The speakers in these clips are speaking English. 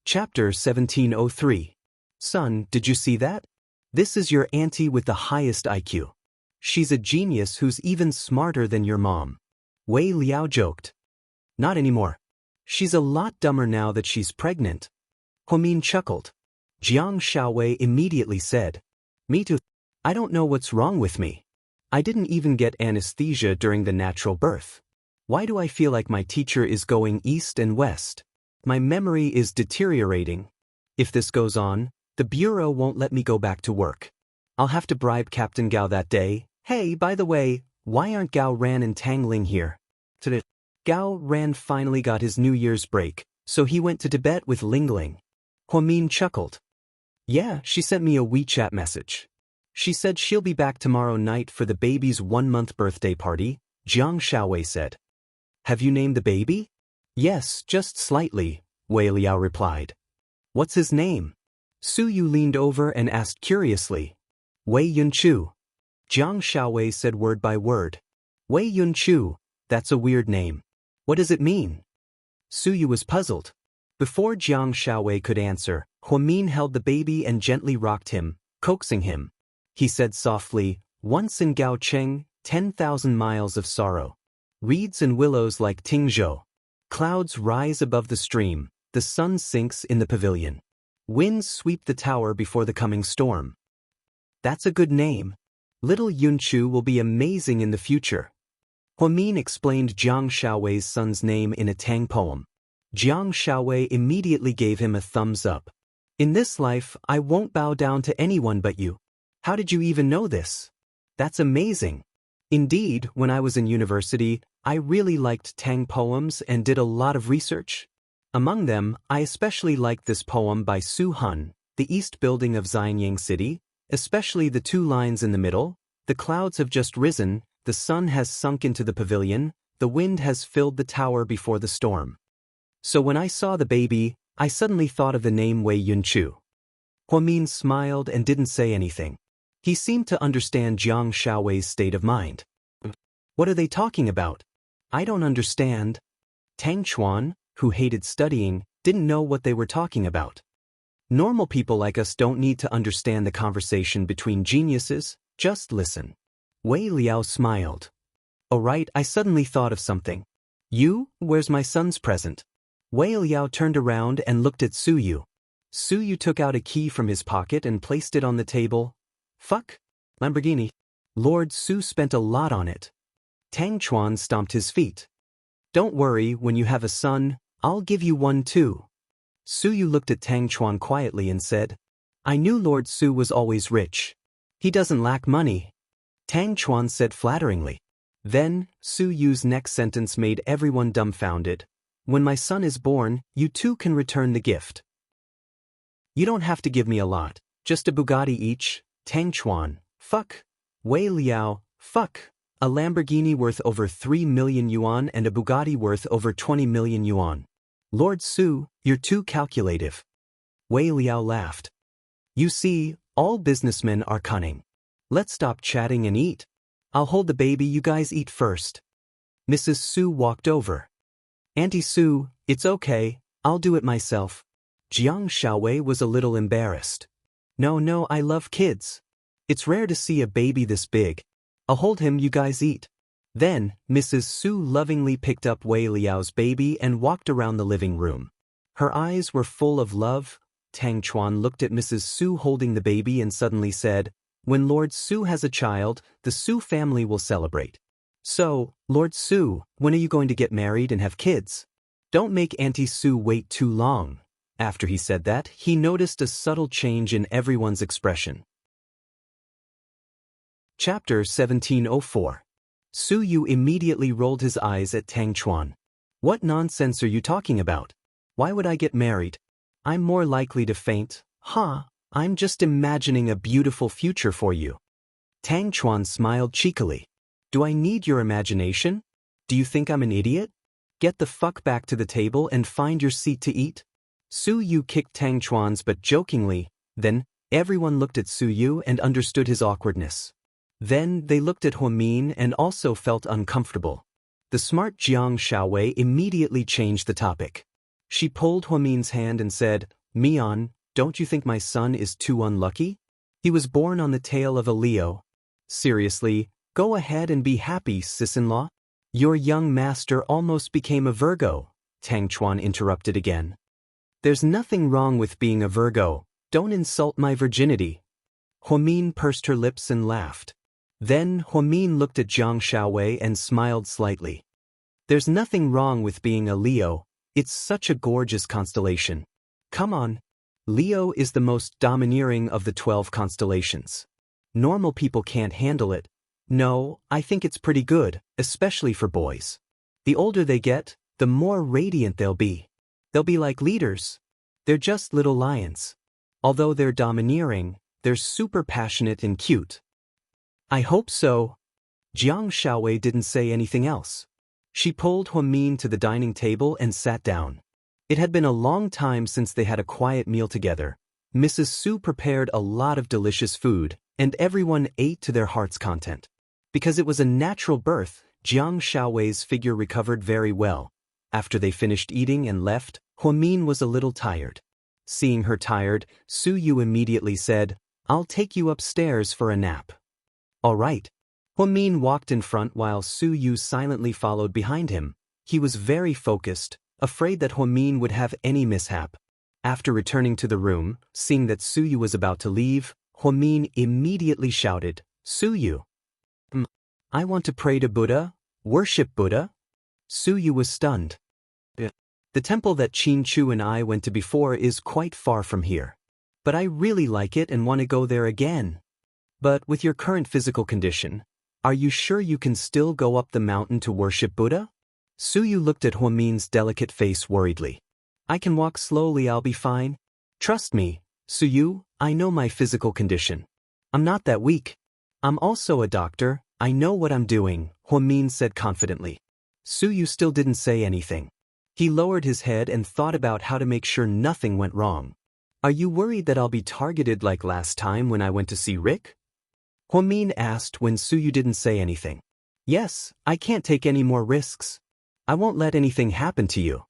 Chapter 1703. Son, did you see that? This is your auntie with the highest IQ. She's a genius who's even smarter than your mom. Wei Liao joked. Not anymore. She's a lot dumber now that she's pregnant. Huamin chuckled. Jiang Xiaowei immediately said, Me too. I don't know what's wrong with me. I didn't even get anesthesia during the natural birth. Why do I feel like my teacher is going east and west? My memory is deteriorating. If this goes on, the bureau won't let me go back to work. I'll have to bribe Captain Gao that day. Hey, by the way, why aren't Gao Ran and Tang Ling here? Today, Gao Ran finally got his New Year's break, so he went to Tibet with Ling Ling. Huamin chuckled. Yeah, she sent me a WeChat message. She said she'll be back tomorrow night for the baby's 1-month birthday party, Jiang Xiaowei said. Have you named the baby? Yes, just slightly, Wei Liao replied. What's his name? Su Yu leaned over and asked curiously. Wei Yunchu. Jiang Xiaowei said word by word. Wei Yunchu, that's a weird name. What does it mean? Su Yu was puzzled. Before Jiang Xiaowei could answer, Huamin held the baby and gently rocked him, coaxing him. He said softly, Once in Gaocheng, 10,000 miles of sorrow. Reeds and willows like Tingzhou. Clouds rise above the stream, the sun sinks in the pavilion. Winds sweep the tower before the coming storm. That's a good name. Little Yunchu will be amazing in the future. Huamin explained Jiang Xiaowei's son's name in a Tang poem. Jiang Xiaowei immediately gave him a thumbs up. In this life, I won't bow down to anyone but you. How did you even know this? That's amazing. Indeed, when I was in university, I really liked Tang poems and did a lot of research. Among them, I especially liked this poem by Su Hun, The East Building of Xianyang City, especially the 2 lines in the middle. The clouds have just risen, the sun has sunk into the pavilion, the wind has filled the tower before the storm. So when I saw the baby, I suddenly thought of the name Wei Yunchu. Huamin smiled and didn't say anything. He seemed to understand Jiang Xiaowei's state of mind. What are they talking about? I don't understand. Tang Chuan, who hated studying, didn't know what they were talking about. Normal people like us don't need to understand the conversation between geniuses, just listen. Wei Liao smiled. Oh right, I suddenly thought of something. Where's my son's present? Wei Liao turned around and looked at Su Yu. Su Yu took out a key from his pocket and placed it on the table. Fuck. Lamborghini. Lord Su spent a lot on it. Tang Chuan stomped his feet. Don't worry, when you have a son, I'll give you one too. Su Yu looked at Tang Chuan quietly and said, I knew Lord Su was always rich. He doesn't lack money. Tang Chuan said flatteringly. Then, Su Yu's next sentence made everyone dumbfounded. When my son is born, you too can return the gift. You don't have to give me a lot, just a Bugatti each. Tang Chuan, fuck. Wei Liao, fuck. A Lamborghini worth over 3 million yuan and a Bugatti worth over 20 million yuan. Lord Su, you're too calculative. Wei Liao laughed. You see, all businessmen are cunning. Let's stop chatting and eat. I'll hold the baby, you guys eat first. Mrs. Su walked over. Auntie Su, it's okay, I'll do it myself. Jiang Xiaowei was a little embarrassed. No, I love kids. It's rare to see a baby this big. I'll hold him, you guys eat. Then, Mrs. Su lovingly picked up Wei Liao's baby and walked around the living room. Her eyes were full of love. Tang Chuan looked at Mrs. Su holding the baby and suddenly said, When Lord Su has a child, the Su family will celebrate. So, Lord Su, when are you going to get married and have kids? Don't make Auntie Su wait too long. After he said that, he noticed a subtle change in everyone's expression. Chapter 1704. Su Yu immediately rolled his eyes at Tang Chuan. What nonsense are you talking about? Why would I get married? I'm more likely to faint. I'm just imagining a beautiful future for you. Tang Chuan smiled cheekily. Do I need your imagination? Do you think I'm an idiot? Get the fuck back to the table and find your seat to eat. Su Yu kicked Tang Chuan's butt jokingly. Then, everyone looked at Su Yu and understood his awkwardness. Then they looked at Huamin and also felt uncomfortable. The smart Jiang Xiaowei immediately changed the topic. She pulled Huamin's hand and said, Mian, don't you think my son is too unlucky? He was born on the tail of a Leo. Seriously, go ahead and be happy, sis-in-law. Your young master almost became a Virgo, Tang Chuan interrupted again. There's nothing wrong with being a Virgo, don't insult my virginity. Huamin pursed her lips and laughed. Then Huamin looked at Jiang Shaowei and smiled slightly. There's nothing wrong with being a Leo, it's such a gorgeous constellation. Come on. Leo is the most domineering of the 12 constellations. Normal people can't handle it. No, I think it's pretty good, especially for boys. The older they get, the more radiant they'll be. They'll be like leaders. They're just little lions. Although they're domineering, they're super passionate and cute. I hope so. Jiang Shaowei didn't say anything else. She pulled Huamin to the dining table and sat down. It had been a long time since they had a quiet meal together. Mrs. Su prepared a lot of delicious food, and everyone ate to their heart's content. Because it was a natural birth, Jiang Shaowei's figure recovered very well. After they finished eating and left, Huamin was a little tired. Seeing her tired, Su Yu immediately said, I'll take you upstairs for a nap. All right. Huamin walked in front while Su Yu silently followed behind him. He was very focused, afraid that Huamin would have any mishap. After returning to the room, seeing that Su Yu was about to leave, Huamin immediately shouted, Su Yu. I want to pray to Buddha, worship Buddha. Su Yu was stunned. The temple that Qin Chu and I went to before is quite far from here. But I really like it and want to go there again. But with your current physical condition, are you sure you can still go up the mountain to worship Buddha? Su Yu looked at Huamin's delicate face worriedly. I can walk slowly, I'll be fine. Trust me, Su Yu, I know my physical condition. I'm not that weak. I'm also a doctor, I know what I'm doing, Huamin said confidently. Su Yu still didn't say anything. He lowered his head and thought about how to make sure nothing went wrong. Are you worried that I'll be targeted like last time when I went to see Rick? Huamin asked when Su Yu didn't say anything. Yes, I can't take any more risks. I won't let anything happen to you.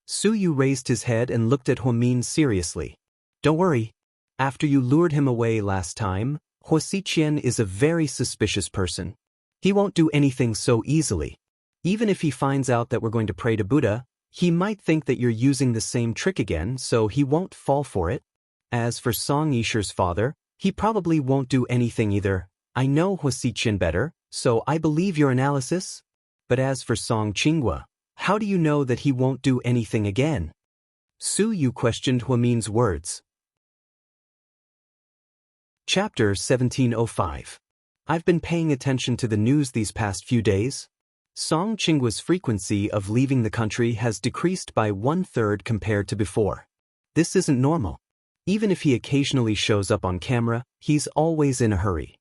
Su Yu raised his head and looked at Huamin seriously. Don't worry. After you lured him away last time, Huasiqian is a very suspicious person. He won't do anything so easily. Even if he finds out that we're going to pray to Buddha, he might think that you're using the same trick again, so he won't fall for it. As for Song Yisher's father, he probably won't do anything either. I know Huasiqian better, so I believe your analysis. But as for Song Qinghua, how do you know that he won't do anything again? Su Yu questioned Huamin's words. Chapter 1705. I've been paying attention to the news these past few days. Song Qinghua's frequency of leaving the country has decreased by 1/3 compared to before. This isn't normal. Even if he occasionally shows up on camera, he's always in a hurry.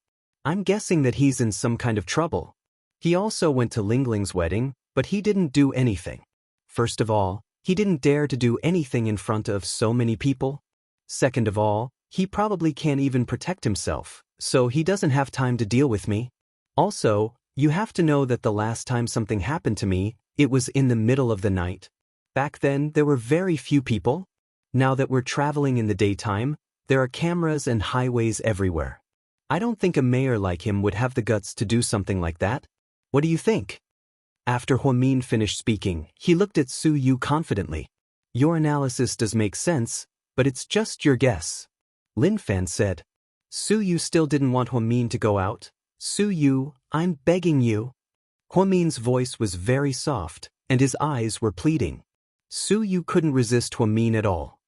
I'm guessing that he's in some kind of trouble. He also went to Lingling's wedding, but he didn't do anything. First of all, he didn't dare to do anything in front of so many people. Second of all, he probably can't even protect himself, so he doesn't have time to deal with me. Also, you have to know that the last time something happened to me, it was in the middle of the night. Back then, there were very few people. Now that we're traveling in the daytime, there are cameras and highways everywhere. I don't think a mayor like him would have the guts to do something like that. What do you think? After Huamin finished speaking, he looked at Su Yu confidently. Your analysis does make sense, but it's just your guess. Lin Fan said. Su Yu still didn't want Huamin to go out. Su Yu, I'm begging you. Huamin's voice was very soft, and his eyes were pleading. Su Yu couldn't resist Huamin at all.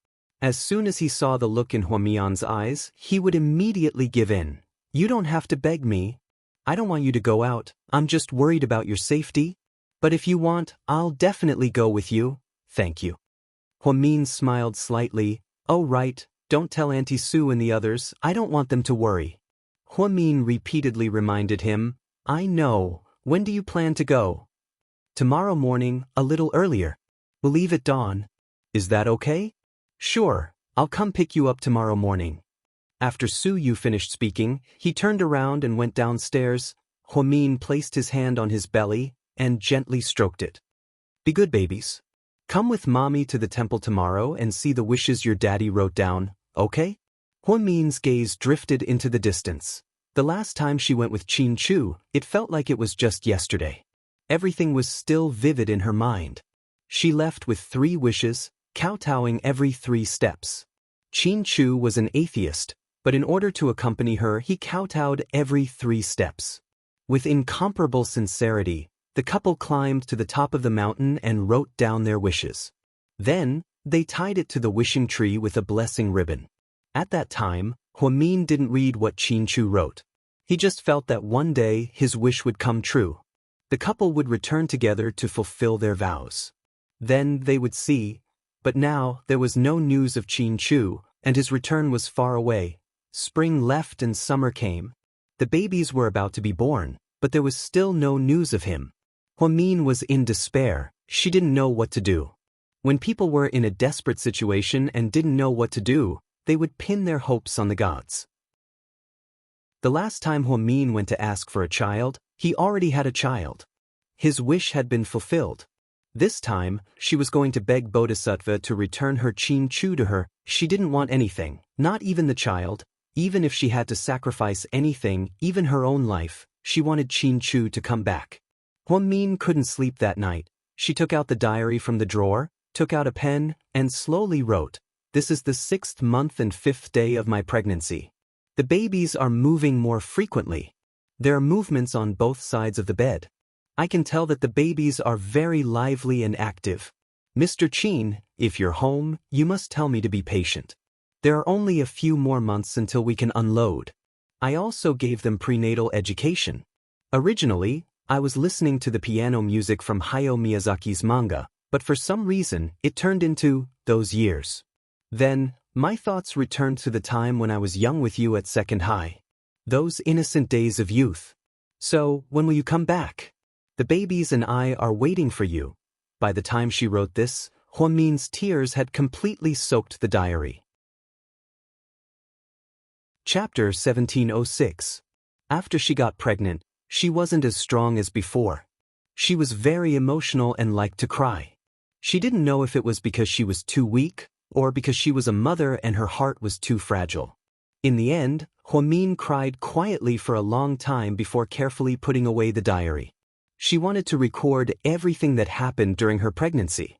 As soon as he saw the look in Huamin's eyes, he would immediately give in. You don't have to beg me. I don't want you to go out, I'm just worried about your safety. But if you want, I'll definitely go with you, thank you. Huamin smiled slightly. Oh right, don't tell Auntie Sue and the others, I don't want them to worry. Huamin repeatedly reminded him, I know, when do you plan to go? Tomorrow morning, a little earlier. We'll leave at dawn. Is that okay? Sure, I'll come pick you up tomorrow morning. After Su Yu finished speaking, he turned around and went downstairs. Huamin placed his hand on his belly and gently stroked it. Be good, babies. Come with mommy to the temple tomorrow and see the wishes your daddy wrote down, okay? Huamin's gaze drifted into the distance. The last time she went with Qin Chu, it felt like it was just yesterday. Everything was still vivid in her mind. She left with 3 wishes, kowtowing every 3 steps. Qin Chu was an atheist, but in order to accompany her he kowtowed every 3 steps. With incomparable sincerity, the couple climbed to the top of the mountain and wrote down their wishes. Then, they tied it to the wishing tree with a blessing ribbon. At that time, Huamin didn't read what Qin Chu wrote. He just felt that one day his wish would come true. The couple would return together to fulfill their vows. Then they would see, but now there was no news of Qin Chu, and his return was far away. Spring left and summer came. The babies were about to be born, but there was still no news of him. Huamin was in despair. She didn't know what to do. When people were in a desperate situation and didn't know what to do, they would pin their hopes on the gods. The last time Huamin went to ask for a child, he already had a child. His wish had been fulfilled. This time, she was going to beg Bodhisattva to return her Qin Chu to her. She didn't want anything, not even the child. Even if she had to sacrifice anything, even her own life, she wanted Qin Chu to come back. Huamin couldn't sleep that night. She took out the diary from the drawer, took out a pen, and slowly wrote, "This is the 6th month and 5th day of my pregnancy. The babies are moving more frequently. There are movements on both sides of the bed. I can tell that the babies are very lively and active. Mr. Qin, if you're home, you must tell me to be patient. There are only a few more months until we can unload." I also gave them prenatal education. Originally, I was listening to the piano music from Hayao Miyazaki's manga, but for some reason, it turned into those years. Then, my thoughts returned to the time when I was young with you at second high. Those innocent days of youth. So, when will you come back? The babies and I are waiting for you. By the time she wrote this, Huamin's tears had completely soaked the diary. Chapter 1706. After she got pregnant, she wasn't as strong as before. She was very emotional and liked to cry. She didn't know if it was because she was too weak, or because she was a mother and her heart was too fragile. In the end, Huamin cried quietly for a long time before carefully putting away the diary. She wanted to record everything that happened during her pregnancy.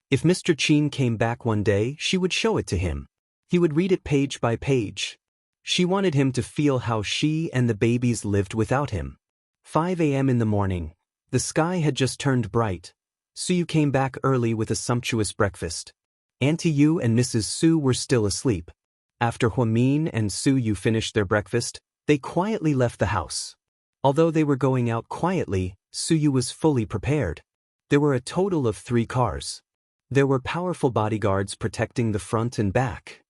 If Mr. Qin came back one day, she would show it to him. He would read it page by page. She wanted him to feel how she and the babies lived without him. 5 a.m. in the morning. The sky had just turned bright. Su came back early with a sumptuous breakfast. Auntie Yu and Mrs. Su were still asleep. After Huamin and Su finished their breakfast, they quietly left the house. Although they were going out quietly, Su was fully prepared. There were a total of 3 cars. There were powerful bodyguards protecting the front and back.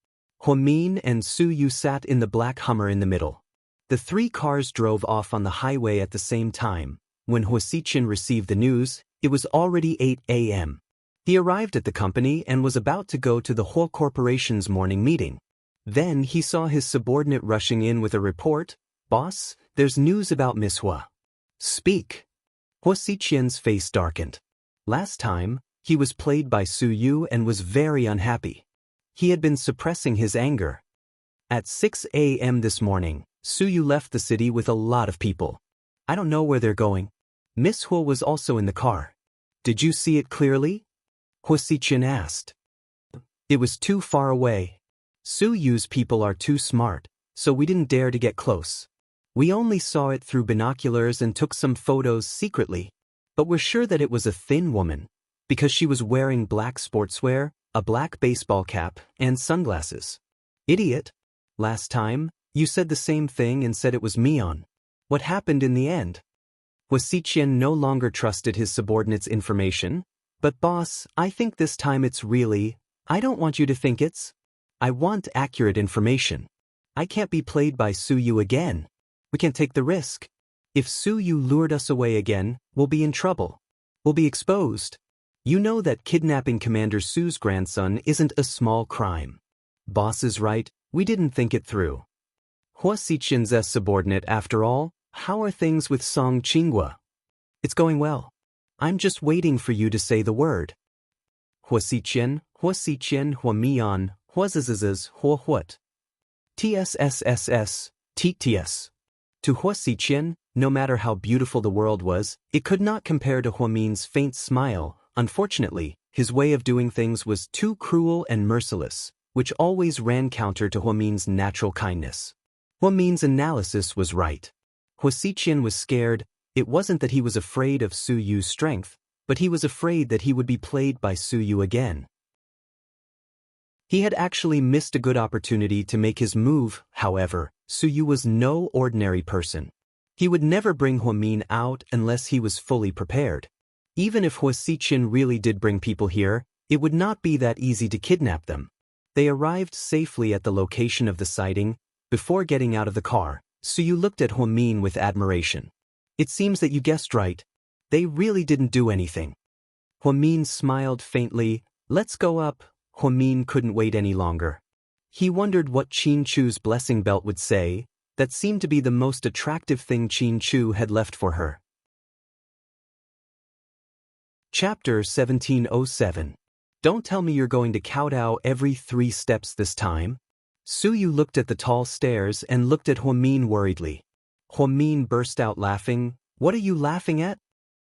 Huamin and Su sat in the black Hummer in the middle. The 3 cars drove off on the highway at the same time. When Huasichen received the news, it was already 8 a.m. He arrived at the company and was about to go to the whole corporation's morning meeting. Then he saw his subordinate rushing in with a report. "Boss, there's news about Miss Hua." "Speak." Huasichen's face darkened. Last time, he was played by Su and was very unhappy. He had been suppressing his anger. At 6 a.m. this morning, Su left the city with a lot of people. "I don't know where they're going." Miss Hua was also in the car. "Did you see it clearly?" Huasichen asked. "It was too far away. Su people are too smart, so we didn't dare to get close. We only saw it through binoculars and took some photos secretly. But we're sure that it was a thin woman, because she was wearing black sportswear, a black baseball cap, and sunglasses." "Idiot. Last time, you said the same thing and said it was Mion. What happened in the end?" Huasichen no longer trusted his subordinate's information. "But boss, I think this time it's really... I don't want you to think it's... I want accurate information. I can't be played by Su again. We can't take the risk. If Su lured us away again, we'll be in trouble. We'll be exposed. You know that kidnapping Commander Su's grandson isn't a small crime." "Boss is right, we didn't think it through." Huasichen's subordinate, after all, "How are things with Song Qinghua?" "It's going well. I'm just waiting for you to say the word." Huasiqian, Huasiqian, Huamian, Huazizizis, Huahuat. TSSSS, TTS. To Huasiqian, no matter how beautiful the world was, it could not compare to Huamin's faint smile. Unfortunately, his way of doing things was too cruel and merciless, which always ran counter to Huamin's natural kindness. Huamin's analysis was right. Huasiqian was scared. It wasn't that he was afraid of Su Yu's strength, but he was afraid that he would be played by Su Yu again. He had actually missed a good opportunity to make his move. However, Su Yu was no ordinary person. He would never bring Huamin out unless he was fully prepared. Even if Huasiqian really did bring people here, it would not be that easy to kidnap them. They arrived safely at the location of the sighting. Before getting out of the car, Su Yu looked at Huamin with admiration. It seems that you guessed right. They really didn't do anything. Huamin smiled faintly. Let's go up. Huamin couldn't wait any longer. He wondered what Qin Chu's blessing belt would say. That seemed to be the most attractive thing Qin Chu had left for her. Chapter 1707. Don't tell me you're going to kowtow every 3 steps this time. Su Yu looked at the tall stairs and looked at Huamin worriedly. Huamin burst out laughing. What are you laughing at?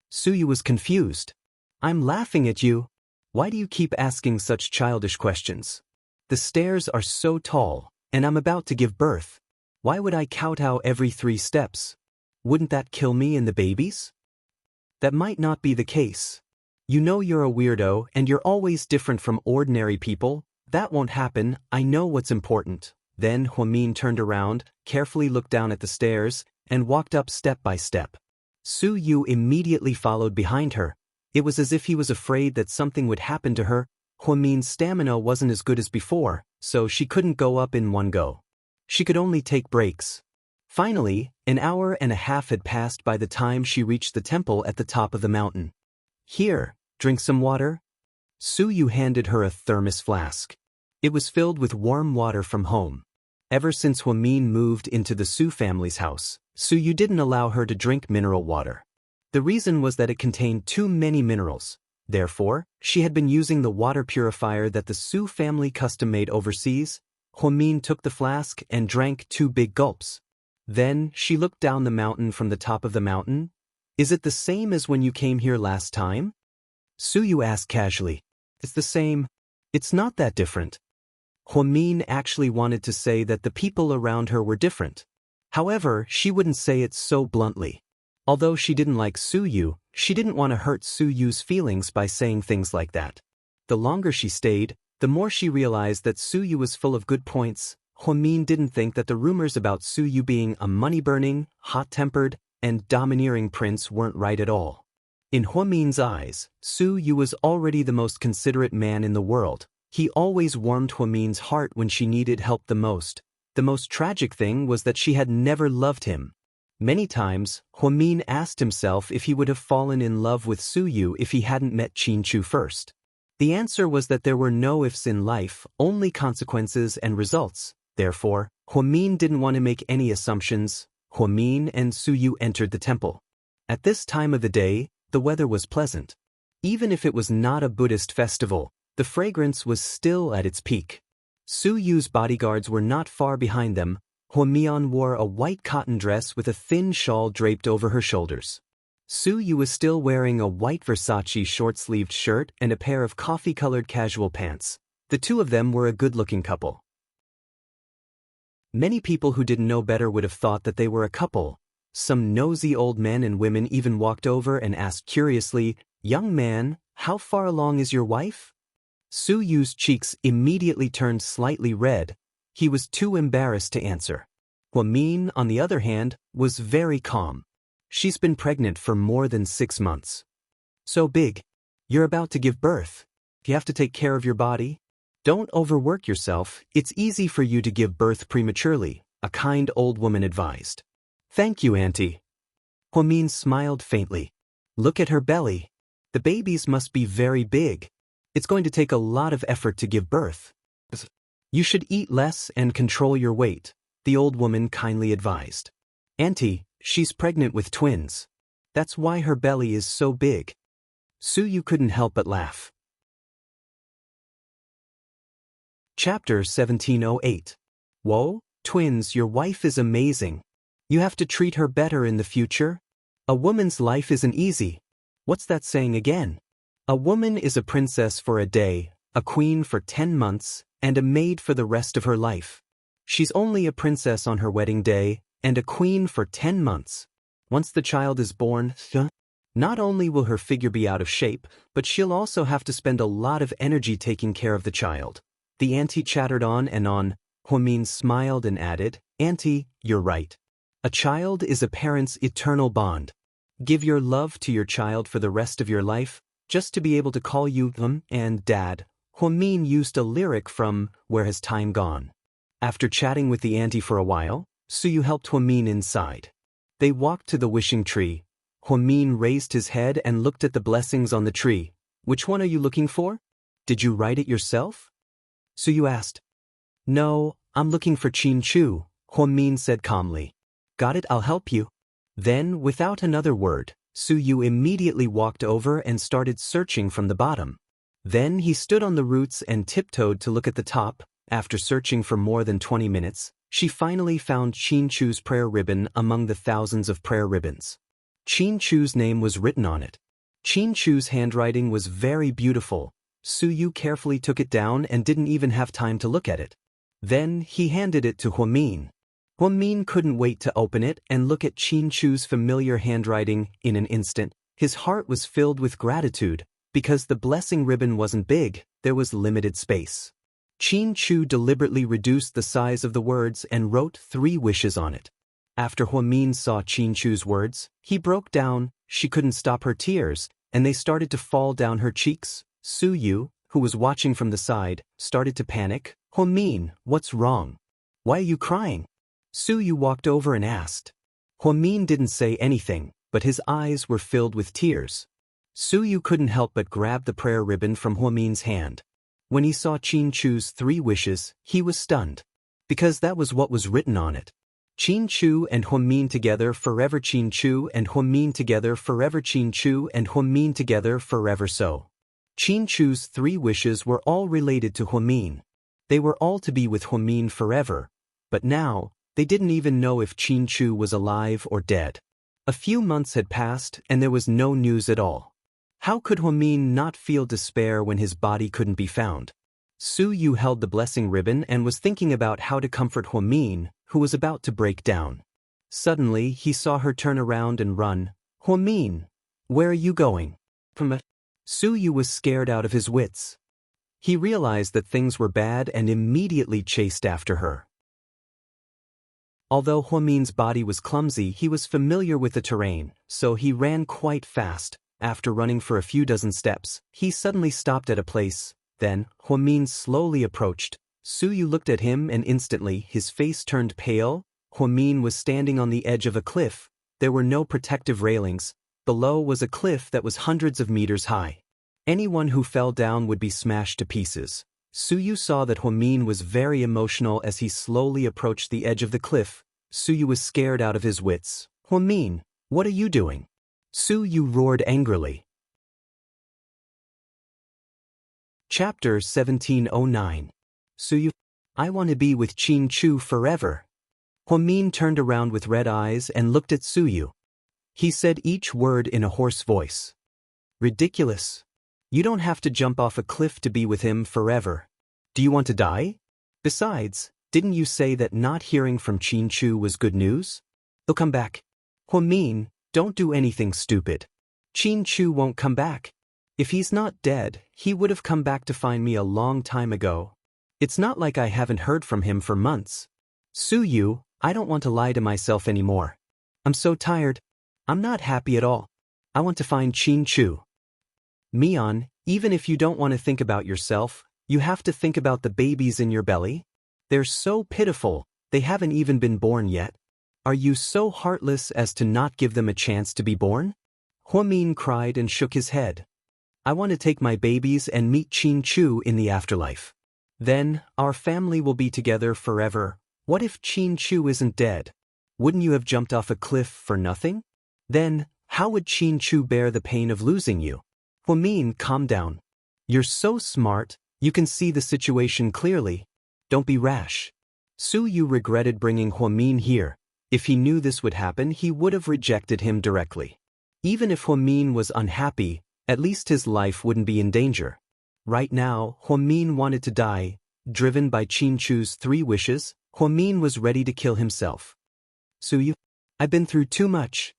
Su Yu was confused. I'm laughing at you. Why do you keep asking such childish questions? The stairs are so tall, and I'm about to give birth. Why would I kowtow every 3 steps? Wouldn't that kill me and the babies? That might not be the case. You know you're a weirdo and you're always different from ordinary people. That won't happen. I know what's important. Then Huamin turned around, carefully looked down at the stairs, and walked up step by step. Su Yu immediately followed behind her. It was as if he was afraid that something would happen to her. Huamin's stamina wasn't as good as before, so she couldn't go up in one go. She could only take breaks. Finally, an hour and a half had passed by the time she reached the temple at the top of the mountain. Here, drink some water. Su Yu handed her a thermos flask. It was filled with warm water from home. Ever since Huamin moved into the Su family's house, Su Yu didn't allow her to drink mineral water. The reason was that it contained too many minerals. Therefore, she had been using the water purifier that the Su family custom-made overseas. Huamin took the flask and drank 2 big gulps. Then, she looked down the mountain from the top of the mountain. Is it the same as when you came here last time? Su Yu asked casually. It's the same. It's not that different. Huamin actually wanted to say that the people around her were different. However, she wouldn't say it so bluntly. Although she didn't like Su Yu, she didn't want to hurt Su Yu's feelings by saying things like that. The longer she stayed, the more she realized that Su Yu was full of good points. Huamin didn't think that the rumors about Su Yu being a money-burning, hot-tempered, and domineering prince weren't right at all. In Huamin's eyes, Su Yu was already the most considerate man in the world. He always warmed Huamin's heart when she needed help the most. The most tragic thing was that she had never loved him. Many times, Huamin asked himself if he would have fallen in love with Su Yu if he hadn't met Qin Chu first. The answer was that there were no ifs in life, only consequences and results. Therefore, Huamin didn't want to make any assumptions. Huamin and Su Yu entered the temple. At this time of the day, the weather was pleasant. Even if it was not a Buddhist festival, the fragrance was still at its peak. Su Yu's bodyguards were not far behind them. Huamian wore a white cotton dress with a thin shawl draped over her shoulders. Su Yu was still wearing a white Versace short-sleeved shirt and a pair of coffee-colored casual pants. The two of them were a good-looking couple. Many people who didn't know better would have thought that they were a couple. Some nosy old men and women even walked over and asked curiously, "Young man, how far along is your wife?" Su Yu's cheeks immediately turned slightly red. He was too embarrassed to answer. Huamin, on the other hand, was very calm. She's been pregnant for more than 6 months. So big. You're about to give birth. You have to take care of your body. Don't overwork yourself. It's easy for you to give birth prematurely, a kind old woman advised. Thank you, Auntie. Huamin smiled faintly. Look at her belly. The babies must be very big. It's going to take a lot of effort to give birth. You should eat less and control your weight, the old woman kindly advised. Auntie, she's pregnant with twins. That's why her belly is so big. Su Yu couldn't help but laugh. Chapter 1708. Whoa, twins, your wife is amazing. You have to treat her better in the future. A woman's life isn't easy. What's that saying again? A woman is a princess for a day, a queen for 10 months, and a maid for the rest of her life. She's only a princess on her wedding day, and a queen for 10 months. Once the child is born, not only will her figure be out of shape, but she'll also have to spend a lot of energy taking care of the child. The auntie chattered on and on. Huamin smiled and added, Auntie, you're right. A child is a parent's eternal bond. Give your love to your child for the rest of your life, just to be able to call you and Dad. Huamin used a lyric from Where Has Time Gone? After chatting with the auntie for a while, Suyu helped Huamin inside. They walked to the wishing tree. Huamin raised his head and looked at the blessings on the tree. Which one are you looking for? Did you write it yourself? Suyu asked. No, I'm looking for Qin Chu, Huamin said calmly. Got it, I'll help you. Then, without another word, Suyu immediately walked over and started searching from the bottom. Then he stood on the roots and tiptoed to look at the top. After searching for more than 20 minutes, she finally found Qin Chu's prayer ribbon among the thousands of prayer ribbons. Qin Chu's name was written on it. Qin Chu's handwriting was very beautiful. Suyu carefully took it down and didn't even have time to look at it. Then he handed it to Huamin. Huamin couldn't wait to open it and look at Qin Chu's familiar handwriting in an instant. His heart was filled with gratitude. Because the blessing ribbon wasn't big, there was limited space. Qin Chu deliberately reduced the size of the words and wrote 3 wishes on it. After Huamin saw Qin Chu's words, he broke down. She couldn't stop her tears, and they started to fall down her cheeks. Suyu, who was watching from the side, started to panic. Huamin, what's wrong? Why are you crying? Suyu walked over and asked. Huamin didn't say anything, but his eyes were filled with tears. Suyu couldn't help but grab the prayer ribbon from Huamin's hand. When he saw Qin Chu's 3 wishes, he was stunned. Because that was what was written on it. Qin Chu and Huamin together forever, Qin Chu and Huamin together forever, Qin Chu and Huamin together forever. So Qin Chu's 3 wishes were all related to Huamin. They were all to be with Huamin forever, but now, they didn't even know if Qin Chu was alive or dead. A few months had passed and there was no news at all. How could Huamin not feel despair when his body couldn't be found? Suyu held the blessing ribbon and was thinking about how to comfort Huamin, who was about to break down. Suddenly, he saw her turn around and run. Huamin, where are you going? Suyu was scared out of his wits. He realized that things were bad and immediately chased after her. Although Huamin's body was clumsy, he was familiar with the terrain, so he ran quite fast. After running for a few dozen steps, he suddenly stopped at a place. Then, Huamin slowly approached. Suyu looked at him and instantly his face turned pale. Huamin was standing on the edge of a cliff. There were no protective railings. Below was a cliff that was hundreds of meters high. Anyone who fell down would be smashed to pieces. Suyu saw that Huamin was very emotional as he slowly approached the edge of the cliff. Suyu was scared out of his wits. Huamin, what are you doing? Suyu roared angrily. Chapter 1709. Suyu, I want to be with Qin Chu forever. Huamin turned around with red eyes and looked at Suyu. He said each word in a hoarse voice. Ridiculous. You don't have to jump off a cliff to be with him forever. Do you want to die? Besides, didn't you say that not hearing from Qin Chu was good news? He'll come back. Huamin, don't do anything stupid. Qin Chu won't come back. If he's not dead, he would have come back to find me a long time ago. It's not like I haven't heard from him for months. Suyu, I don't want to lie to myself anymore. I'm so tired. I'm not happy at all. I want to find Qin Chu. Mian, even if you don't want to think about yourself, you have to think about the babies in your belly. They're so pitiful, they haven't even been born yet. Are you so heartless as to not give them a chance to be born? Huamin cried and shook his head. I want to take my babies and meet Qin Chu in the afterlife. Then, our family will be together forever. What if Qin Chu isn't dead? Wouldn't you have jumped off a cliff for nothing? Then, how would Qin Chu bear the pain of losing you? Huamin, calm down. You're so smart, You can see the situation clearly. Don't be rash. Su Yu regretted bringing Huamin here. If he knew this would happen, he would have rejected him directly. Even if Huamin was unhappy, at least his life wouldn't be in danger. Right now, Huamin wanted to die. Driven by Qin Chu's 3 wishes, Huamin was ready to kill himself. Su Yu, I've been through too much.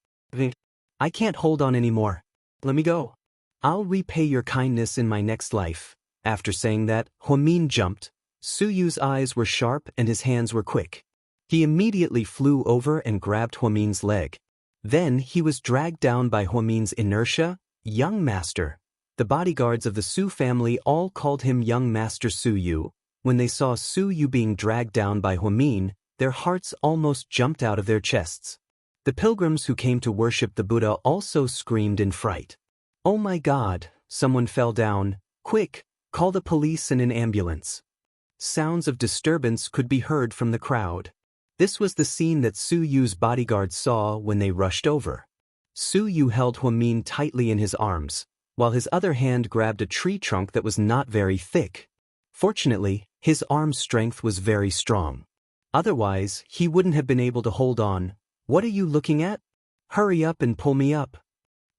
I can't hold on anymore. Let me go. I'll repay your kindness in my next life. After saying that, Huamin jumped. Su Yu's eyes were sharp and his hands were quick. He immediately flew over and grabbed Huamin's leg. Then he was dragged down by Huamin's inertia. Young Master. The bodyguards of the Su family all called him Young Master Su Yu. When they saw Su Yu being dragged down by Huamin, their hearts almost jumped out of their chests. The pilgrims who came to worship the Buddha also screamed in fright. Oh my God, someone fell down. Quick, call the police and an ambulance. Sounds of disturbance could be heard from the crowd. This was the scene that Su Yu's bodyguards saw when they rushed over. Su Yu held Huamin tightly in his arms, while his other hand grabbed a tree trunk that was not very thick. Fortunately, his arm strength was very strong. Otherwise, he wouldn't have been able to hold on. What are you looking at? Hurry up and pull me up.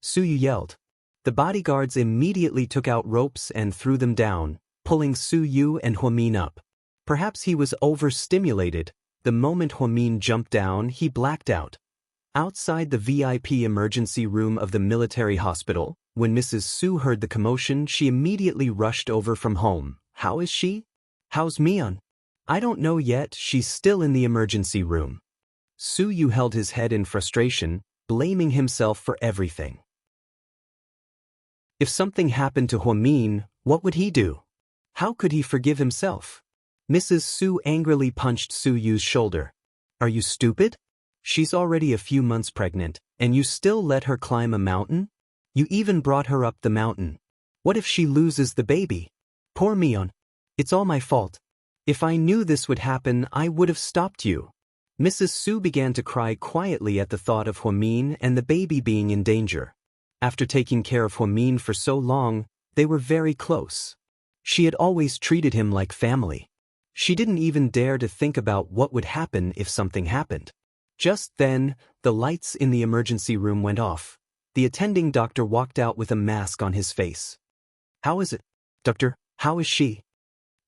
Su Yu yelled. The bodyguards immediately took out ropes and threw them down, pulling Su Yu and Huamin up. Perhaps he was overstimulated. The moment Huamin jumped down, he blacked out. Outside the VIP emergency room of the military hospital, when Mrs. Su heard the commotion, she immediately rushed over from home. How is she? How's Mian? I don't know yet, she's still in the emergency room. Su Yu held his head in frustration, blaming himself for everything. If something happened to Huamin, what would he do? How could he forgive himself? Mrs. Su angrily punched Su Yu's shoulder. Are you stupid? She's already a few months pregnant, and you still let her climb a mountain? You even brought her up the mountain. What if she loses the baby? Poor Mian. It's all my fault. If I knew this would happen, I would have stopped you. Mrs. Su began to cry quietly at the thought of Huamin and the baby being in danger. After taking care of Huamin for so long, they were very close. She had always treated him like family. She didn't even dare to think about what would happen if something happened. Just then, the lights in the emergency room went off. The attending doctor walked out with a mask on his face. How is it? Doctor, how is she?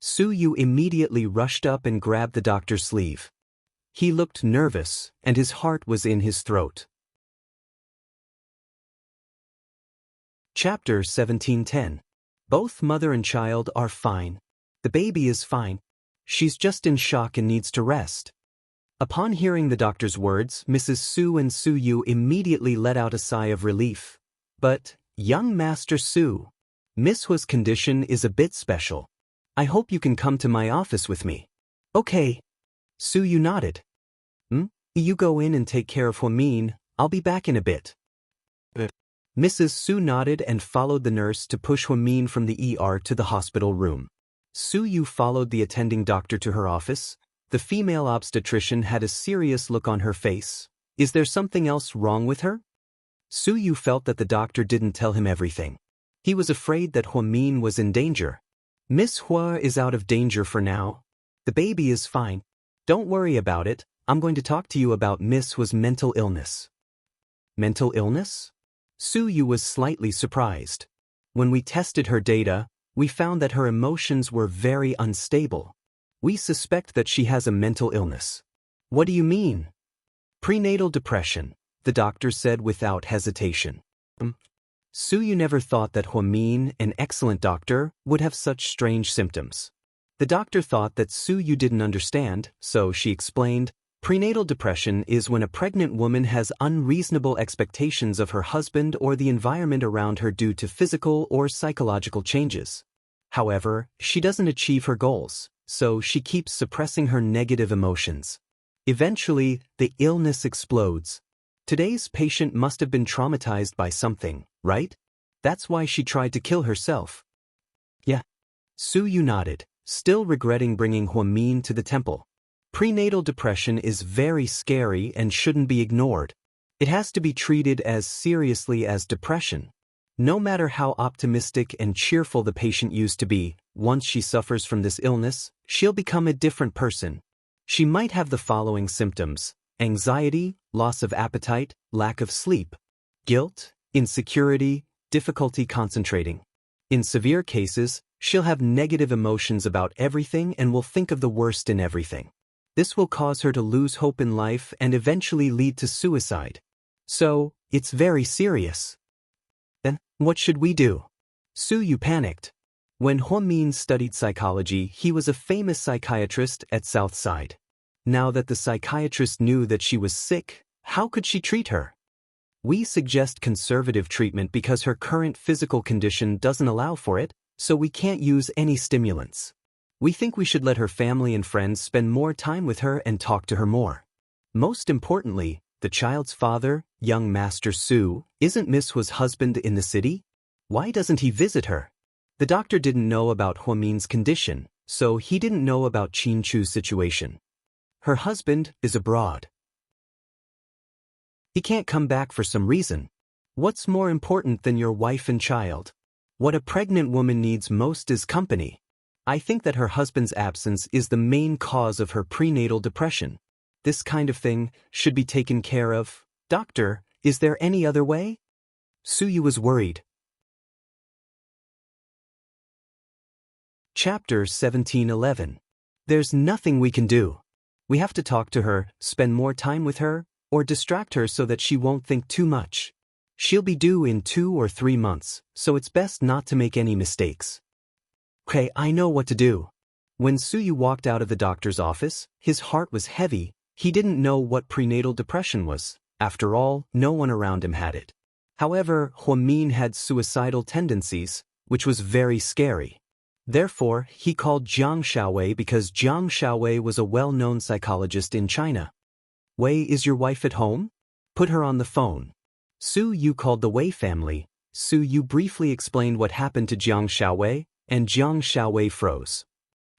Su Yu immediately rushed up and grabbed the doctor's sleeve. He looked nervous, and his heart was in his throat. Chapter 17:10. Both mother and child are fine. The baby is fine. She's just in shock and needs to rest. Upon hearing the doctor's words, Mrs. Su and Su Yu immediately let out a sigh of relief. But, Young Master Su, Miss Hua's condition is a bit special. I hope you can come to my office with me. Okay. Su Yu nodded. You go in and take care of Huamin. I'll be back in a bit. Mrs. Su nodded and followed the nurse to push Huamin from the ER to the hospital room. Su Yu followed the attending doctor to her office. The female obstetrician had a serious look on her face. Is there something else wrong with her? Su Yu felt that the doctor didn't tell him everything. He was afraid that Huamin was in danger. Miss Hua is out of danger for now. The baby is fine. Don't worry about it. I'm going to talk to you about Miss Hua's mental illness. Mental illness? Su Yu was slightly surprised. When we tested her data, we found that her emotions were very unstable. We suspect that she has a mental illness. What do you mean? Prenatal depression, the doctor said without hesitation. Su Yu never thought that Huamin, an excellent doctor, would have such strange symptoms. The doctor thought that Su Yu didn't understand, so she explained, prenatal depression is when a pregnant woman has unreasonable expectations of her husband or the environment around her due to physical or psychological changes. However, she doesn't achieve her goals, so she keeps suppressing her negative emotions. Eventually, the illness explodes. Today's patient must have been traumatized by something, right? That's why she tried to kill herself. Yeah. Su Yu nodded, still regretting bringing Huamin to the temple. Prenatal depression is very scary and shouldn't be ignored. It has to be treated as seriously as depression. No matter how optimistic and cheerful the patient used to be, Once she suffers from this illness, she'll become a different person. She might have the following symptoms: anxiety, loss of appetite, lack of sleep, guilt, insecurity, difficulty concentrating. In severe cases, she'll have negative emotions about everything and will think of the worst in everything. This will cause her to lose hope in life and eventually lead to suicide. So, it's very serious. Then, what should we do? Su panicked. When Huang Min studied psychology, he was a famous psychiatrist at Southside. Now that the psychiatrist knew that she was sick, how could she treat her? We suggest conservative treatment because her current physical condition doesn't allow for it, so we can't use any stimulants. We think we should let her family and friends spend more time with her and talk to her more. Most importantly, the child's father, young Master Su, isn't Miss Hua's husband in the city? Why doesn't he visit her? The doctor didn't know about Huang Min's condition, so he didn't know about Qin Chu's situation. Her husband is abroad. He can't come back for some reason. What's more important than your wife and child? What a pregnant woman needs most is company. I think that her husband's absence is the main cause of her prenatal depression. This kind of thing should be taken care of. Doctor, is there any other way? Su was worried. Chapter 17:11. There's nothing we can do. We have to talk to her, spend more time with her, or distract her so that she won't think too much. She'll be due in 2 or 3 months, so it's best not to make any mistakes. Okay, I know what to do. When Su walked out of the doctor's office, his heart was heavy. He didn't know what prenatal depression was. After all, no one around him had it. However, Huang Min had suicidal tendencies, which was very scary. Therefore, he called Jiang Xiaowei because Jiang Xiaowei was a well-known psychologist in China. Wei, is your wife at home? Put her on the phone. Su called the Wei family. Su briefly explained what happened to Jiang Xiaowei, and Jiang Xiaowei froze.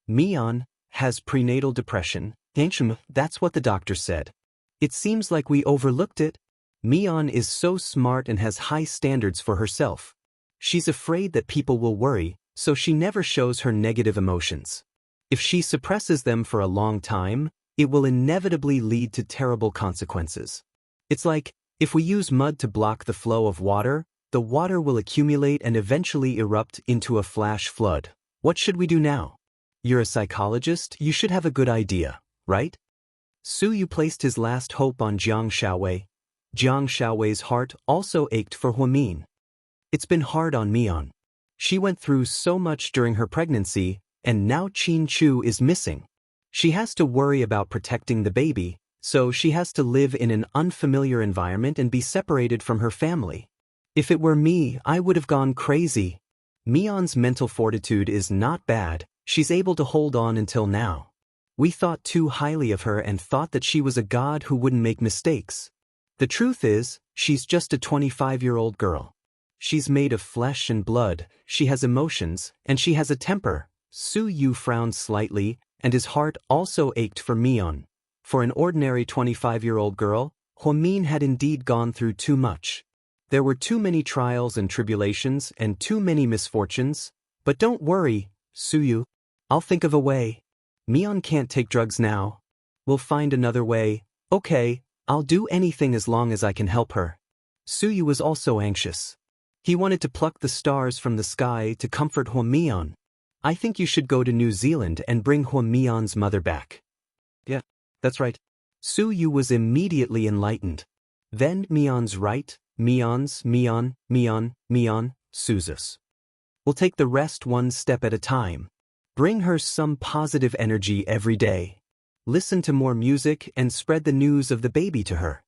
Mian has prenatal depression. That's what the doctor said. It seems like we overlooked it. Mian is so smart and has high standards for herself. She's afraid that people will worry, so she never shows her negative emotions. If she suppresses them for a long time, it will inevitably lead to terrible consequences. It's like, if we use mud to block the flow of water, the water will accumulate and eventually erupt into a flash flood. What should we do now? You're a psychologist, you should have a good idea, right? Su placed his last hope on Jiang Xiaowei. Jiang Xiaowei's heart also ached for Huang Min. It's been hard on Mian. She went through so much during her pregnancy, and now Qin Chu is missing. She has to worry about protecting the baby, so she has to live in an unfamiliar environment and be separated from her family. If it were me, I would have gone crazy. Mian's mental fortitude is not bad. She's able to hold on until now. We thought too highly of her and thought that she was a god who wouldn't make mistakes. The truth is, she's just a 25-year-old girl. She's made of flesh and blood, she has emotions, and she has a temper. Su frowned slightly, and his heart also ached for Mian. For an ordinary 25-year-old girl, Huang Min had indeed gone through too much. There were too many trials and tribulations and too many misfortunes. But don't worry, Su. I'll think of a way. Mian can't take drugs now. We'll find another way. Okay, I'll do anything as long as I can help her. Su was also anxious. He wanted to pluck the stars from the sky to comfort Huang Min. I think you should go to New Zealand and bring Huang Min's mother back. Yeah, that's right. Su was immediately enlightened. Then Mian's right, Mian, Suzus. We'll take the rest one step at a time. Bring her some positive energy every day. Listen to more music and spread the news of the baby to her.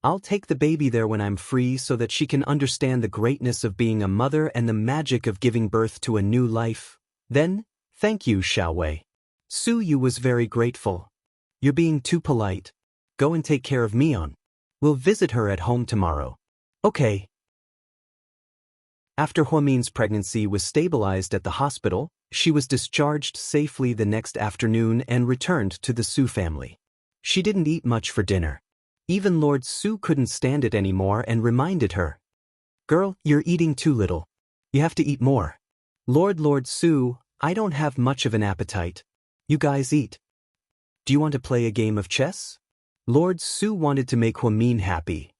I'll take the baby there when I'm free so that she can understand the greatness of being a mother and the magic of giving birth to a new life. Then, thank you, Xiaowei. Su was very grateful. You're being too polite. Go and take care of Mian. We'll visit her at home tomorrow. Okay. After Huang Min's pregnancy was stabilized at the hospital, she was discharged safely the next afternoon and returned to the Su family. She didn't eat much for dinner. Even Lord Su couldn't stand it anymore and reminded her. Girl, you're eating too little. You have to eat more. Lord Su, I don't have much of an appetite. You guys eat. Do you want to play a game of chess? Lord Su wanted to make Huamin happy.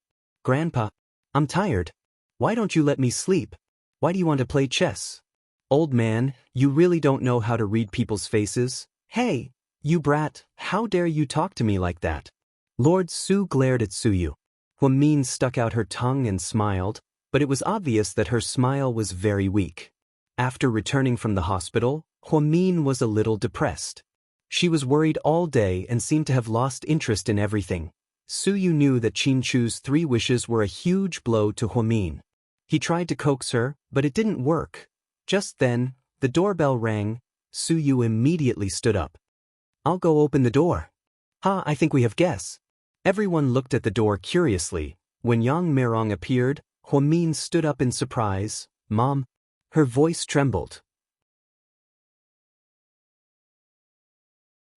Grandpa, I'm tired. Why don't you let me sleep? Why do you want to play chess? Old man, you really don't know how to read people's faces? Hey, you brat, how dare you talk to me like that? Lord Su glared at Suyu. Huamin stuck out her tongue and smiled, but it was obvious that her smile was very weak. After returning from the hospital, Huamin was a little depressed. She was worried all day and seemed to have lost interest in everything. Suyu knew that Qinchu's 3 wishes were a huge blow to Huamin. He tried to coax her, but it didn't work. Just then, the doorbell rang. Suyu immediately stood up. I'll go open the door. I think we have guests. Everyone looked at the door curiously. When Yang Merong appeared, Huamin stood up in surprise. Mom. Her voice trembled.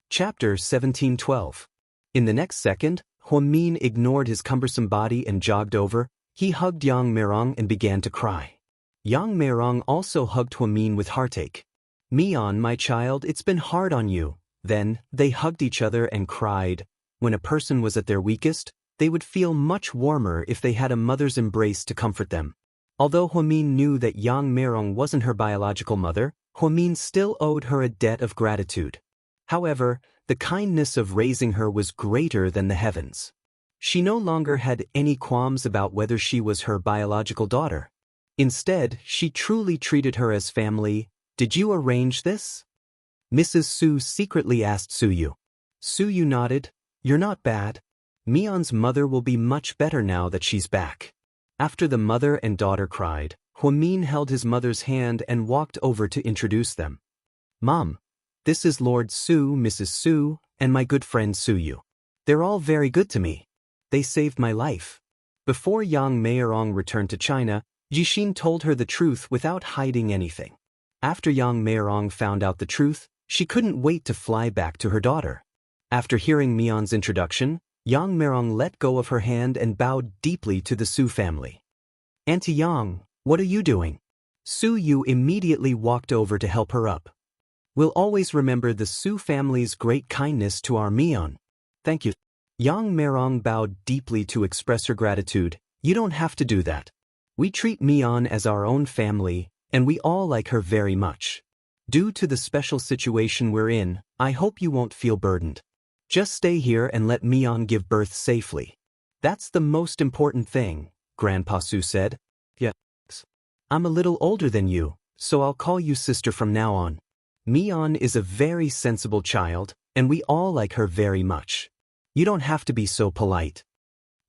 Chapter 1712. In the next second, Huamin ignored his cumbersome body and jogged over. He hugged Yang Merong and began to cry. Yang Merong also hugged Huamin with heartache. Mian, my child, it's been hard on you. Then, they hugged each other and cried. When a person was at their weakest, they would feel much warmer if they had a mother's embrace to comfort them. Although Huamin knew that Yang Merong wasn't her biological mother, Huamin still owed her a debt of gratitude. However, the kindness of raising her was greater than the heavens. She no longer had any qualms about whether she was her biological daughter. Instead, she truly treated her as family. Did you arrange this? Mrs. Su secretly asked Suyu. Suyu nodded. You're not bad. Mian's mother will be much better now that she's back. After the mother and daughter cried, Huamin held his mother's hand and walked over to introduce them. Mom, this is Lord Su, Mrs. Su, and my good friend Suyu. They're all very good to me. They saved my life. Before Yang Merong returned to China, Jixin told her the truth without hiding anything. After Yang Merong found out the truth, she couldn't wait to fly back to her daughter. After hearing Mian's introduction, Yang Merong let go of her hand and bowed deeply to the Su family. Auntie Yang, what are you doing? Suyu immediately walked over to help her up. We'll always remember the Su family's great kindness to our Mian. Thank you. Yang Merong bowed deeply to express her gratitude. You don't have to do that. We treat Mian as our own family, and we all like her very much. Due to the special situation we're in, I hope you won't feel burdened. Just stay here and let Mian give birth safely. That's the most important thing, Grandpa Su said. Yes. I'm a little older than you, so I'll call you sister from now on. Mian is a very sensible child, and we all like her very much. You don't have to be so polite.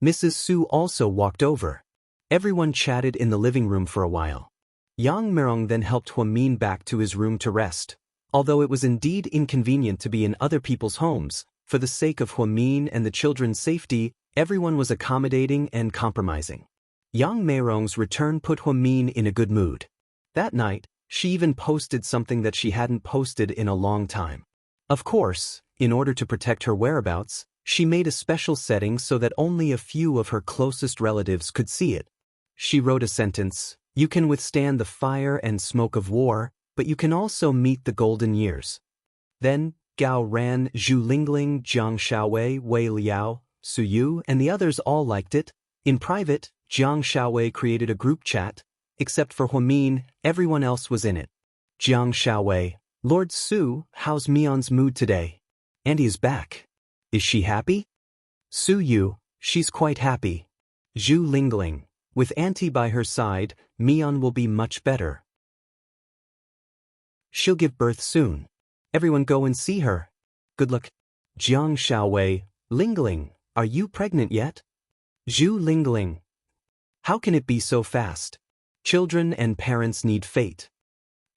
Mrs. Su also walked over. Everyone chatted in the living room for a while. Yang Merong then helped Huamin back to his room to rest. Although it was indeed inconvenient to be in other people's homes, for the sake of Huamin and the children's safety, everyone was accommodating and compromising. Yang Merong's return put Huamin in a good mood. That night, she even posted something that she hadn't posted in a long time. Of course, in order to protect her whereabouts, she made a special setting so that only a few of her closest relatives could see it. She wrote a sentence, "You can withstand the fire and smoke of war, but you can also meet the golden years." Then, Gao Ran, Zhu Lingling, Jiang Xiaowei, Wei Liao, Suyu, and the others all liked it. In private, Jiang Xiaowei created a group chat. Except for Huamin, everyone else was in it. Jiang Xiaowei, Lord Su, how's Mian's mood today? Auntie is back. Is she happy? Suyu, she's quite happy. Zhu Lingling, with Auntie by her side, Mian will be much better. She'll give birth soon. Everyone go and see her. Good luck. Jiang Xiaowei, Lingling, are you pregnant yet? Zhu Lingling. How can it be so fast? Children and parents need fate.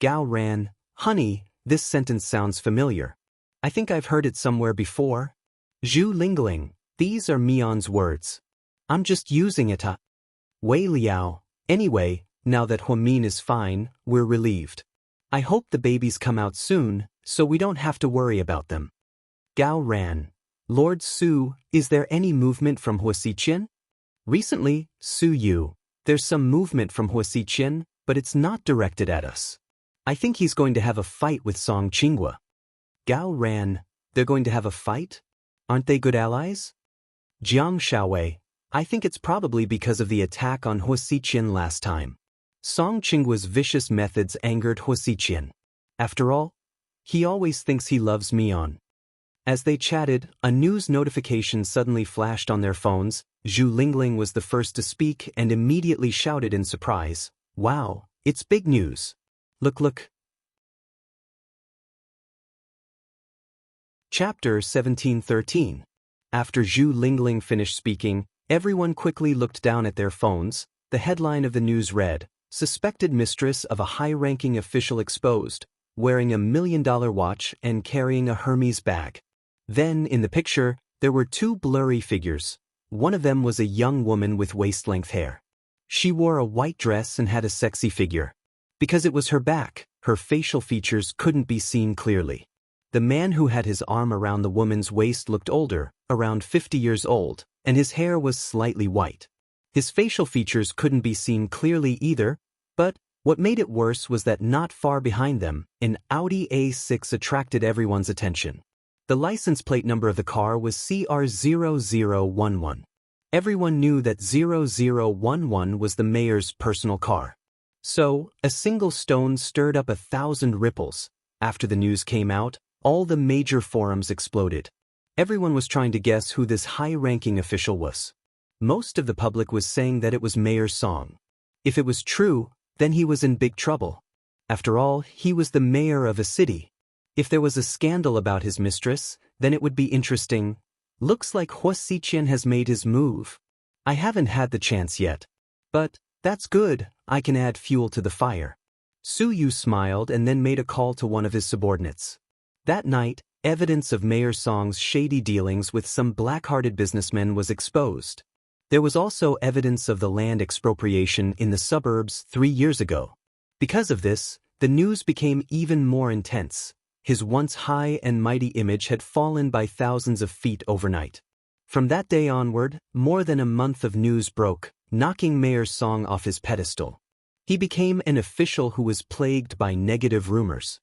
Gao Ran, honey, this sentence sounds familiar. I think I've heard it somewhere before. Zhu Lingling, these are Mian's words. I'm just using it. Wei Liao, anyway, now that Huamin is fine, we're relieved. I hope the babies come out soon, so we don't have to worry about them. Gao Ran, Lord Su, is there any movement from Huasiqian? Recently, Su Yu. There's some movement from Huasiqian, but it's not directed at us. I think he's going to have a fight with Song Qinghua. Gao ran. They're going to have a fight? Aren't they good allies? Jiang Xiaowei, I think it's probably because of the attack on Huo Xiqian last time. Song Qinghua's vicious methods angered Huo Xiqian. After all, he always thinks he loves Mian. As they chatted, a news notification suddenly flashed on their phones. Zhu Lingling was the first to speak and immediately shouted in surprise, "Wow, it's big news. Look. Chapter 1713. After Zhu Lingling finished speaking, everyone quickly looked down at their phones. The headline of the news read, "Suspected mistress of a high-ranking official exposed, wearing a $1 million watch and carrying a Hermes bag." Then, in the picture, there were two blurry figures. One of them was a young woman with waist-length hair. She wore a white dress and had a sexy figure. Because it was her back, her facial features couldn't be seen clearly. The man who had his arm around the woman's waist looked older, around 50 years old, and his hair was slightly white. His facial features couldn't be seen clearly either, but what made it worse was that not far behind them, an Audi A6 attracted everyone's attention. The license plate number of the car was CR0011. Everyone knew that 0011 was the mayor's personal car. So, a single stone stirred up 1,000 ripples. After the news came out, all the major forums exploded. Everyone was trying to guess who this high-ranking official was. Most of the public was saying that it was Mayor Song. If it was true, then he was in big trouble. After all, he was the mayor of a city. If there was a scandal about his mistress, then it would be interesting. Looks like Huo Xiqian has made his move. I haven't had the chance yet. But that's good, I can add fuel to the fire. Su Yu smiled and then made a call to one of his subordinates. That night, evidence of Mayor Song's shady dealings with some black-hearted businessmen was exposed. There was also evidence of the land expropriation in the suburbs 3 years ago. Because of this, the news became even more intense. His once high and mighty image had fallen by thousands of feet overnight. From that day onward, more than a month of news broke, knocking Mayor Song off his pedestal. He became an official who was plagued by negative rumors.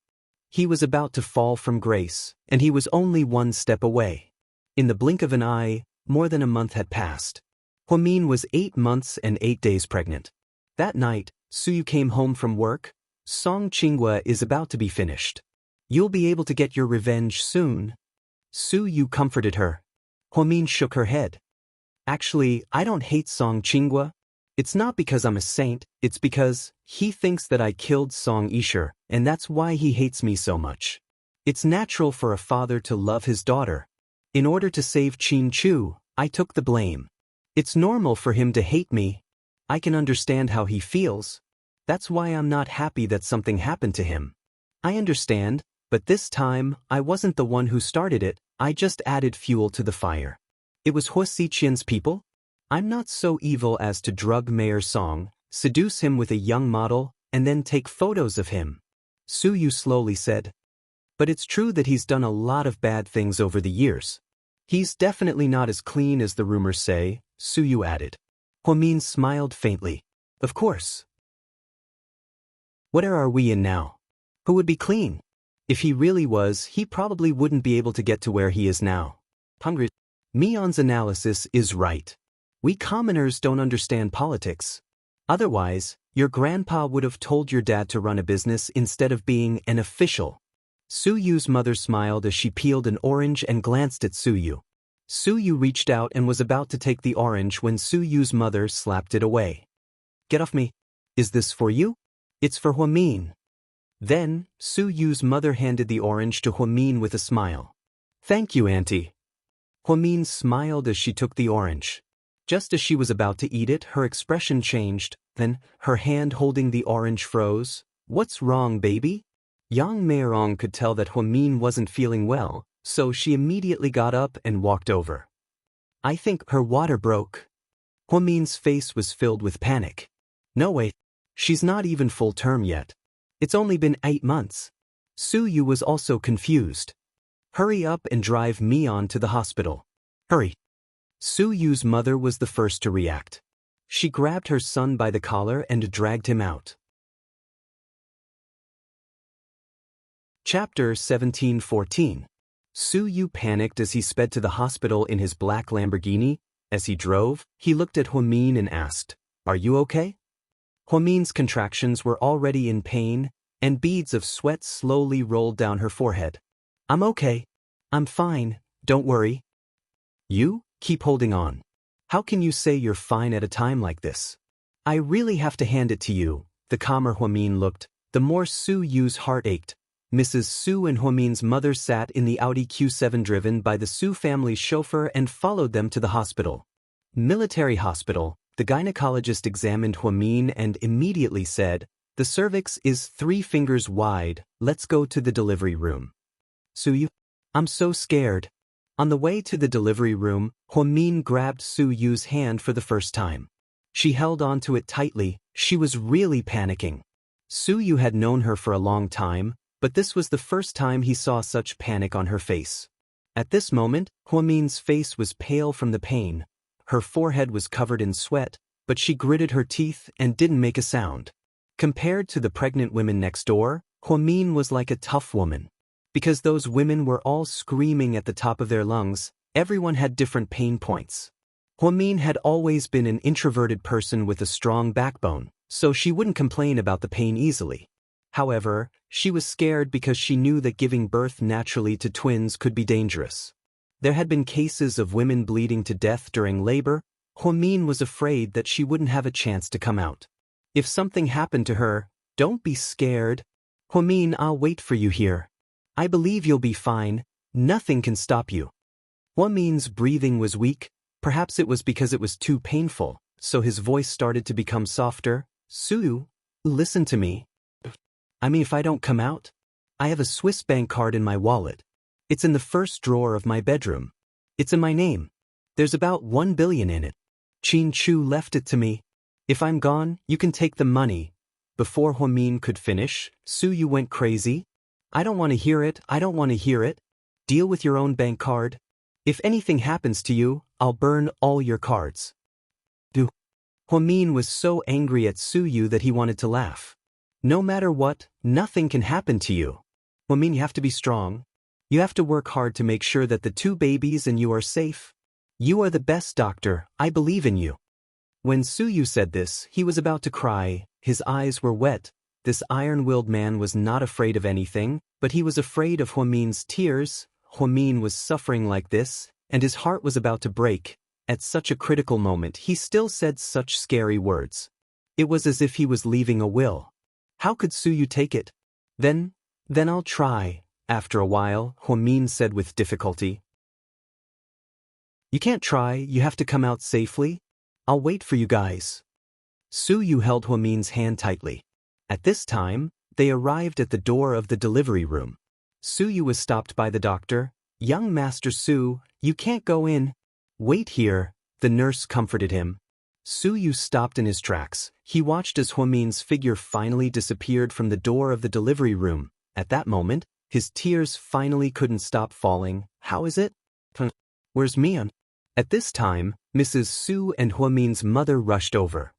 He was about to fall from grace, and he was only one step away. In the blink of an eye, more than a month had passed. Huo Min was 8 months and 8 days pregnant. That night, Su Yu came home from work. Song Qinghua is about to be finished. You'll be able to get your revenge soon. Su Yu comforted her. Huo Min shook her head. Actually, I don't hate Song Qinghua. It's not because I'm a saint, it's because he thinks that I killed Song Yisher, and that's why he hates me so much. It's natural for a father to love his daughter. In order to save Qin Chu, I took the blame. It's normal for him to hate me. I can understand how he feels. That's why I'm not happy that something happened to him. I understand, but this time, I wasn't the one who started it, I just added fuel to the fire. It was Huo Xiqian's people? I'm not so evil as to drug Mayor Song, seduce him with a young model, and then take photos of him. Su Yu slowly said. But it's true that he's done a lot of bad things over the years. He's definitely not as clean as the rumors say, Su Yu added. Huo Min smiled faintly. Of course. What era are we in now? Who would be clean? If he really was, he probably wouldn't be able to get to where he is now. Hungry. Mian's analysis is right. We commoners don't understand politics. Otherwise, your grandpa would have told your dad to run a business instead of being an official. Su Yu's mother smiled as she peeled an orange and glanced at Su Yu. Su Yu reached out and was about to take the orange when Su Yu's mother slapped it away. Get off me. Is this for you? It's for Huo Min. Then, Su Yu's mother handed the orange to Huo Min with a smile. Thank you, Auntie. Huo Min smiled as she took the orange. Just as she was about to eat it, her expression changed, then, her hand holding the orange froze. What's wrong, baby? Yang Meirong could tell that Huo Min wasn't feeling well, so she immediately got up and walked over. I think her water broke. Huo Min's face was filled with panic. No way. She's not even full term yet. It's only been 8 months. Su Yu was also confused. Hurry up and drive Mian to the hospital. Hurry. Su Yu's mother was the first to react. She grabbed her son by the collar and dragged him out. Chapter 1714. Su Yu panicked as he sped to the hospital in his black Lamborghini. As he drove, he looked at Huamin and asked, "Are you okay?" Huamin's contractions were already in pain, and beads of sweat slowly rolled down her forehead. "I'm okay. I'm fine, don't worry." "You? Keep holding on. How can you say you're fine at a time like this?" "I really have to hand it to you." The calmer Huamin looked, the more Su Yu's heart ached. Mrs. Su and Huamin's mother sat in the Audi Q7 driven by the Su family's chauffeur and followed them to the hospital. Military hospital, the gynecologist examined Huamin and immediately said, "The cervix is 3 fingers wide, let's go to the delivery room." "Su Yu? I'm so scared." On the way to the delivery room, Huamin grabbed Su Yu's hand for the first time. She held on to it tightly, she was really panicking. Su Yu had known her for a long time, but this was the first time he saw such panic on her face. At this moment, Huamin's face was pale from the pain. Her forehead was covered in sweat, but she gritted her teeth and didn't make a sound. Compared to the pregnant women next door, Huamin was like a tough woman. Because those women were all screaming at the top of their lungs, everyone had different pain points. Huamin had always been an introverted person with a strong backbone, so she wouldn't complain about the pain easily. However, she was scared because she knew that giving birth naturally to twins could be dangerous. There had been cases of women bleeding to death during labor. Huamin was afraid that she wouldn't have a chance to come out. "If something happened to her, don't be scared. Huamin, I'll wait for you here. I believe you'll be fine, nothing can stop you." Huamin's breathing was weak, perhaps it was because it was too painful, so his voice started to become softer. "Su, listen to me. I mean, if I don't come out, I have a Swiss bank card in my wallet. It's in the first drawer of my bedroom. It's in my name. There's about 1 billion in it. Qin Chu left it to me. If I'm gone, you can take the money." Before Huamin could finish, Su Yu went crazy. "I don't want to hear it, I don't want to hear it. Deal with your own bank card. If anything happens to you, I'll burn all your cards." Huamin was so angry at Su Yu that he wanted to laugh. "No matter what, nothing can happen to you. Huamin, you have to be strong. You have to work hard to make sure that the 2 babies and you are safe. You are the best doctor, I believe in you." When Su Yu said this, he was about to cry, his eyes were wet. This iron-willed man was not afraid of anything, but he was afraid of Huamin's tears. Huamin was suffering like this, and his heart was about to break. At such a critical moment, he still said such scary words. It was as if he was leaving a will. How could Su Yu take it? Then I'll try." After a while, Huamin said with difficulty. "You can't try, you have to come out safely. I'll wait for you guys." Su Yu held Huamin's hand tightly. At this time, they arrived at the door of the delivery room. Su Yu was stopped by the doctor. "Young Master Su, you can't go in. Wait here," the nurse comforted him. Su Yu stopped in his tracks. He watched as Huamin's figure finally disappeared from the door of the delivery room. At that moment, his tears finally couldn't stop falling. "How is it? Where's Mian?" At this time, Mrs. Su and Huamin's mother rushed over.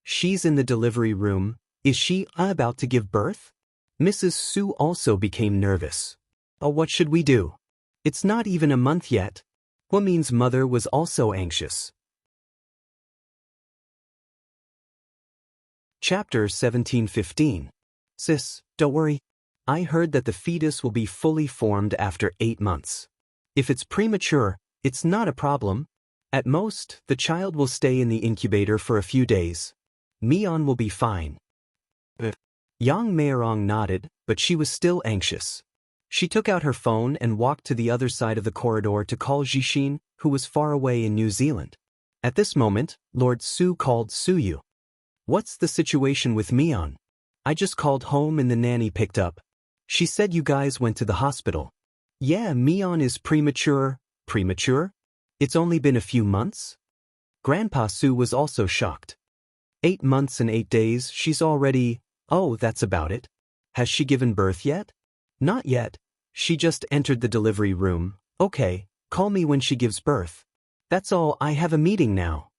"She's in the delivery room. Is she about to give birth?" Mrs. Su also became nervous. "Oh, what should we do? It's not even a month yet." Huamin's mother was also anxious. Chapter 1715. "Sis, don't worry. I heard that the fetus will be fully formed after 8 months. If it's premature, it's not a problem. At most, the child will stay in the incubator for a few days. Mian will be fine." Yang Meirong nodded, but she was still anxious. She took out her phone and walked to the other side of the corridor to call Jixin, who was far away in New Zealand. At this moment, Lord Su called Su Yu. "What's the situation with Mian? I just called home and the nanny picked up. She said you guys went to the hospital." "Yeah, Mian is premature." "Premature? It's only been a few months?" Grandpa Su was also shocked. 8 months and 8 days, she's already... Oh, that's about it. Has she given birth yet? Not yet. She just entered the delivery room. Okay, call me when she gives birth. That's all, I have a meeting now.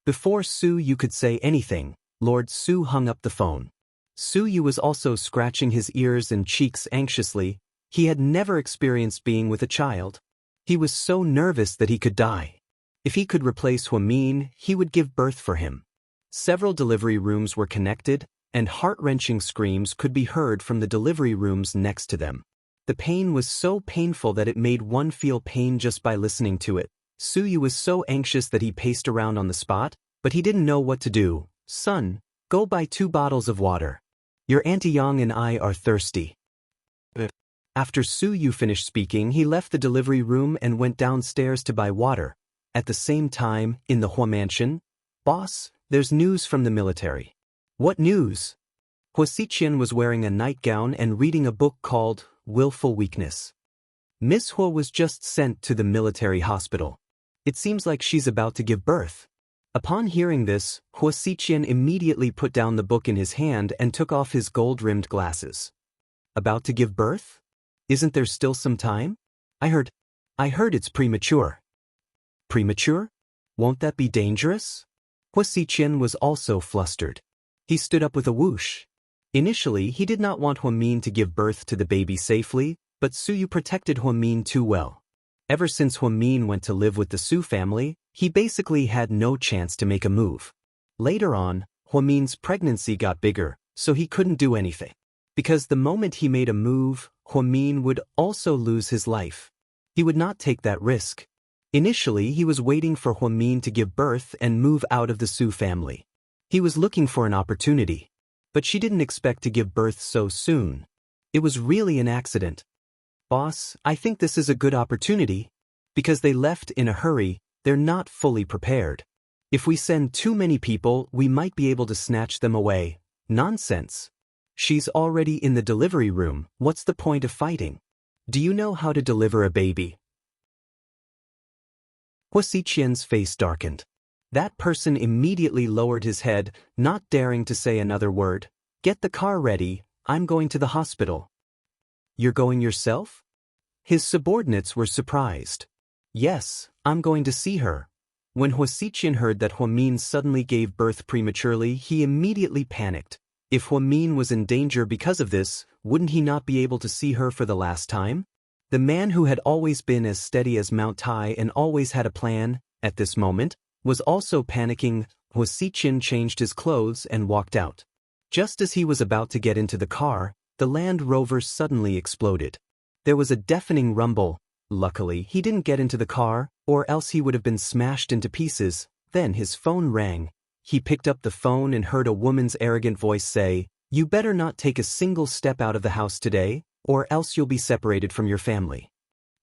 Before Su Yu could say anything, Lord Su hung up the phone. Su Yu was also scratching his ears and cheeks anxiously. He had never experienced being with a child. He was so nervous that he could die. If he could replace Huamin, he would give birth for him. Several delivery rooms were connected, and heart-wrenching screams could be heard from the delivery rooms next to them. The pain was so painful that it made one feel pain just by listening to it. Su Yu was so anxious that he paced around on the spot, but he didn't know what to do. "Son, go buy 2 bottles of water. Your Auntie Yang and I are thirsty." After Su Yu finished speaking, he left the delivery room and went downstairs to buy water. At the same time, in the Hua mansion, "Boss, there's news from the military." "What news?" Hua Xiqian was wearing a nightgown and reading a book called Willful Weakness. "Miss Hua was just sent to the military hospital. It seems like she's about to give birth." Upon hearing this, Hua Xiqian immediately put down the book in his hand and took off his gold-rimmed glasses. "About to give birth? Isn't there still some time? I heard it's premature." "Premature? Won't that be dangerous?" Hua Xiqian was also flustered. He stood up with a whoosh. Initially, he did not want Huamin to give birth to the baby safely, but Su Yu protected Huamin too well. Ever since Huamin went to live with the Su family, he basically had no chance to make a move. Later on, Huamin's pregnancy got bigger, so he couldn't do anything. Because the moment he made a move, Huamin would also lose his life. He would not take that risk. Initially, he was waiting for Huamin to give birth and move out of the Su family. He was looking for an opportunity. But she didn't expect to give birth so soon. It was really an accident. "Boss, I think this is a good opportunity." Because they left in a hurry, they're not fully prepared. "If we send too many people, we might be able to snatch them away." "Nonsense. She's already in the delivery room. What's the point of fighting? Do you know how to deliver a baby?" Hua Xiqian's face darkened. That person immediately lowered his head, not daring to say another word. "Get the car ready, I'm going to the hospital." "You're going yourself?" His subordinates were surprised. "Yes, I'm going to see her." When Hua Xiqian heard that Huamin suddenly gave birth prematurely, he immediately panicked. If Huamin was in danger because of this, wouldn't he not be able to see her for the last time? The man who had always been as steady as Mount Tai and always had a plan, at this moment, was also panicking. Hua Xiqian changed his clothes and walked out. Just as he was about to get into the car, the Land Rover suddenly exploded. There was a deafening rumble. Luckily, he didn't get into the car, or else he would have been smashed into pieces. Then his phone rang. He picked up the phone and heard a woman's arrogant voice say, "You better not take a single step out of the house today, or else you'll be separated from your family."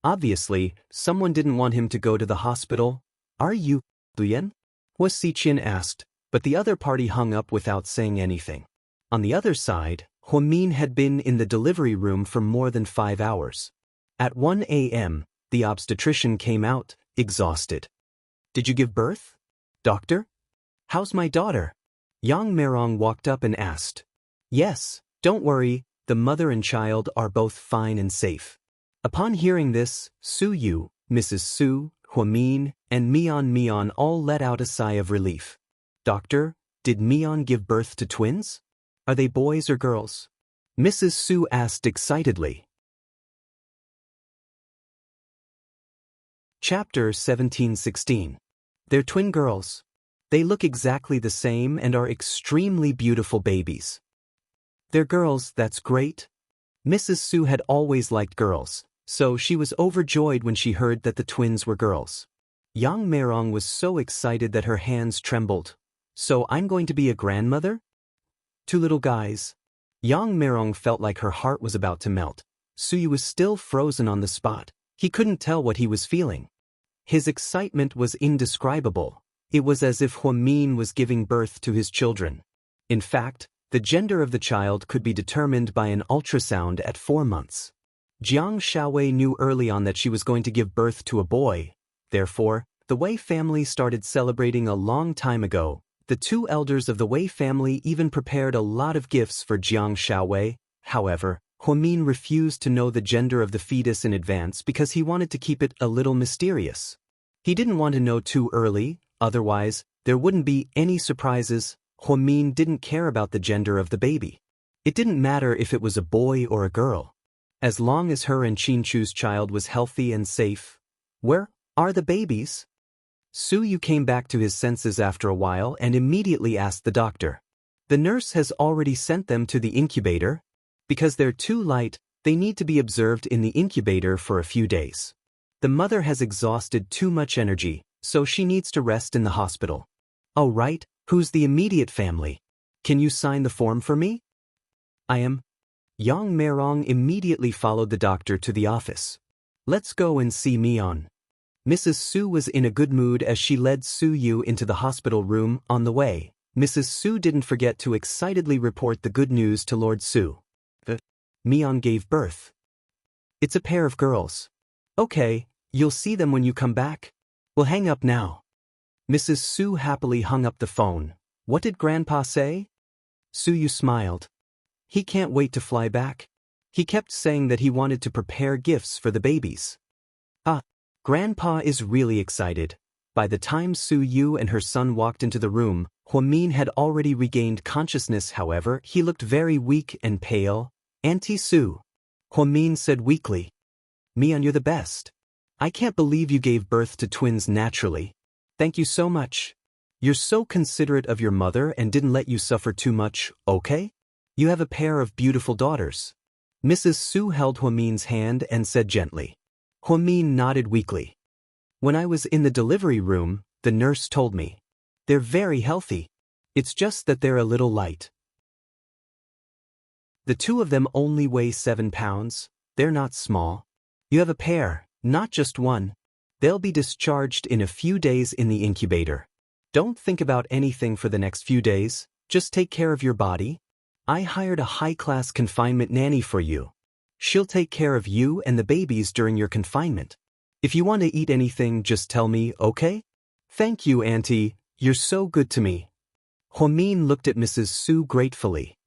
Obviously, someone didn't want him to go to the hospital. "Are you Luyan?" Hua Xiqian asked, but the other party hung up without saying anything. On the other side, Huamin had been in the delivery room for more than 5 hours. At 1 a.m., the obstetrician came out, exhausted. "Did you give birth? Doctor? How's my daughter?" Yang Merong walked up and asked. "Yes, don't worry, the mother and child are both fine and safe." Upon hearing this, Su Yu, Mrs. Su, Huamin, and Mian all let out a sigh of relief. "Doctor, did Mian give birth to twins? Are they boys or girls?" Mrs. Su asked excitedly. Chapter 17:16. They're twin girls. They look exactly the same and are extremely beautiful babies. "They're girls, that's great." Mrs. Su had always liked girls, so she was overjoyed when she heard that the twins were girls. Yang Merong was so excited that her hands trembled. "So I'm going to be a grandmother? 2 little guys." Yang Merong felt like her heart was about to melt. Su Yu was still frozen on the spot. He couldn't tell what he was feeling. His excitement was indescribable. It was as if Huamin was giving birth to his children. In fact, the gender of the child could be determined by an ultrasound at 4 months. Jiang Shaowei knew early on that she was going to give birth to a boy. Therefore, the Wei family started celebrating a long time ago. The 2 elders of the Wei family even prepared a lot of gifts for Jiang Shaowei. However, Huamin refused to know the gender of the fetus in advance because he wanted to keep it a little mysterious. He didn't want to know too early, otherwise, there wouldn't be any surprises. Huamin didn't care about the gender of the baby. It didn't matter if it was a boy or a girl. As long as her and Xianxia's child was healthy and safe. Where are the babies? Su Yu came back to his senses after a while and immediately asked the doctor. The nurse has already sent them to the incubator. Because they're too light, they need to be observed in the incubator for a few days. The mother has exhausted too much energy, so she needs to rest in the hospital. Oh right, who's the immediate family? Can you sign the form for me? I am. Yang Merong immediately followed the doctor to the office. Let's go and see Mian. Mrs. Su was in a good mood as she led Su Yu into the hospital room. On the way, Mrs. Su didn't forget to excitedly report the good news to Lord Su. Mian gave birth. It's a pair of girls. Okay, you'll see them when you come back. We'll hang up now. Mrs. Su happily hung up the phone. What did Grandpa say? Su Yu smiled. He can't wait to fly back. He kept saying that he wanted to prepare gifts for the babies. Grandpa is really excited. By the time Su Yu and her son walked into the room, Huamin had already regained consciousness. However, he looked very weak and pale. Auntie Su. Huamin said weakly. Mian, you're the best. I can't believe you gave birth to twins naturally. Thank you so much. You're so considerate of your mother and didn't let you suffer too much, okay? You have a pair of beautiful daughters. Mrs. Su held Huamin's hand and said gently. Huamin nodded weakly. When I was in the delivery room, the nurse told me. They're very healthy. It's just that they're a little light. The two of them only weigh 7 pounds. They're not small. You have a pair, not just one. They'll be discharged in a few days in the incubator. Don't think about anything for the next few days. Just take care of your body. I hired a high-class confinement nanny for you. She'll take care of you and the babies during your confinement. If you want to eat anything, just tell me, okay? Thank you, Auntie. You're so good to me. Huamin looked at Mrs. Su gratefully.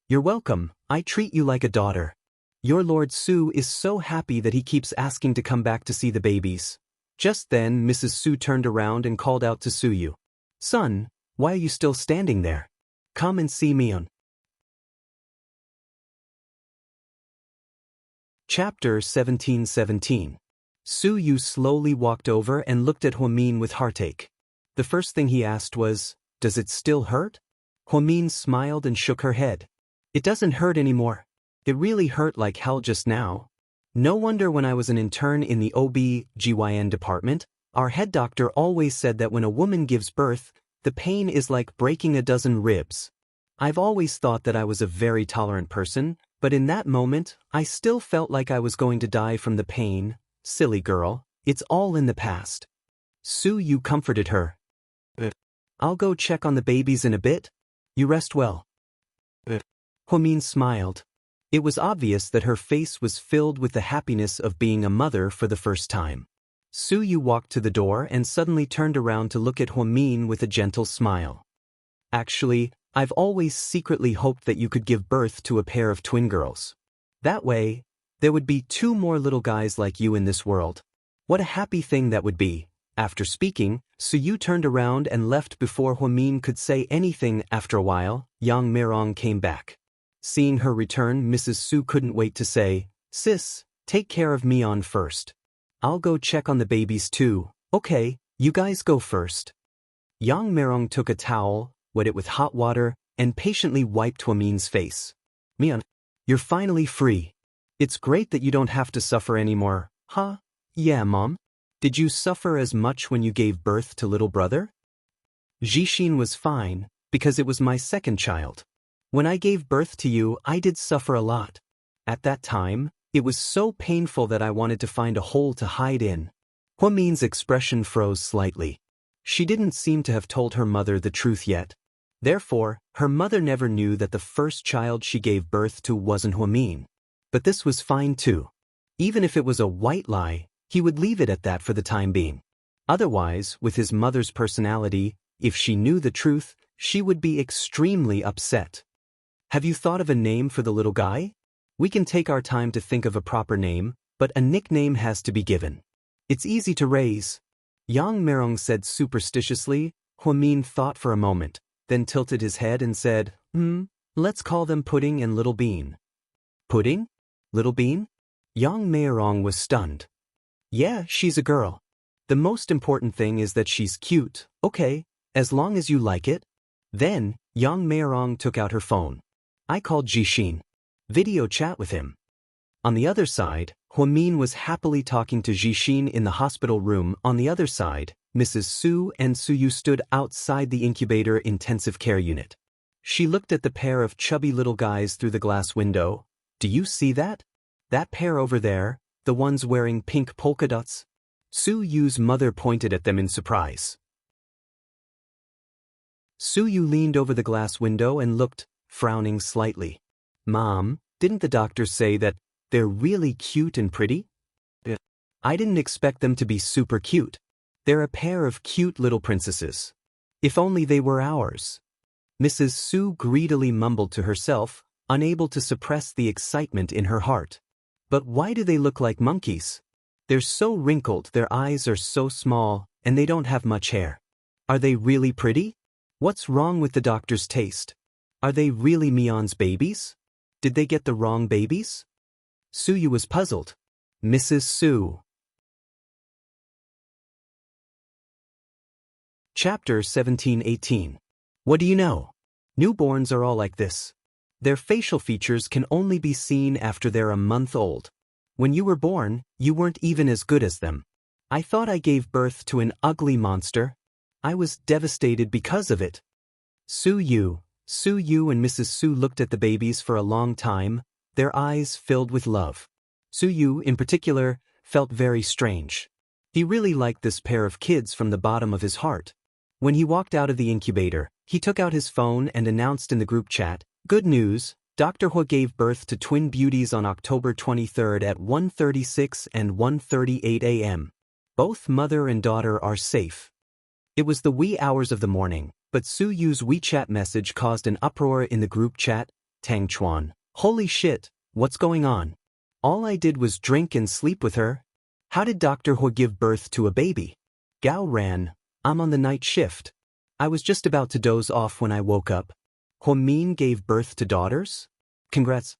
You're welcome. I treat you like a daughter. Your Lord Su is so happy that he keeps asking to come back to see the babies. Just then, Mrs. Su turned around and called out to Su Yu. Son, why are you still standing there? Come and see Mian. Chapter 1717. Su Yu slowly walked over and looked at Huamin with heartache. The first thing he asked was, Does it still hurt? Huamin smiled and shook her head. It doesn't hurt anymore. It really hurt like hell just now. No wonder when I was an intern in the OB/GYN department, our head doctor always said that when a woman gives birth, the pain is like breaking a dozen ribs. I've always thought that I was a very tolerant person, but in that moment, I still felt like I was going to die from the pain. Silly girl, it's all in the past. Su Yu comforted her. I'll go check on the babies in a bit. You rest well. Huamin smiled. It was obvious that her face was filled with the happiness of being a mother for the first time. Su Yu walked to the door and suddenly turned around to look at Huamin with a gentle smile. Actually, I've always secretly hoped that you could give birth to a pair of twin girls. That way, there would be 2 more little guys like you in this world. What a happy thing that would be. After speaking, Su Yu turned around and left before Huamin could say anything. After a while, Yang Merong came back. Seeing her return, Mrs. Su couldn't wait to say, Sis, take care of Mian first. I'll go check on the babies too. Okay, you guys go first. Yang Merong took a towel, wet it with hot water, and patiently wiped Huamin's face. Mian, you're finally free. It's great that you don't have to suffer anymore, huh? Yeah, Mom. Did you suffer as much when you gave birth to little brother? Jixin was fine, because it was my second child. When I gave birth to you, I did suffer a lot. At that time, it was so painful that I wanted to find a hole to hide in. Huamin's expression froze slightly. She didn't seem to have told her mother the truth yet. Therefore, her mother never knew that the first child she gave birth to wasn't Huamin. But this was fine too. Even if it was a white lie, he would leave it at that for the time being. Otherwise, with his mother's personality, if she knew the truth, she would be extremely upset. Have you thought of a name for the little guy? We can take our time to think of a proper name, but a nickname has to be given. It's easy to raise. Yang Merong said superstitiously. Huamin thought for a moment, then tilted his head and said, Let's call them Pudding and Little Bean. Pudding? Little Bean? Yang Meirong was stunned. Yeah, she's a girl. The most important thing is that she's cute, okay, as long as you like it. Then, Yang Meirong took out her phone. I called Jixin. Video chat with him. On the other side, Huamin was happily talking to Jixin in the hospital room. On the other side, Mrs. Su and Suyu stood outside the incubator intensive care unit. She looked at the pair of chubby little guys through the glass window. Do you see that? That pair over there, the ones wearing pink polka dots? Suyu's mother pointed at them in surprise. Suyu leaned over the glass window and looked, frowning slightly. Mom, didn't the doctors say that they're really cute and pretty? I didn't expect them to be super cute. They're a pair of cute little princesses. If only they were ours. Mrs. Su greedily mumbled to herself, unable to suppress the excitement in her heart. But why do they look like monkeys? They're so wrinkled, their eyes are so small, and they don't have much hair. Are they really pretty? What's wrong with the doctor's taste? Are they really Mion's babies? Did they get the wrong babies? Suyu was puzzled. Mrs. Su. Chapter 17-18. What do you know? Newborns are all like this. Their facial features can only be seen after they're a month old. When you were born, you weren't even as good as them. I thought I gave birth to an ugly monster. I was devastated because of it. Suyu and Mrs. Su looked at the babies for a long time, their eyes filled with love. Suyu, in particular, felt very strange. He really liked this pair of kids from the bottom of his heart. When he walked out of the incubator, he took out his phone and announced in the group chat, "Good news, Dr. Hua gave birth to twin beauties on October 23rd at 1:36 and 1:38 a.m. Both mother and daughter are safe." It was the wee hours of the morning, but Suyu's WeChat message caused an uproar in the group chat. Tang Chuan. Holy shit, what's going on? All I did was drink and sleep with her. How did Dr. Hua give birth to a baby? Gao ran. I'm on the night shift. I was just about to doze off when I woke up. Huamin gave birth to daughters? Congrats.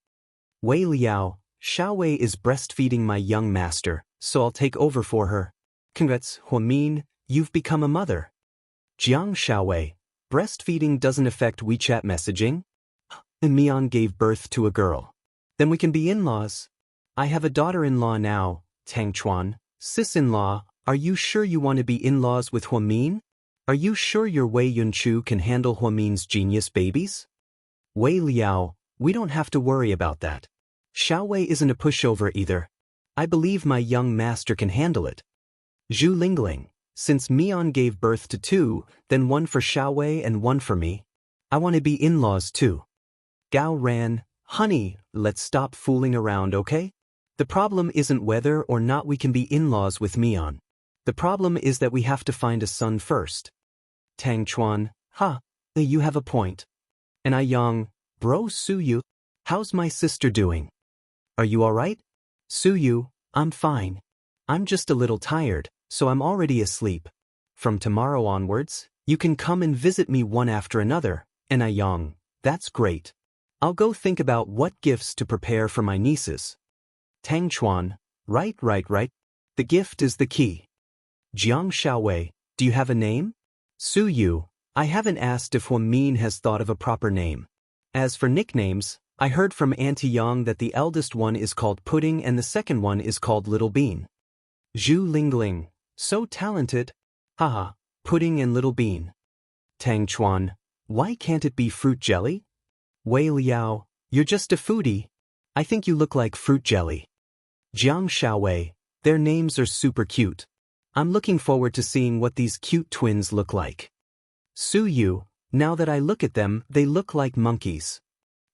Wei Liao, Xiaowei is breastfeeding my young master, so I'll take over for her. Congrats, Huamin, you've become a mother. Jiang Xiaowei, breastfeeding doesn't affect WeChat messaging? And Mian gave birth to a girl. Then we can be in-laws. I have a daughter-in-law now, Tang Chuan. Sis-in-law, are you sure you want to be in-laws with Huamin? Are you sure your Wei Yunchu can handle Huamin's genius babies? Wei Liao, we don't have to worry about that. Xiaowei isn't a pushover either. I believe my young master can handle it. Zhu Lingling, since Mian gave birth to two, then one for Xiaowei and one for me. I want to be in-laws too. Gao ran, honey, let's stop fooling around, okay? The problem isn't whether or not we can be in-laws with Mian. The problem is that we have to find a son first. Tang Chuan, you have a point. And I young, bro Suyu, how's my sister doing? Are you alright? Suyu, I'm fine. I'm just a little tired, so I'm already asleep. From tomorrow onwards, you can come and visit me one after another, and I young, that's great. I'll go think about what gifts to prepare for my nieces. Tang Chuan, right. The gift is the key. Jiang Xiaowei, do you have a name? Suyu, I haven't asked if Huamin has thought of a proper name. As for nicknames, I heard from Auntie Yang that the eldest one is called Pudding and the second one is called Little Bean. Zhu Lingling, so talented. Haha, Pudding and Little Bean. Tang Chuan, why can't it be fruit jelly? Wei Liao, you're just a foodie. I think you look like fruit jelly. Jiang Xiaowei, their names are super cute. I'm looking forward to seeing what these cute twins look like. Suyu, now that I look at them, they look like monkeys.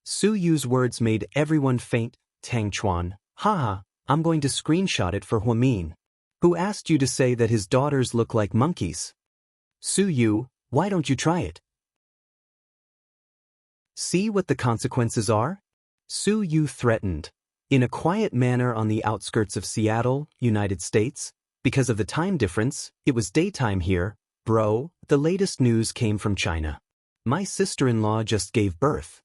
Suyu's words made everyone faint. Tang Chuan, I'm going to screenshot it for Huamin. Who asked you to say that his daughters look like monkeys? Suyu, why don't you try it? See what the consequences are? Suyu threatened. In a quiet manner on the outskirts of Seattle, United States. Because of the time difference, it was daytime here. Bro, the latest news came from China. My sister-in-law just gave birth.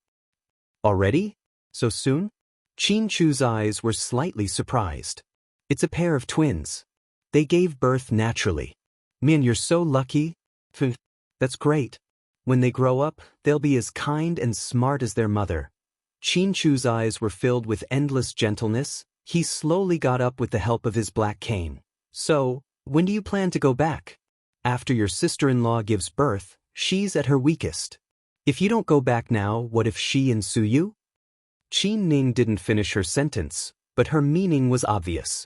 Already? So soon? Qin Chu's eyes were slightly surprised. It's a pair of twins. They gave birth naturally. Min, you're so lucky. That's great. When they grow up, they'll be as kind and smart as their mother. Qin Chu's eyes were filled with endless gentleness. He slowly got up with the help of his black cane. So, when do you plan to go back? After your sister-in-law gives birth, she's at her weakest. If you don't go back now, what if she ensue you? Qin Ning didn't finish her sentence, but her meaning was obvious.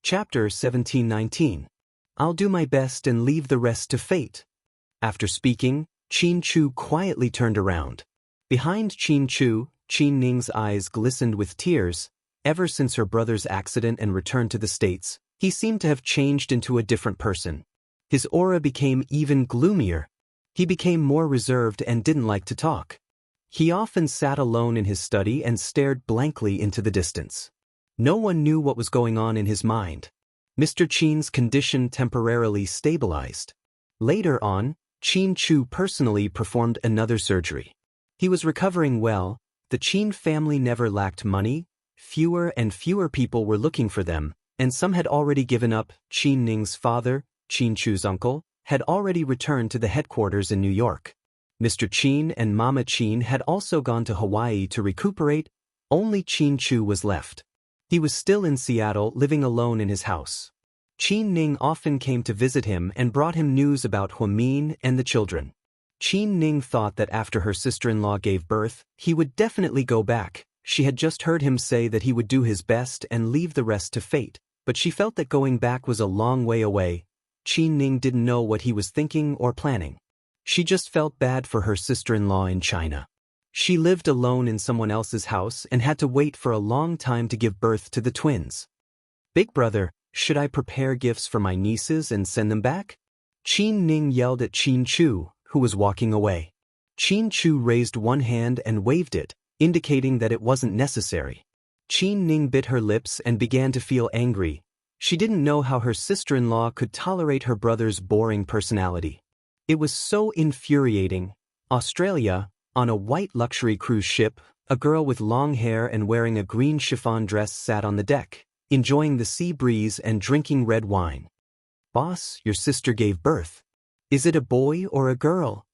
Chapter 1719. I'll do my best and leave the rest to fate. After speaking, Qin Chu quietly turned around. Behind Qin Chu, Qin Ning's eyes glistened with tears. Ever since her brother's accident and return to the States, he seemed to have changed into a different person. His aura became even gloomier. He became more reserved and didn't like to talk. He often sat alone in his study and stared blankly into the distance. No one knew what was going on in his mind. Mr. Qin's condition temporarily stabilized. Later on, Qin Chu personally performed another surgery. He was recovering well. The Qin family never lacked money. Fewer and fewer people were looking for them, and some had already given up. Qin Ning's father, Qin Chu's uncle, had already returned to the headquarters in New York. Mr. Qin and Mama Qin had also gone to Hawaii to recuperate. Only Qin Chu was left. He was still in Seattle, living alone in his house. Qin Ning often came to visit him and brought him news about Huamin and the children. Qin Ning thought that after her sister-in-law gave birth, he would definitely go back. She had just heard him say that he would do his best and leave the rest to fate, but she felt that going back was a long way away. Qin Ning didn't know what he was thinking or planning. She just felt bad for her sister-in-law in China. She lived alone in someone else's house and had to wait for a long time to give birth to the twins. Big brother, should I prepare gifts for my nieces and send them back? Qin Ning yelled at Qin Chu, who was walking away. Qin Chu raised one hand and waved it, indicating that it wasn't necessary. Qin Ning bit her lips and began to feel angry. She didn't know how her sister-in-law could tolerate her brother's boring personality. It was so infuriating. Australia, on a white luxury cruise ship, a girl with long hair and wearing a green chiffon dress sat on the deck, enjoying the sea breeze and drinking red wine. Boss, your sister gave birth. Is it a boy or a girl?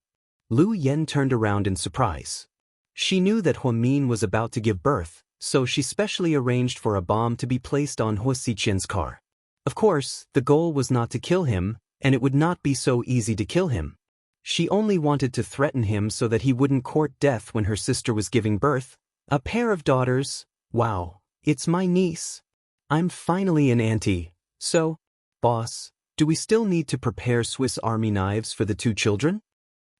Lu Yen turned around in surprise. She knew that Huamin was about to give birth, so she specially arranged for a bomb to be placed on Hua Xiqian's car. Of course, the goal was not to kill him, and it would not be so easy to kill him. She only wanted to threaten him so that he wouldn't court death when her sister was giving birth. A pair of daughters. Wow, it's my niece. I'm finally an auntie. So, boss, do we still need to prepare Swiss Army knives for the two children?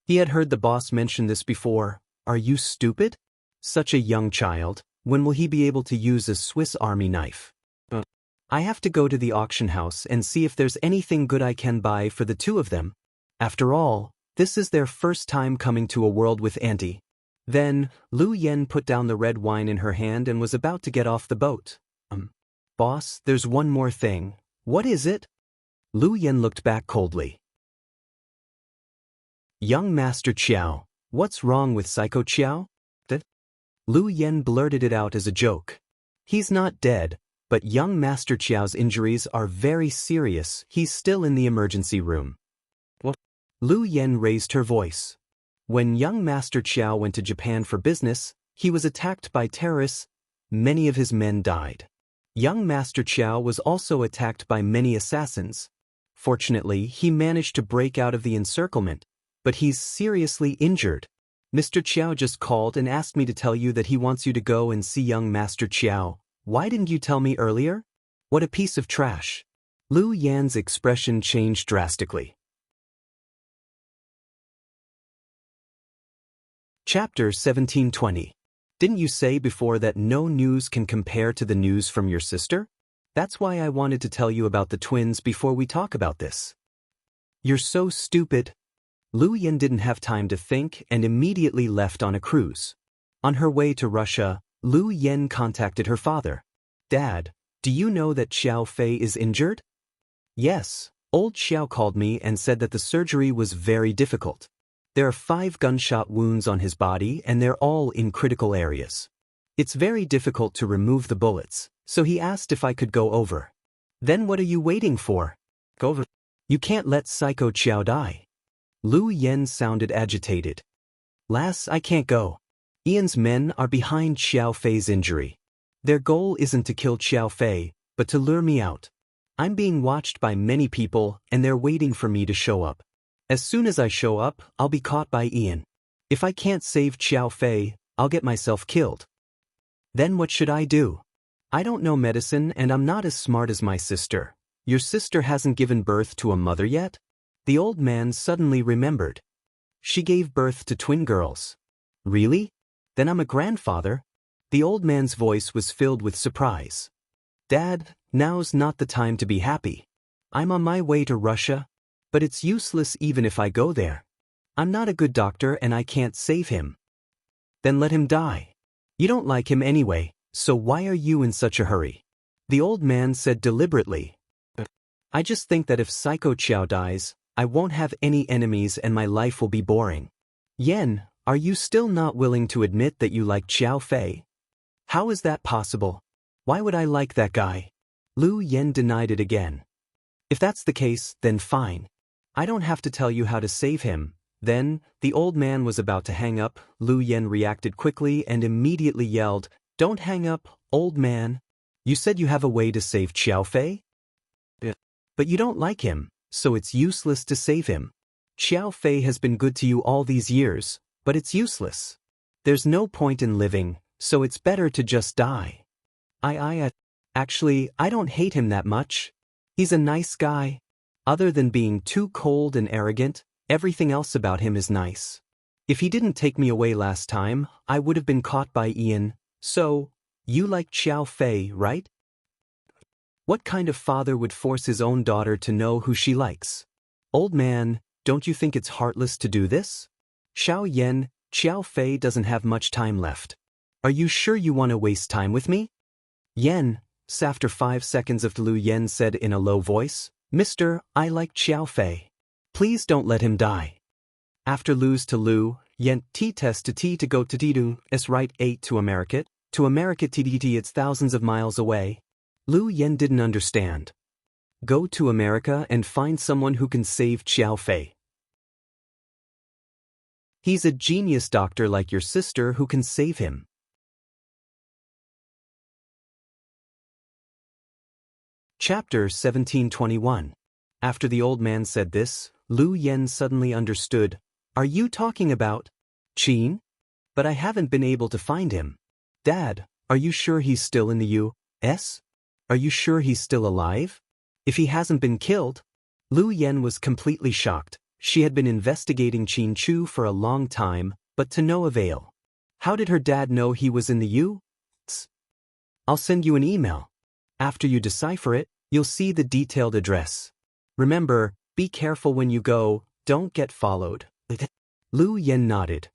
He had heard the boss mention this before. Are you stupid? Such a young child, when will he be able to use a Swiss Army knife? I have to go to the auction house and see if there's anything good I can buy for the two of them. After all, this is their first time coming to a world with Auntie. Then, Lu Yen put down the red wine in her hand and was about to get off the boat. Boss, there's one more thing. What is it? Lu Yen looked back coldly. Young Master Qiao, what's wrong with Psycho Qiao? Lu Yen blurted it out as a joke. He's not dead, but young Master Qiao's injuries are very serious. He's still in the emergency room. What? Lu Yen raised her voice. When young Master Qiao went to Japan for business, he was attacked by terrorists. Many of his men died. Young Master Qiao was also attacked by many assassins. Fortunately, he managed to break out of the encirclement, but he's seriously injured. Mr. Qiao just called and asked me to tell you that he wants you to go and see young Master Qiao. Why didn't you tell me earlier? What a piece of trash. Lu Yan's expression changed drastically. Chapter 1720. Didn't you say before that no news can compare to the news from your sister? That's why I wanted to tell you about the twins before we talk about this. You're so stupid. Lu Yan didn't have time to think and immediately left on a cruise. On her way to Russia, Lu Yan contacted her father. Dad, do you know that Xiao Fei is injured? Yes, old Xiao called me and said that the surgery was very difficult. There are 5 gunshot wounds on his body and they're all in critical areas. It's very difficult to remove the bullets, so he asked if I could go over. Then what are you waiting for? Go over. You can't let Psycho Xiao die. Lu Yen sounded agitated. Lass, I can't go. Ian's men are behind Xiao Fei's injury. Their goal isn't to kill Xiao Fei, but to lure me out. I'm being watched by many people and they're waiting for me to show up. As soon as I show up, I'll be caught by Ian. If I can't save Xiao Fei, I'll get myself killed. Then what should I do? I don't know medicine and I'm not as smart as my sister. Your sister hasn't given birth to a mother yet? The old man suddenly remembered. She gave birth to twin girls. Really? Then I'm a grandfather? The old man's voice was filled with surprise. Dad, now's not the time to be happy. I'm on my way to Russia. But it's useless even if I go there. I'm not a good doctor and I can't save him. Then let him die. You don't like him anyway, so why are you in such a hurry? The old man said deliberately. I just think that if Psycho Xiao dies, I won't have any enemies and my life will be boring. Yen, are you still not willing to admit that you like Xiao Fei? How is that possible? Why would I like that guy? Lu Yen denied it again. If that's the case, then fine. I don't have to tell you how to save him. Then, the old man was about to hang up. Lu Yen reacted quickly and immediately yelled, Don't hang up, old man. You said you have a way to save Xiao Fei? But you don't like him, so it's useless to save him. Xiao Fei has been good to you all these years, but it's useless. There's no point in living, so it's better to just die. Actually, I don't hate him that much. He's a nice guy. Other than being too cold and arrogant, everything else about him is nice. If he didn't take me away last time, I would have been caught by Ian. So, you like Xiao Fei, right? What kind of father would force his own daughter to know who she likes? Old man, don't you think it's heartless to do this? Xiao Yen, Xiao Fei doesn't have much time left. Are you sure you want to waste time with me? Yen, after 5 seconds of Lu Yen said in a low voice, Mister, I like Xiao Fei. Please don't let him die. After Lu's to Lu, Yen T-test to T to go to T-do, S right 8 to America T-T it's thousands of miles away. Lu Yen didn't understand. Go to America and find someone who can save Xiao Fei. He's a genius doctor like your sister who can save him. Chapter 1721. After the old man said this, Lu Yen suddenly understood. Are you talking about Qin? But I haven't been able to find him. Dad, are you sure he's still in the U.S.? Are you sure he's still alive? If he hasn't been killed? Lu Yen was completely shocked. She had been investigating Qin Chu for a long time, but to no avail. How did her dad know he was in the U.S.? I'll send you an email. After you decipher it, you'll see the detailed address. Remember, be careful when you go, don't get followed. Lu Yen nodded.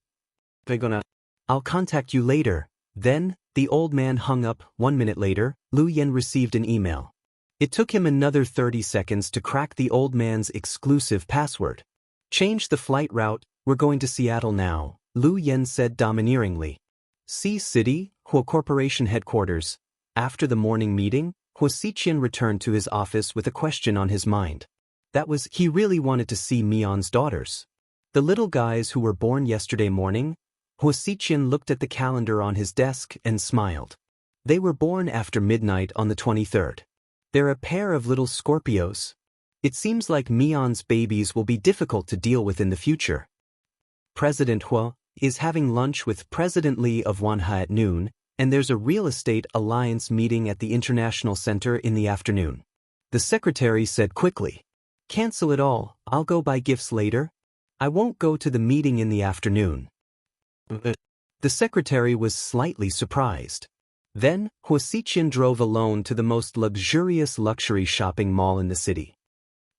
I'll contact you later. Then, the old man hung up. 1 minute later, Lu Yen received an email. It took him another 30 seconds to crack the old man's exclusive password. Change the flight route, we're going to Seattle now, Lu Yen said domineeringly. Sea City, Huo Corporation headquarters. After the morning meeting, Huo Xiqian returned to his office with a question on his mind. That was, he really wanted to see Mion's daughters. The little guys who were born yesterday morning. Huo Xiqian looked at the calendar on his desk and smiled. They were born after midnight on the 23rd. They're a pair of little Scorpios. It seems like Mion's babies will be difficult to deal with in the future. President Huo is having lunch with President Li of Wanha at noon, and there's a real estate alliance meeting at the International Center in the afternoon. The secretary said quickly. Cancel it all, I'll go buy gifts later. I won't go to the meeting in the afternoon. The secretary was slightly surprised. Then, Huo Xiqian drove alone to the most luxurious luxury shopping mall in the city.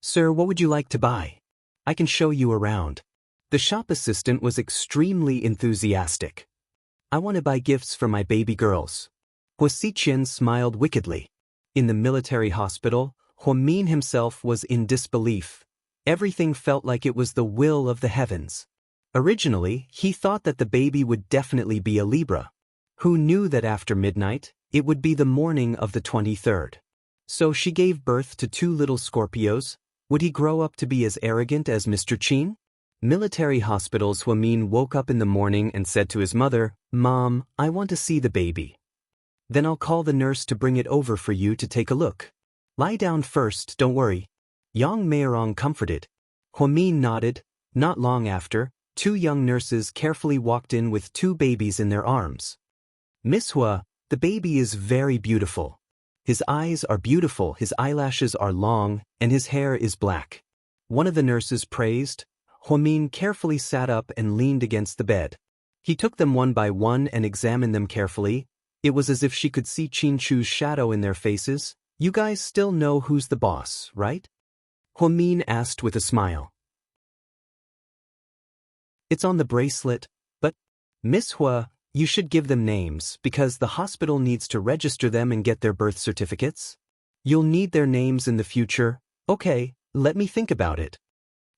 Sir, what would you like to buy? I can show you around. The shop assistant was extremely enthusiastic. I want to buy gifts for my baby girls. Huo Xiqian smiled wickedly. In the military hospital, Huo Min himself was in disbelief. Everything felt like it was the will of the heavens. Originally, he thought that the baby would definitely be a Libra. Who knew that after midnight, it would be the morning of the 23rd? So she gave birth to 2 little Scorpios. Would he grow up to be as arrogant as Mr. Qin? Military hospitals. Huamin woke up in the morning and said to his mother, "Mom, I want to see the baby. Then I'll call the nurse to bring it over for you to take a look. Lie down first, don't worry." Yang Meirong comforted. Huamin nodded. Not long after, 2 young nurses carefully walked in with 2 babies in their arms. "Miss Hua, the baby is very beautiful. His eyes are beautiful, his eyelashes are long, and his hair is black," one of the nurses praised. Huamin carefully sat up and leaned against the bed. He took them one by one and examined them carefully. It was as if she could see Qin Chu's shadow in their faces. "You guys still know who's the boss, right?" Huamin asked with a smile. "It's on the bracelet, but Miss Hua, you should give them names because the hospital needs to register them and get their birth certificates. You'll need their names in the future." "Okay, let me think about it."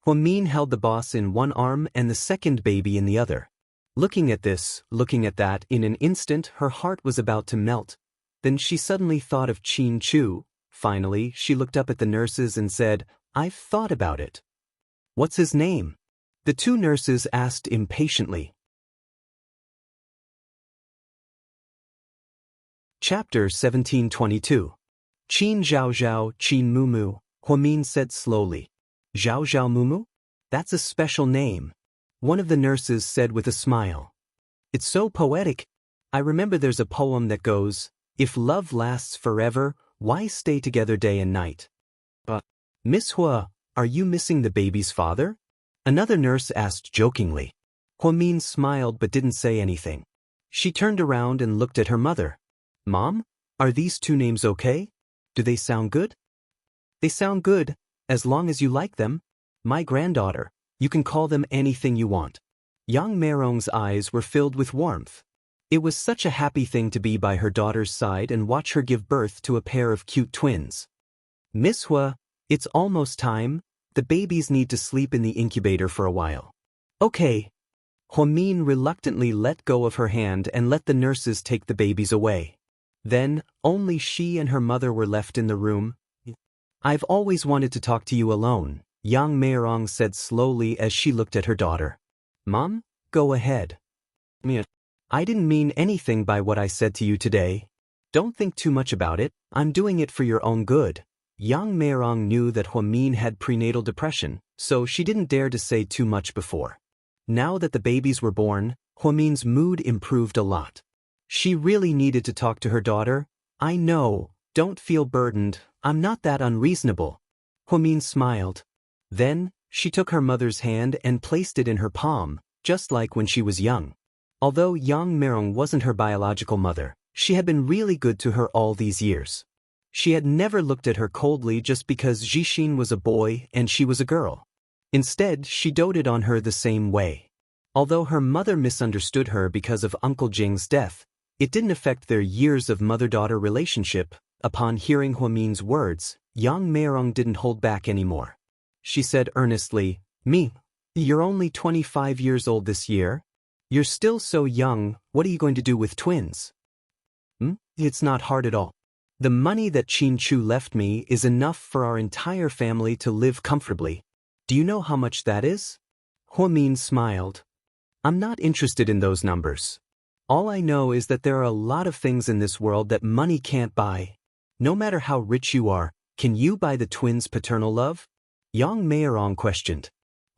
Huamin held the boss in one arm and the second baby in the other. Looking at this, looking at that, in an instant her heart was about to melt. Then she suddenly thought of Qin Chu. Finally, she looked up at the nurses and said, "I've thought about it." "What's his name?" the 2 nurses asked impatiently. Chapter 1722. Qin Zhao Zhao, Qin Mumu, Huamin said slowly. "Zhao Zhao Mumu? That's a special name," one of the nurses said with a smile. "It's so poetic. I remember there's a poem that goes, 'If love lasts forever, why stay together day and night?'" "But, Miss Hua, are you missing the baby's father?" another nurse asked jokingly. Huamin smiled but didn't say anything. She turned around and looked at her mother. "Mom, are these 2 names okay? Do they sound good?" "They sound good, as long as you like them. My granddaughter, you can call them anything you want." Yang Meirong's eyes were filled with warmth. It was such a happy thing to be by her daughter's side and watch her give birth to a pair of cute twins. "Miss Hua, it's almost time. The babies need to sleep in the incubator for a while." "Okay." Huamin reluctantly let go of her hand and let the nurses take the babies away. Then, only she and her mother were left in the room. "I've always wanted to talk to you alone," Yang Meirong said slowly as she looked at her daughter. "Mom, go ahead." "I didn't mean anything by what I said to you today. Don't think too much about it, I'm doing it for your own good." Yang Meirong knew that Huamin had prenatal depression, so she didn't dare to say too much before. Now that the babies were born, Huamin's mood improved a lot. She really needed to talk to her daughter. "I know, don't feel burdened, I'm not that unreasonable." Huamin smiled. Then, she took her mother's hand and placed it in her palm, just like when she was young. Although Yang Meirong wasn't her biological mother, she had been really good to her all these years. She had never looked at her coldly just because Zhixin was a boy and she was a girl. Instead, she doted on her the same way. Although her mother misunderstood her because of Uncle Jing's death, it didn't affect their years of mother-daughter relationship. Upon hearing Huamin's words, Yang Meirong didn't hold back anymore. She said earnestly, "You're only 25 years old this year. You're still so young, what are you going to do with twins?" It's not hard at all. The money that Qin Chu left me is enough for our entire family to live comfortably. Do you know how much that is?" Huamin smiled. "I'm not interested in those numbers. All I know is that there are a lot of things in this world that money can't buy. No matter how rich you are, can you buy the twins' paternal love?" Yang Meirong questioned.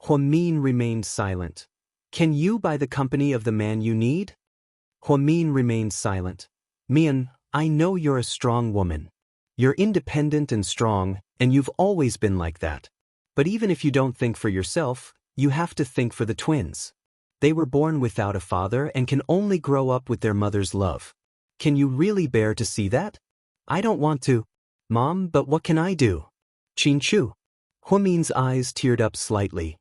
Huamin remained silent. "Can you buy the company of the man you need?" Huamin remained silent. "Mian, I know you're a strong woman. You're independent and strong, and you've always been like that. But even if you don't think for yourself, you have to think for the twins. They were born without a father and can only grow up with their mother's love. Can you really bear to see that?" "I don't want to, Mom, but what can I do?" "Qin Chu." Huamin's eyes teared up slightly.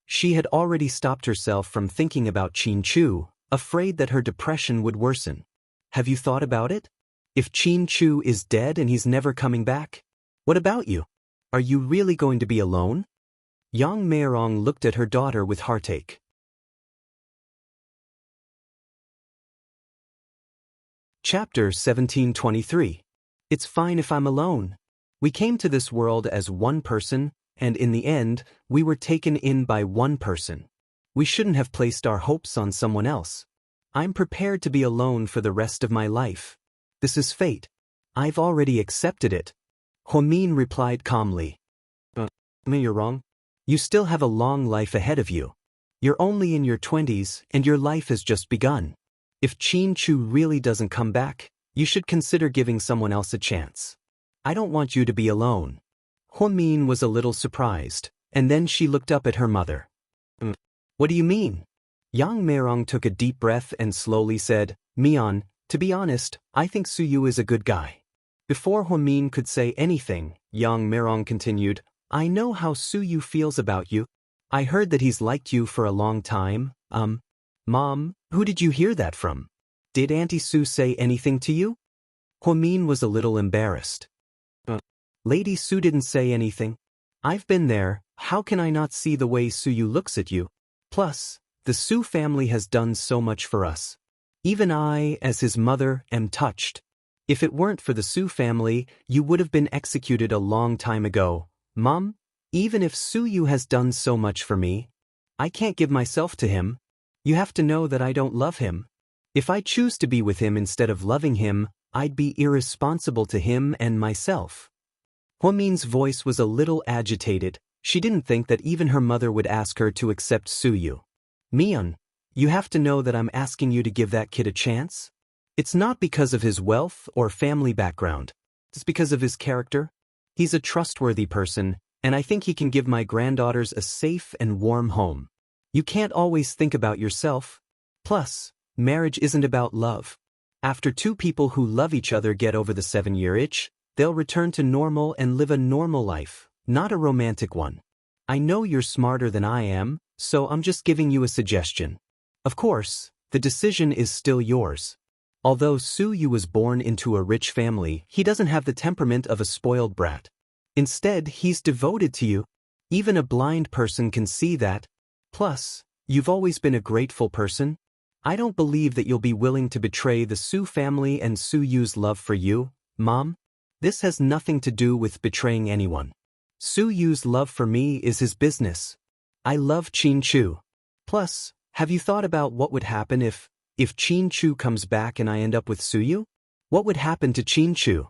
She had already stopped herself from thinking about Qin Chu, afraid that her depression would worsen. "Have you thought about it? If Qin Chu is dead and he's never coming back, what about you? Are you really going to be alone?" Yang Meirong looked at her daughter with heartache. Chapter 1723. It's fine if I'm alone. We came to this world as one person, and in the end, we were taken in by one person. We shouldn't have placed our hopes on someone else. I'm prepared to be alone for the rest of my life. This is fate. I've already accepted it. Huamin replied calmly. You're wrong. You still have a long life ahead of you. You're only in your 20s, and your life has just begun. If Qin Chu really doesn't come back, you should consider giving someone else a chance. I don't want you to be alone. Huamin was a little surprised, and then she looked up at her mother. What do you mean? Yang Meirong took a deep breath and slowly said, Mian, to be honest, I think Suyu is a good guy. Before Huamin could say anything, Yang Meirong continued, I know how Suyu feels about you. I heard that he's liked you for a long time. Mom, who did you hear that from? Did Auntie Su say anything to you? Huamin was a little embarrassed. Lady Su didn't say anything. I've been there, how can I not see the way Suyu looks at you? Plus, the Su family has done so much for us. Even I, as his mother, am touched. If it weren't for the Su family, you would have been executed a long time ago. Mom, even if Suyu has done so much for me, I can't give myself to him. You have to know that I don't love him. If I choose to be with him instead of loving him, I'd be irresponsible to him and myself. Huamin's voice was a little agitated. She didn't think that even her mother would ask her to accept Suyu. Mian, you have to know that I'm asking you to give that kid a chance. It's not because of his wealth or family background. It's because of his character. He's a trustworthy person, and I think he can give my granddaughters a safe and warm home. You can't always think about yourself. Plus, marriage isn't about love. After two people who love each other get over the 7-year itch, they'll return to normal and live a normal life, not a romantic one. I know you're smarter than I am, so I'm just giving you a suggestion. Of course, the decision is still yours. Although Suyu was born into a rich family, he doesn't have the temperament of a spoiled brat. Instead, he's devoted to you. Even a blind person can see that. Plus, you've always been a grateful person. I don't believe that you'll be willing to betray the Su family and Suyu's love for you, Mom. This has nothing to do with betraying anyone. Suyu's love for me is his business. I love Qin Chu. Plus, have you thought about what would happen if Qin Chu comes back and I end up with Suyu? What would happen to Qin Chu?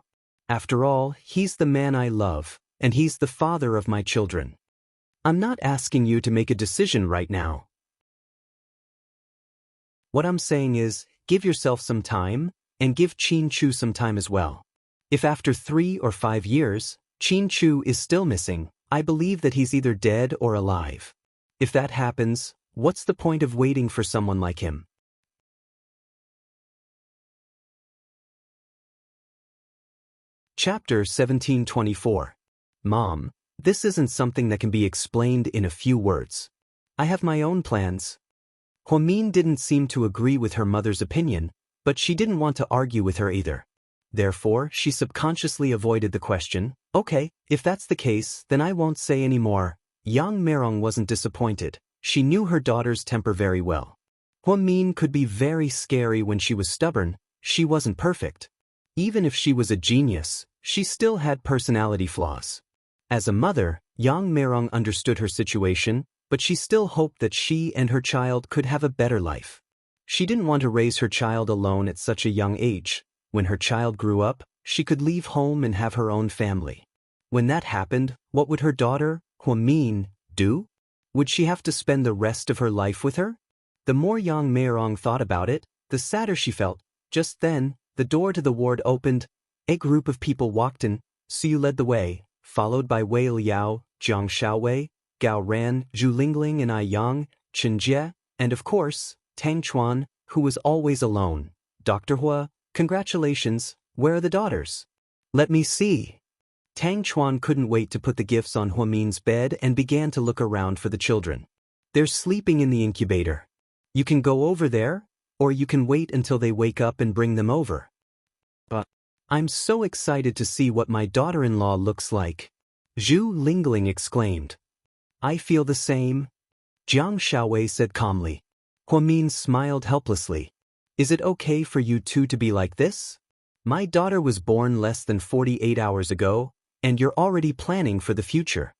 After all, he's the man I love, and he's the father of my children. I'm not asking you to make a decision right now. What I'm saying is, give yourself some time, and give Qin Chu some time as well. If after 3 or 5 years, Qin Chu is still missing, I believe that he's either dead or alive. If that happens, what's the point of waiting for someone like him? Chapter 1724. Mom, this isn't something that can be explained in a few words. I have my own plans. Huamin didn't seem to agree with her mother's opinion, but she didn't want to argue with her either. Therefore, she subconsciously avoided the question. Okay, if that's the case, then I won't say any more. Yang Meirong wasn't disappointed. She knew her daughter's temper very well. Huamin could be very scary when she was stubborn. She wasn't perfect. Even if she was a genius, she still had personality flaws. As a mother, Yang Meirong understood her situation, but she still hoped that she and her child could have a better life. She didn't want to raise her child alone at such a young age. When her child grew up, she could leave home and have her own family. When that happened, what would her daughter, Huamin, do? Would she have to spend the rest of her life with her? The more Yang Meirong thought about it, the sadder she felt. Just then, the door to the ward opened. A group of people walked in. Suyu led the way, followed by Wei Liao, Jiang Xiaowei, Gao Ran, Zhu Lingling and Ai Yang, Chen Jie, and of course, Tang Chuan, who was always alone. Dr. Hua, congratulations, where are the daughters? Let me see. Tang Chuan couldn't wait to put the gifts on Huamin's bed and began to look around for the children. They're sleeping in the incubator. You can go over there, or you can wait until they wake up and bring them over. But I'm so excited to see what my daughter-in-law looks like. Zhu Lingling exclaimed. I feel the same, Jiang Xiaowei said calmly. Huamin smiled helplessly. Is it okay for you two to be like this? My daughter was born less than 48 hours ago, and you're already planning for the future.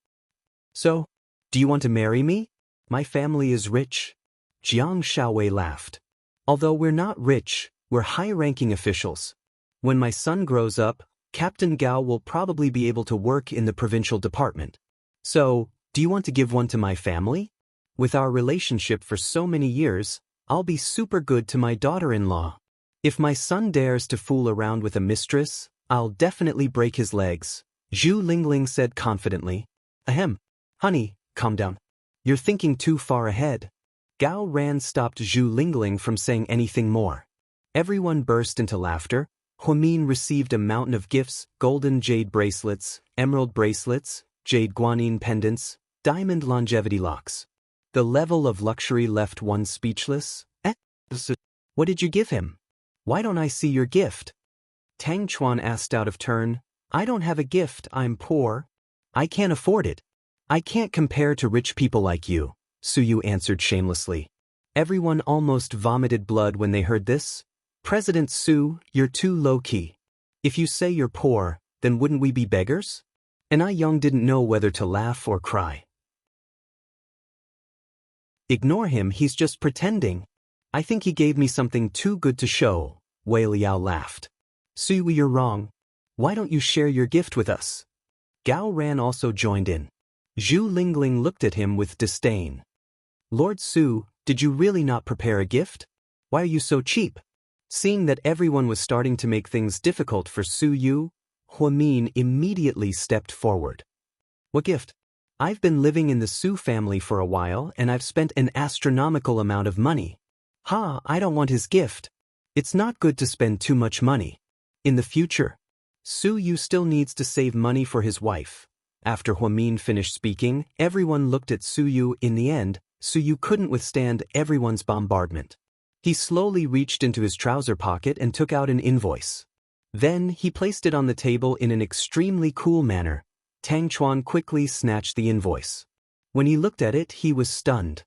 So, do you want to marry me? My family is rich. Jiang Xiaowei laughed. Although we're not rich, we're high-ranking officials. When my son grows up, Captain Gao will probably be able to work in the provincial department. So, do you want to give one to my family? With our relationship for so many years, I'll be super good to my daughter-in-law. If my son dares to fool around with a mistress, I'll definitely break his legs, Zhu Lingling said confidently. Ahem. Honey, calm down. You're thinking too far ahead. Gao Ran stopped Zhu Lingling from saying anything more. Everyone burst into laughter. Huamin received a mountain of gifts: golden jade bracelets, emerald bracelets, jade guanyin pendants, diamond longevity locks. The level of luxury left one speechless. What did you give him? Why don't I see your gift? Tang Chuan asked out of turn. I don't have a gift, I'm poor. I can't afford it. I can't compare to rich people like you, Su Yu answered shamelessly. Everyone almost vomited blood when they heard this. President Su, you're too low-key. If you say you're poor, then wouldn't we be beggars? And I Young didn't know whether to laugh or cry. Ignore him, he's just pretending. I think he gave me something too good to show, Wei Liao laughed. Su, you're wrong. Why don't you share your gift with us? Gao Ran also joined in. Zhu Lingling looked at him with disdain. Lord Su, did you really not prepare a gift? Why are you so cheap? Seeing that everyone was starting to make things difficult for Su Yu, Huamin immediately stepped forward. What gift? I've been living in the Su family for a while and I've spent an astronomical amount of money. I don't want his gift. It's not good to spend too much money. In the future, Su Yu still needs to save money for his wife. After Huamin finished speaking, everyone looked at Su Yu. In the end, Su Yu couldn't withstand everyone's bombardment. He slowly reached into his trouser pocket and took out an invoice. Then he placed it on the table in an extremely cool manner. Tang Chuan quickly snatched the invoice. When he looked at it, he was stunned.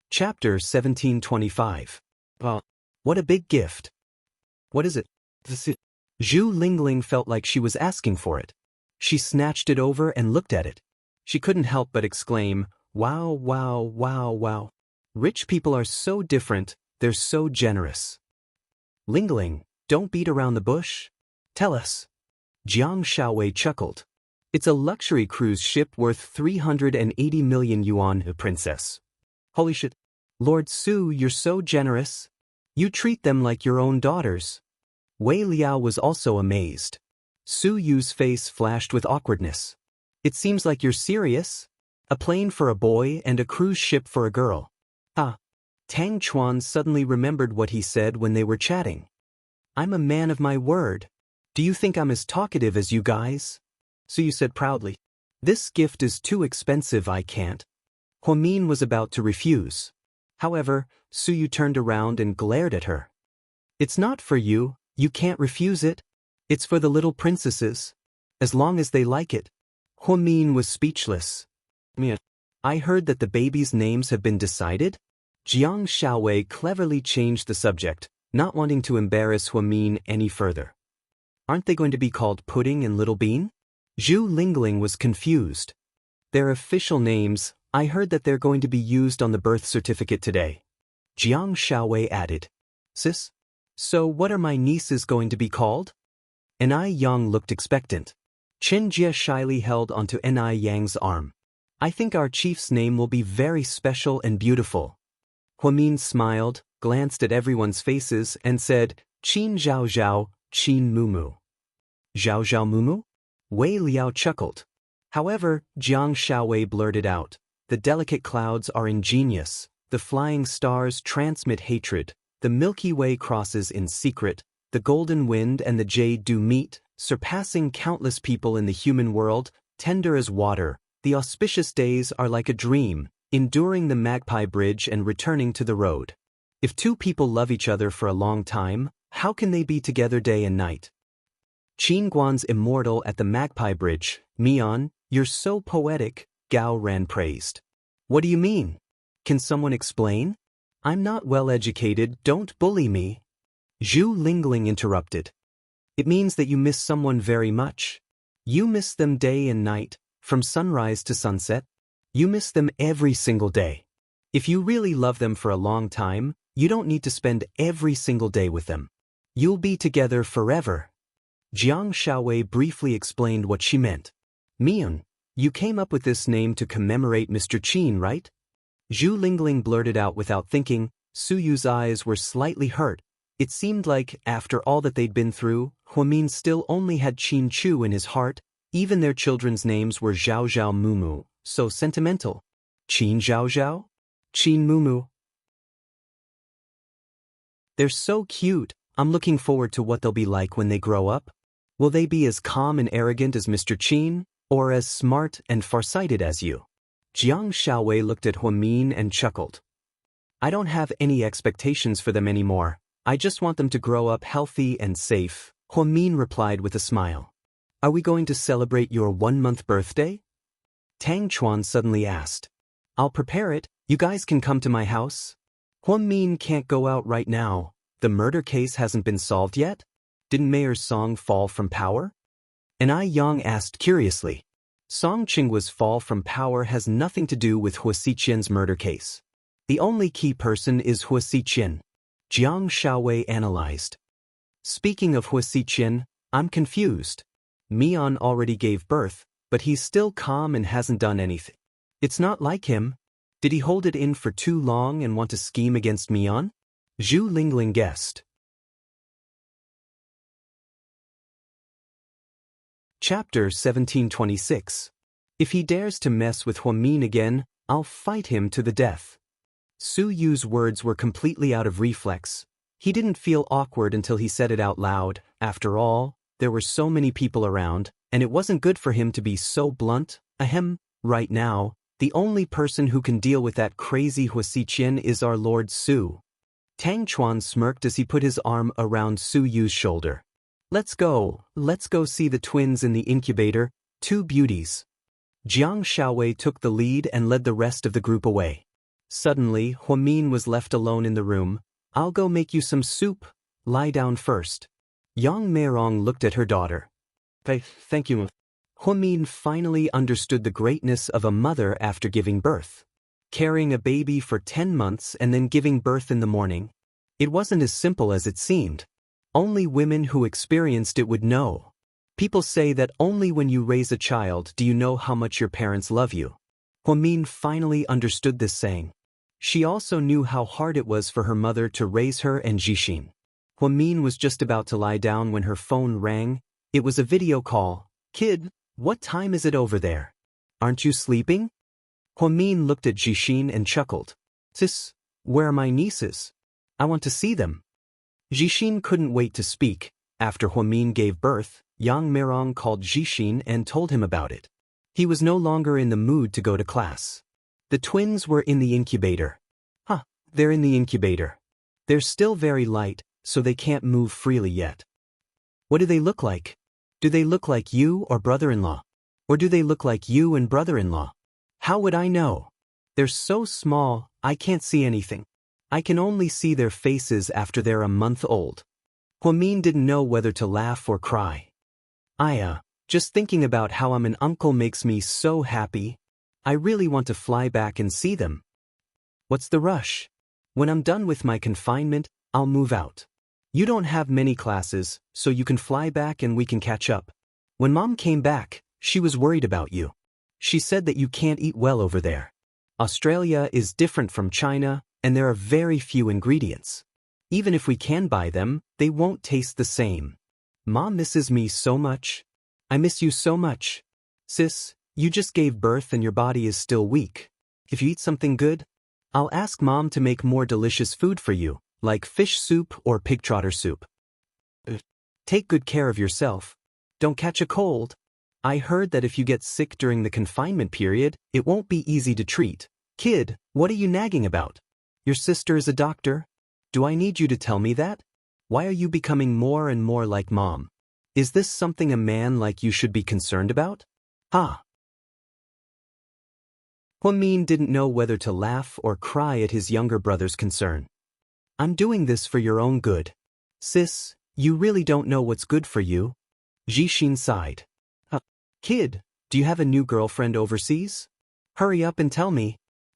Chapter 1725. What a big gift. What is it? Zhu Lingling felt like she was asking for it. She snatched it over and looked at it. She couldn't help but exclaim, wow, wow, wow, wow. Rich people are so different, they're so generous. Lingling, don't beat around the bush. Tell us. Jiang Xiaowei chuckled. It's a luxury cruise ship worth 380 million yuan, princess. Holy shit. Lord Su, you're so generous. You treat them like your own daughters. Wei Liao was also amazed. Su Yu's face flashed with awkwardness. It seems like you're serious. A plane for a boy and a cruise ship for a girl. Tang Chuan suddenly remembered what he said when they were chatting. I'm a man of my word. Do you think I'm as talkative as you guys? Su Yu said proudly. This gift is too expensive, I can't. Huamin was about to refuse. However, Su Yu turned around and glared at her. It's not for you, you can't refuse it. It's for the little princesses. As long as they like it. Huamin was speechless. I heard that the babies' names have been decided? Jiang Xiaowei cleverly changed the subject, not wanting to embarrass Huamin any further. Aren't they going to be called Pudding and Little Bean? Zhu Lingling was confused. Their official names, I heard that they're going to be used on the birth certificate today. Jiang Xiaowei added. Sis? So what are my nieces going to be called? Enai Yang looked expectant. Chen Jie shyly held onto Enai Yang's arm. I think our chief's name will be very special and beautiful. Huamin smiled, glanced at everyone's faces, and said, Qin Zhao Zhao, Qin Mumu. Zhao Zhao Mumu? Wei Liao chuckled. However, Jiang Xiaowei blurted out, the delicate clouds are ingenious, the flying stars transmit hatred, the Milky Way crosses in secret, the golden wind and the jade do meet, surpassing countless people in the human world, tender as water, the auspicious days are like a dream, enduring the Magpie Bridge and returning to the road. If two people love each other for a long time, how can they be together day and night? Qin Guan's Immortal at the Magpie Bridge. Mian, you're so poetic, Gao Ran praised. What do you mean? Can someone explain? I'm not well educated, don't bully me. Zhu Lingling interrupted. It means that you miss someone very much. You miss them day and night, from sunrise to sunset. You miss them every single day. If you really love them for a long time, you don't need to spend every single day with them. You'll be together forever. Jiang Shaowei briefly explained what she meant. Mian, you came up with this name to commemorate Mr. Qin, right? Zhu Lingling blurted out without thinking. Su Yu's eyes were slightly hurt. It seemed like, after all that they'd been through, Huamin still only had Qin Chu in his heart. Even their children's names were Zhao Zhao Mumu, so sentimental. Qin Zhao Zhao? Qin Mumu. They're so cute. I'm looking forward to what they'll be like when they grow up. Will they be as calm and arrogant as Mr. Qin, or as smart and farsighted as you? Jiang Shaowei looked at Huamin and chuckled. I don't have any expectations for them anymore. I just want them to grow up healthy and safe, Huamin replied with a smile. Are we going to celebrate your 1-month birthday? Tang Chuan suddenly asked. I'll prepare it, you guys can come to my house. Huamin can't go out right now. The murder case hasn't been solved yet? Didn't Mayor Song fall from power? And Ai Yang asked curiously. Song Qinghua's fall from power has nothing to do with Hua Xiqian's murder case. The only key person is Hua Xiqian. Jiang Shaowei analyzed. Speaking of Hua Xiqian, I'm confused. Mian already gave birth, but he's still calm and hasn't done anything. It's not like him. Did he hold it in for too long and want to scheme against Mian? Zhu Lingling guessed. Chapter 1726. If he dares to mess with Huamin again, I'll fight him to the death. Su Yu's words were completely out of reflex. He didn't feel awkward until he said it out loud. After all, there were so many people around, and it wasn't good for him to be so blunt. Ahem, right now, the only person who can deal with that crazy Hua Xiqian is our Lord Su. Tang Chuan smirked as he put his arm around Su Yu's shoulder. Let's go see the twins in the incubator, 2 beauties. Jiang Shaowei took the lead and led the rest of the group away. Suddenly, Huamin was left alone in the room. I'll go make you some soup. Lie down first. Yang Meirong looked at her daughter. Thank you. Huamin finally understood the greatness of a mother after giving birth. Carrying a baby for 10 months and then giving birth in the morning. It wasn't as simple as it seemed. Only women who experienced it would know. People say that only when you raise a child do you know how much your parents love you. Huamin finally understood this saying. She also knew how hard it was for her mother to raise her and Jixin. Huamin was just about to lie down when her phone rang. It was a video call. Kid, what time is it over there? Aren't you sleeping? Huamin looked at Jixin and chuckled. Sis, where are my nieces? I want to see them. Jixin couldn't wait to speak. After Huamin gave birth, Yang Meirong called Jixin and told him about it. He was no longer in the mood to go to class. The twins were in the incubator. They're in the incubator. They're still very light, so they can't move freely yet. What do they look like? Do they look like you or brother-in-law? Or do they look like you and brother-in-law? How would I know? They're so small, I can't see anything. I can only see their faces after they're a month old. Huamin didn't know whether to laugh or cry. Just thinking about how I'm an uncle makes me so happy. I really want to fly back and see them. What's the rush? When I'm done with my confinement, I'll move out. You don't have many classes, so you can fly back and we can catch up. When Mom came back, she was worried about you. She said that you can't eat well over there. Australia is different from China, and there are very few ingredients. Even if we can buy them, they won't taste the same. Mom misses me so much. I miss you so much. Sis, you just gave birth and your body is still weak. If you eat something good, I'll ask Mom to make more delicious food for you, like fish soup or pig trotter soup. Take good care of yourself. Don't catch a cold. I heard that if you get sick during the confinement period, it won't be easy to treat. Kid, what are you nagging about? Your sister is a doctor? Do I need you to tell me that? Why are you becoming more and more like Mom? Is this something a man like you should be concerned about? Ha! Huamin didn't know whether to laugh or cry at his younger brother's concern. I'm doing this for your own good. Sis, you really don't know what's good for you. Jixin sighed. Kid, do you have a new girlfriend overseas? Hurry up and tell me.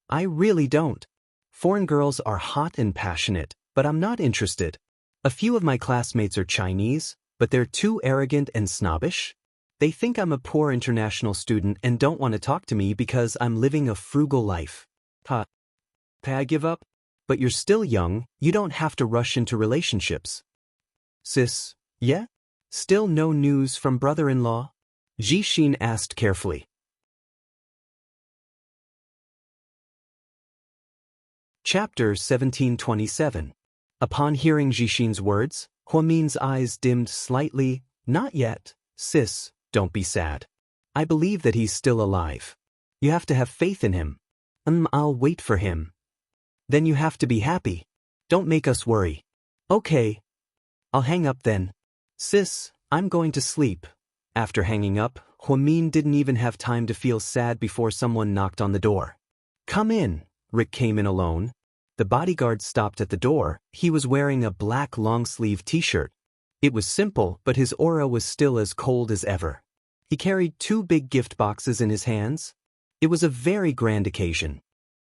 I really don't. Foreign girls are hot and passionate, but I'm not interested. A few of my classmates are Chinese, but they're too arrogant and snobbish. They think I'm a poor international student and don't want to talk to me because I'm living a frugal life. I give up? But you're still young, you don't have to rush into relationships. Sis, yeah? Still no news from brother-in-law? Jixin asked carefully. Chapter 1727. Upon hearing Jixin's words, Huamin's eyes dimmed slightly. Not yet, sis, don't be sad. I believe that he's still alive. You have to have faith in him. I'll wait for him. Then you have to be happy. Don't make us worry. Okay. I'll hang up then. Sis, I'm going to sleep. After hanging up, Huamin didn't even have time to feel sad before someone knocked on the door. Come in. Rick came in alone. The bodyguard stopped at the door. He was wearing a black long-sleeve t-shirt. It was simple, but his aura was still as cold as ever. He carried 2 big gift boxes in his hands. It was a very grand occasion.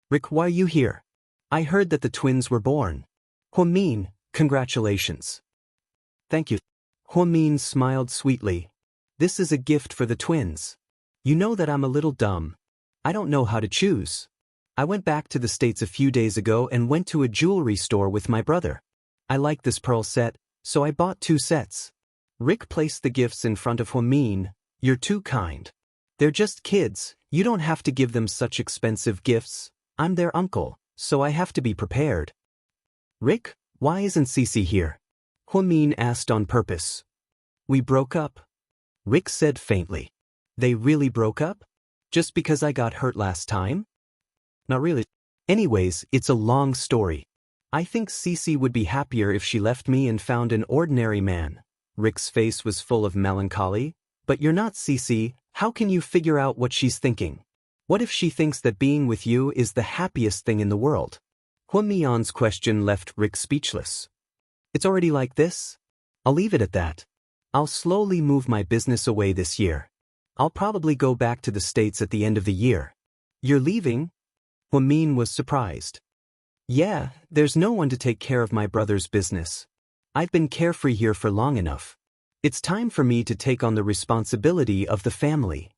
Rick, why are you here? I heard that the twins were born. Huamin, congratulations. Thank you. Huamin smiled sweetly. This is a gift for the twins. You know that I'm a little dumb. I don't know how to choose. I went back to the States a few days ago and went to a jewelry store with my brother. I like this pearl set, so I bought 2 sets. Rick placed the gifts in front of Huamin. You're too kind. They're just kids, you don't have to give them such expensive gifts. I'm their uncle, so I have to be prepared. Rick, why isn't Cece here? Huamin asked on purpose. We broke up. Rick said faintly. They really broke up? Just because I got hurt last time? Not really. Anyways, it's a long story. I think Cece would be happier if she left me and found an ordinary man. Rick's face was full of melancholy. But you're not Cece, how can you figure out what she's thinking? What if she thinks that being with you is the happiest thing in the world? Huamin's question left Rick speechless. It's already like this? I'll leave it at that. I'll slowly move my business away this year. I'll probably go back to the States at the end of the year. You're leaving? Huamin was surprised. Yeah, there's no one to take care of my brother's business. I've been carefree here for long enough. It's time for me to take on the responsibility of the family.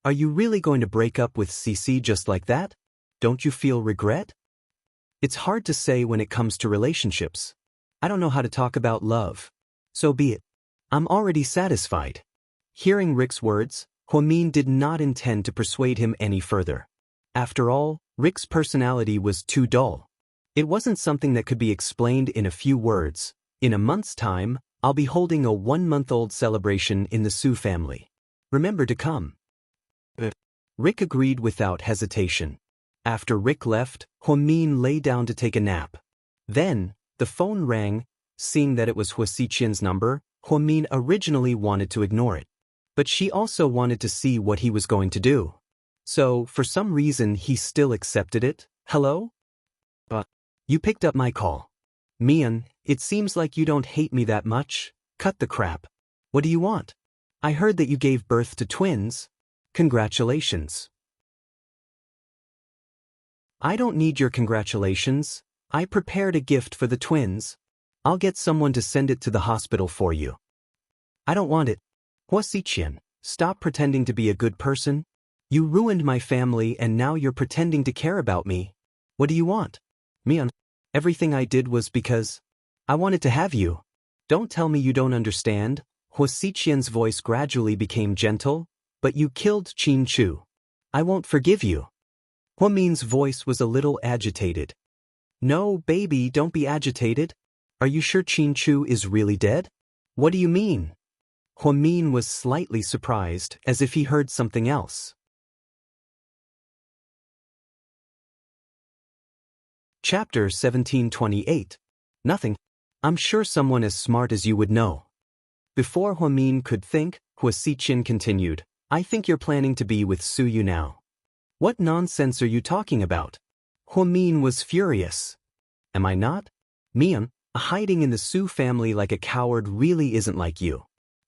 Are you really going to break up with Cece just like that? Don't you feel regret? It's hard to say when it comes to relationships. I don't know how to talk about love. So be it. I'm already satisfied. Hearing Rick's words, Huamin did not intend to persuade him any further. After all, Rick's personality was too dull. It wasn't something that could be explained in a few words. In a month's time, I'll be holding a 1-month-old celebration in the Su family. Remember to come. Rick agreed without hesitation. After Rick left, Huamin lay down to take a nap. Then, the phone rang. Seeing that it was Huasiqian's number, Huamin originally wanted to ignore it. But she also wanted to see what he was going to do. So, for some reason he still accepted it. Hello? You picked up my call. Mian, it seems like you don't hate me that much. Cut the crap. What do you want? I heard that you gave birth to twins. Congratulations. I don't need your congratulations. I prepared a gift for the twins. I'll get someone to send it to the hospital for you. I don't want it. Huasiqian, stop pretending to be a good person. You ruined my family and now you're pretending to care about me. What do you want? Mian, everything I did was because I wanted to have you. Don't tell me you don't understand. Huasiqian's voice gradually became gentle. But you killed Qin Chu. I won't forgive you. Huamin's voice was a little agitated. No, baby, don't be agitated. Are you sure Qin Chu is really dead? What do you mean? Huamin was slightly surprised, as if he heard something else. Chapter 1728. Nothing. I'm sure someone as smart as you would know. Before Huamin could think, Hua Xiqin continued, I think you're planning to be with Su Yu now. What nonsense are you talking about? Huamin was furious. Am I not? Mian, hiding in the Su family like a coward really isn't like you.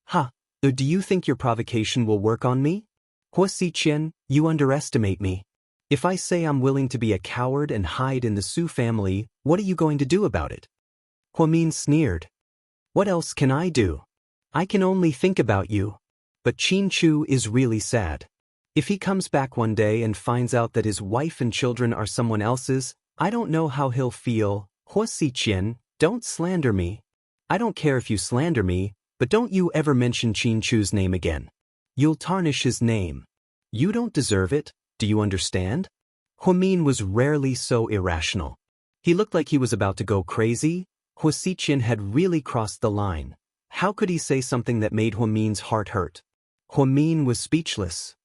Ha, do you think your provocation will work on me? Hua Xiqin, you underestimate me. If I say I'm willing to be a coward and hide in the Su family, what are you going to do about it? Huamin sneered. What else can I do? I can only think about you. But Qin Chu is really sad. If he comes back one day and finds out that his wife and children are someone else's, I don't know how he'll feel. Hua Xiqin, don't slander me. I don't care if you slander me, but don't you ever mention Qin Chu's name again. You'll tarnish his name. You don't deserve it, do you understand? Huamin was rarely so irrational. He looked like he was about to go crazy. Hua Xiqin had really crossed the line. How could he say something that made Huamin's heart hurt? Huamin was speechless.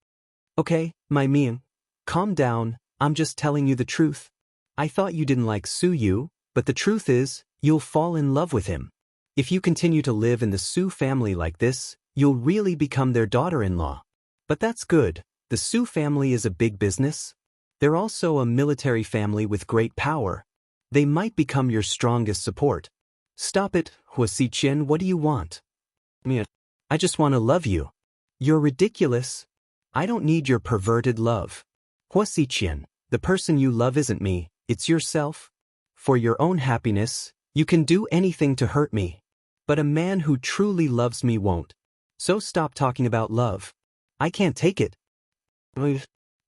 Okay, my Mian, calm down, I'm just telling you the truth. I thought you didn't like Su Yu, but the truth is, you'll fall in love with him. If you continue to live in the Su family like this, you'll really become their daughter-in-law. But that's good, the Su family is a big business. They're also a military family with great power. They might become your strongest support. Stop it, Hua Xiqin, what do you want? Mian, I just want to love you. You're ridiculous. I don't need your perverted love. Hua Xiqin, the person you love isn't me, it's yourself. For your own happiness, you can do anything to hurt me. But a man who truly loves me won't. So stop talking about love. I can't take it.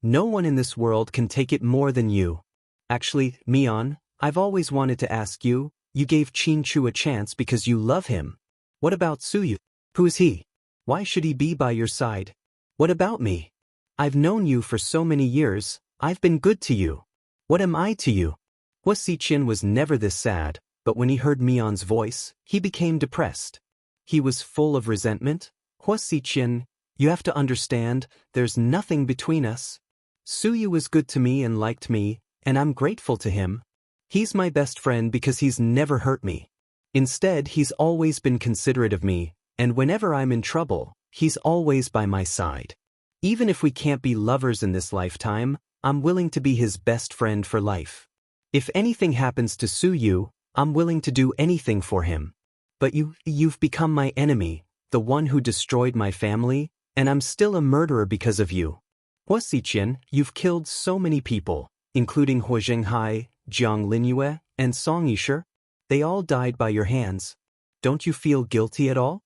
No one in this world can take it more than you. Actually, Mian, I've always wanted to ask you, you gave Qin Chu a chance because you love him. What about Su Yu? Who is he? Why should he be by your side? What about me? I've known you for so many years, I've been good to you. What am I to you? Hua Xiqin was never this sad, but when he heard Mian's voice, he became depressed. He was full of resentment. Hua Xiqin, you have to understand, there's nothing between us. Su Yu was good to me and liked me, and I'm grateful to him. He's my best friend because he's never hurt me. Instead, he's always been considerate of me, and whenever I'm in trouble, he's always by my side. Even if we can't be lovers in this lifetime, I'm willing to be his best friend for life. If anything happens to Su Yu, I'm willing to do anything for him. But you've become my enemy, the one who destroyed my family, and I'm still a murderer because of you. Hua Xiqin, you've killed so many people, including Hua Zhenghai, Jiang Linyue, and Song Yishe. They all died by your hands. Don't you feel guilty at all?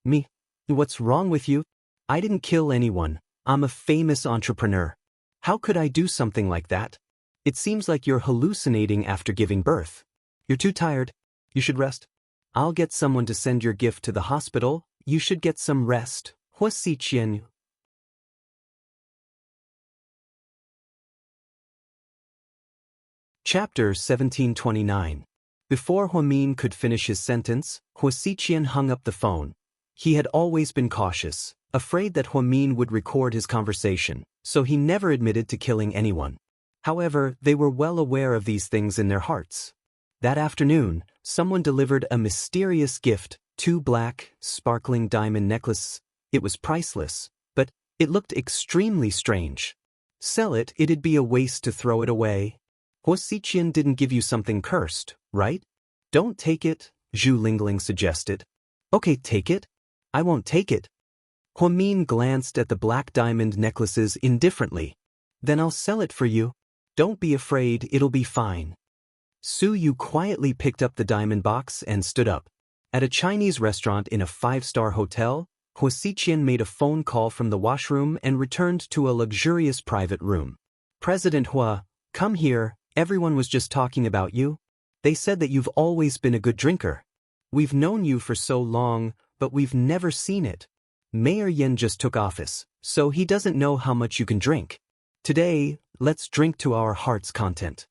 Me? What's wrong with you? I didn't kill anyone. I'm a famous entrepreneur. How could I do something like that? It seems like you're hallucinating after giving birth. You're too tired. You should rest. I'll get someone to send your gift to the hospital. You should get some rest. Hua Xiqin. Chapter 1729. Before Huamin could finish his sentence, Hua Xiqin hung up the phone. He had always been cautious, afraid that Huamin would record his conversation, so he never admitted to killing anyone. However, they were well aware of these things in their hearts. That afternoon, someone delivered a mysterious gift, 2 black, sparkling diamond necklaces. It was priceless, but it looked extremely strange. Sell it, it'd be a waste to throw it away. Hua Xiqin didn't give you something cursed, right? Don't take it, Zhu Lingling suggested. Okay, take it. I won't take it. Huamin glanced at the black diamond necklaces indifferently. Then I'll sell it for you. Don't be afraid, it'll be fine. Su Yu quietly picked up the diamond box and stood up. At a Chinese restaurant in a 5-star hotel, Hua Xiqin made a phone call from the washroom and returned to a luxurious private room. President Hua, come here, everyone was just talking about you. They said that you've always been a good drinker. We've known you for so long, but we've never seen it. Mayor Yan just took office, so he doesn't know how much you can drink. Today, let's drink to our heart's content.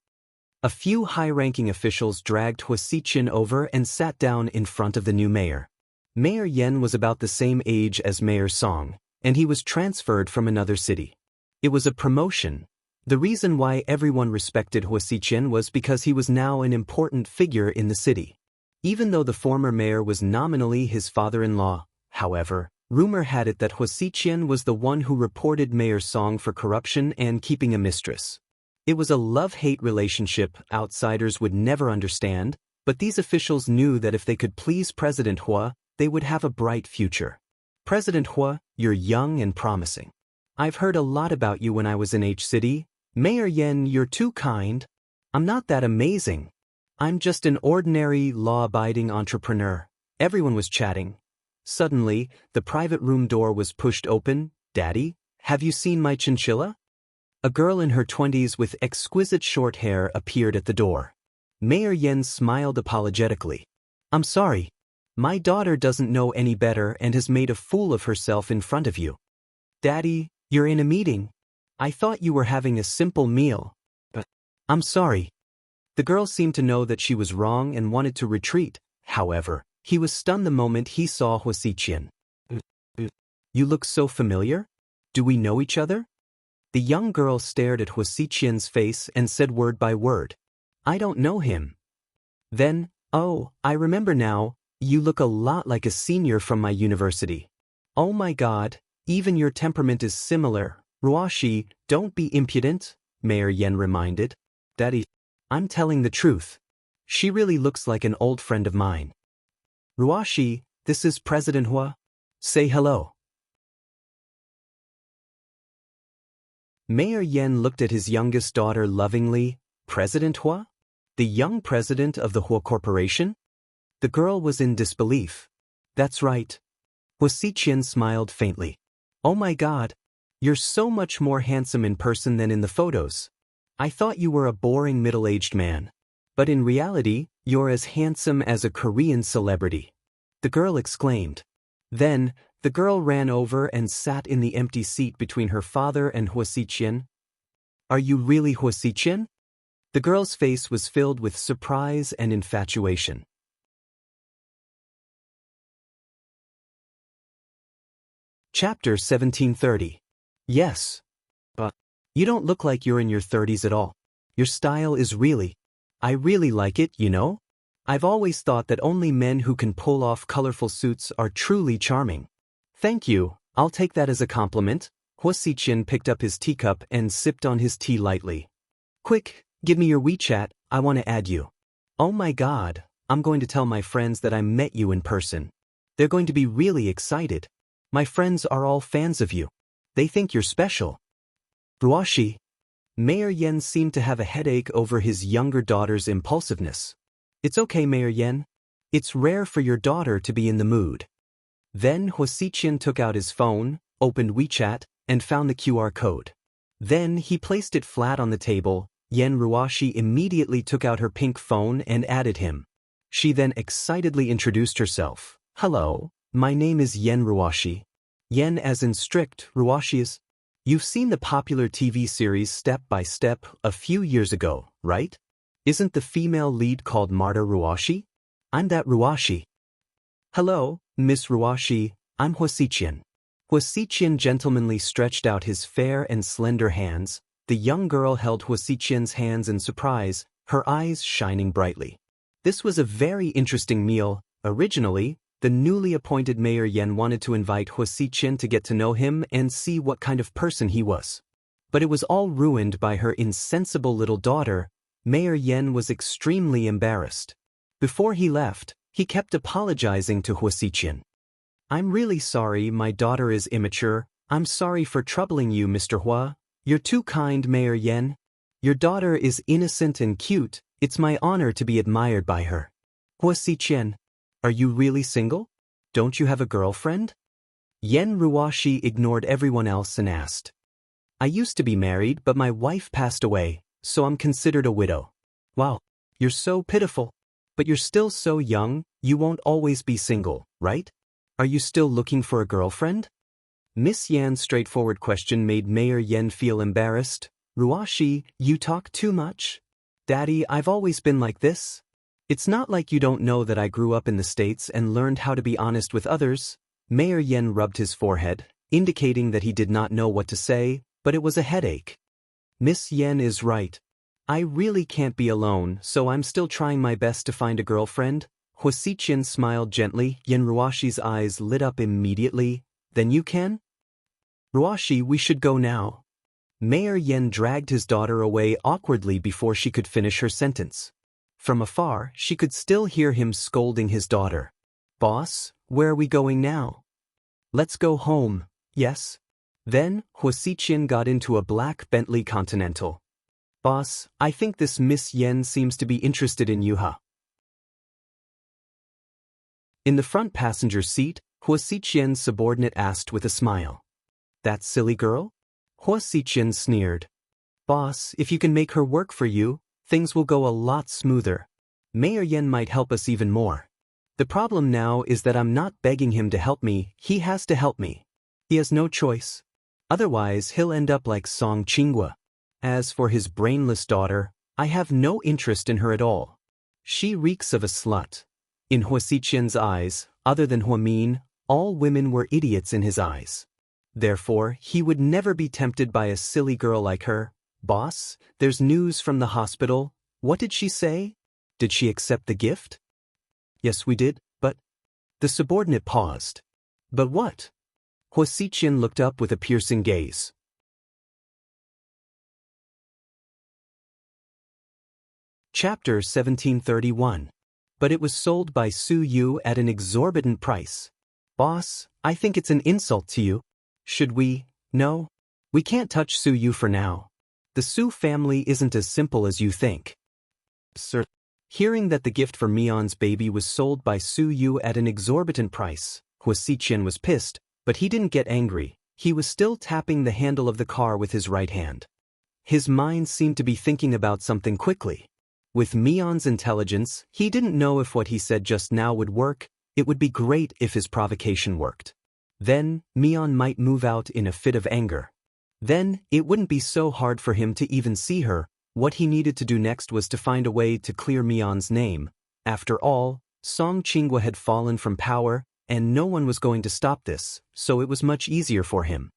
A few high-ranking officials dragged Hua Xiqin over and sat down in front of the new mayor. Mayor Yan was about the same age as Mayor Song, and he was transferred from another city. It was a promotion. The reason why everyone respected Hua Xiqin was because he was now an important figure in the city. Even though the former mayor was nominally his father-in-law, however, rumor had it that Huasiqian was the one who reported Mayor Song for corruption and keeping a mistress. It was a love-hate relationship outsiders would never understand, but these officials knew that if they could please President Hua, they would have a bright future. President Hua, you're young and promising. I've heard a lot about you when I was in H-City. Mayor Yen, you're too kind. I'm not that amazing. I'm just an ordinary, law-abiding entrepreneur. Everyone was chatting. Suddenly, the private room door was pushed open. Daddy, have you seen my chinchilla? A girl in her 20s with exquisite short hair appeared at the door. Mayor Yen smiled apologetically. I'm sorry. My daughter doesn't know any better and has made a fool of herself in front of you. Daddy, you're in a meeting. I thought you were having a simple meal. But I'm sorry. The girl seemed to know that she was wrong and wanted to retreat. However, he was stunned the moment he saw Huasiqian. You look so familiar? Do we know each other? The young girl stared at Huasiqian's face and said word by word. I don't know him. Then, oh, I remember now, you look a lot like a senior from my university. Oh my God, even your temperament is similar. Ruashi, don't be impudent, Mayor Yen reminded. Daddy, I'm telling the truth. She really looks like an old friend of mine. Ruashi, this is President Hua. Say hello. Mayor Yen looked at his youngest daughter lovingly. President Hua? The young president of the Hua Corporation? The girl was in disbelief. That's right. Huasiqian smiled faintly. Oh my God. You're so much more handsome in person than in the photos. I thought you were a boring middle-aged man. But in reality, you're as handsome as a Korean celebrity. The girl exclaimed. Then, the girl ran over and sat in the empty seat between her father and Huasiqian. Are you really Huasiqian? The girl's face was filled with surprise and infatuation. Chapter 1730. Yes. But you don't look like you're in your 30s at all. Your style is really... I really like it, you know? I've always thought that only men who can pull off colorful suits are truly charming. Thank you, I'll take that as a compliment. Huasiqian picked up his teacup and sipped on his tea lightly. Quick, give me your WeChat, I want to add you. Oh my God, I'm going to tell my friends that I met you in person. They're going to be really excited. My friends are all fans of you. They think you're special. Ruashi. Mayor Yen seemed to have a headache over his younger daughter's impulsiveness. It's okay, Mayor Yen. It's rare for your daughter to be in the mood. Then Huasiqian took out his phone, opened WeChat, and found the QR code. Then he placed it flat on the table. Yen Ruashi immediately took out her pink phone and added him. She then excitedly introduced herself. Hello, my name is Yen Ruashi. Yen as in strict, Ruashi is... You've seen the popular TV series Step by Step a few years ago, right? Isn't the female lead called Marta Ruashi? I'm that Ruashi. Hello, Miss Ruashi, I'm Huasiqian. Huasiqian gentlemanly stretched out his fair and slender hands. The young girl held Huasiqian's hands in surprise, her eyes shining brightly. This was a very interesting meal. Originally, the newly appointed Mayor Yen wanted to invite Huasiqian to get to know him and see what kind of person he was. But it was all ruined by her insensible little daughter. Mayor Yen was extremely embarrassed. Before he left, he kept apologizing to Huasiqian. I'm really sorry, my daughter is immature. I'm sorry for troubling you, Mr. Hua. You're too kind, Mayor Yen. Your daughter is innocent and cute. It's my honor to be admired by her. Huasiqian. Are you really single? Don't you have a girlfriend? Yen Ruashi ignored everyone else and asked. I used to be married, but my wife passed away, so I'm considered a widow. Wow, you're so pitiful. But you're still so young, you won't always be single, right? Are you still looking for a girlfriend? Miss Yan's straightforward question made Mayor Yen feel embarrassed. Ruashi, you talk too much. Daddy, I've always been like this. It's not like you don't know that I grew up in the States and learned how to be honest with others. Mayor Yen rubbed his forehead, indicating that he did not know what to say, but it was a headache. Miss Yen is right. I really can't be alone, so I'm still trying my best to find a girlfriend. Huasiqian smiled gently. Yen Ruashi's eyes lit up immediately. Then you can? Ruashi, we should go now. Mayor Yen dragged his daughter away awkwardly before she could finish her sentence. From afar, she could still hear him scolding his daughter. Boss, where are we going now? Let's go home, yes? Then, Huasiqian got into a black Bentley Continental. Boss, I think this Miss Yen seems to be interested in you, huh? In the front passenger seat, Huasiqian's subordinate asked with a smile. That silly girl? Huasiqian sneered. Boss, if you can make her work for you, things will go a lot smoother. Mayor Yen might help us even more. The problem now is that I'm not begging him to help me, he has to help me. He has no choice. Otherwise he'll end up like Song Qinghua. As for his brainless daughter, I have no interest in her at all. She reeks of a slut. In Huasiqian's eyes, other than Huamin, all women were idiots in his eyes. Therefore, he would never be tempted by a silly girl like her. Boss, there's news from the hospital. What did she say? Did she accept the gift? Yes, we did, but... The subordinate paused. But what? Huasiqian looked up with a piercing gaze. Chapter 1731. But it was sold by Su Yu at an exorbitant price. Boss, I think it's an insult to you. Should we? No. We can't touch Su Yu for now. The Su family isn't as simple as you think. Sir. Hearing that the gift for Mion's baby was sold by Su Yu at an exorbitant price, Huasiqian was pissed, but he didn't get angry. He was still tapping the handle of the car with his right hand. His mind seemed to be thinking about something quickly. With Mion's intelligence, he didn't know if what he said just now would work. It would be great if his provocation worked. Then, Mion might move out in a fit of anger. Then, it wouldn't be so hard for him to even see her. What he needed to do next was to find a way to clear Mion's name. After all, Song Qinghua had fallen from power, and no one was going to stop this, so it was much easier for him.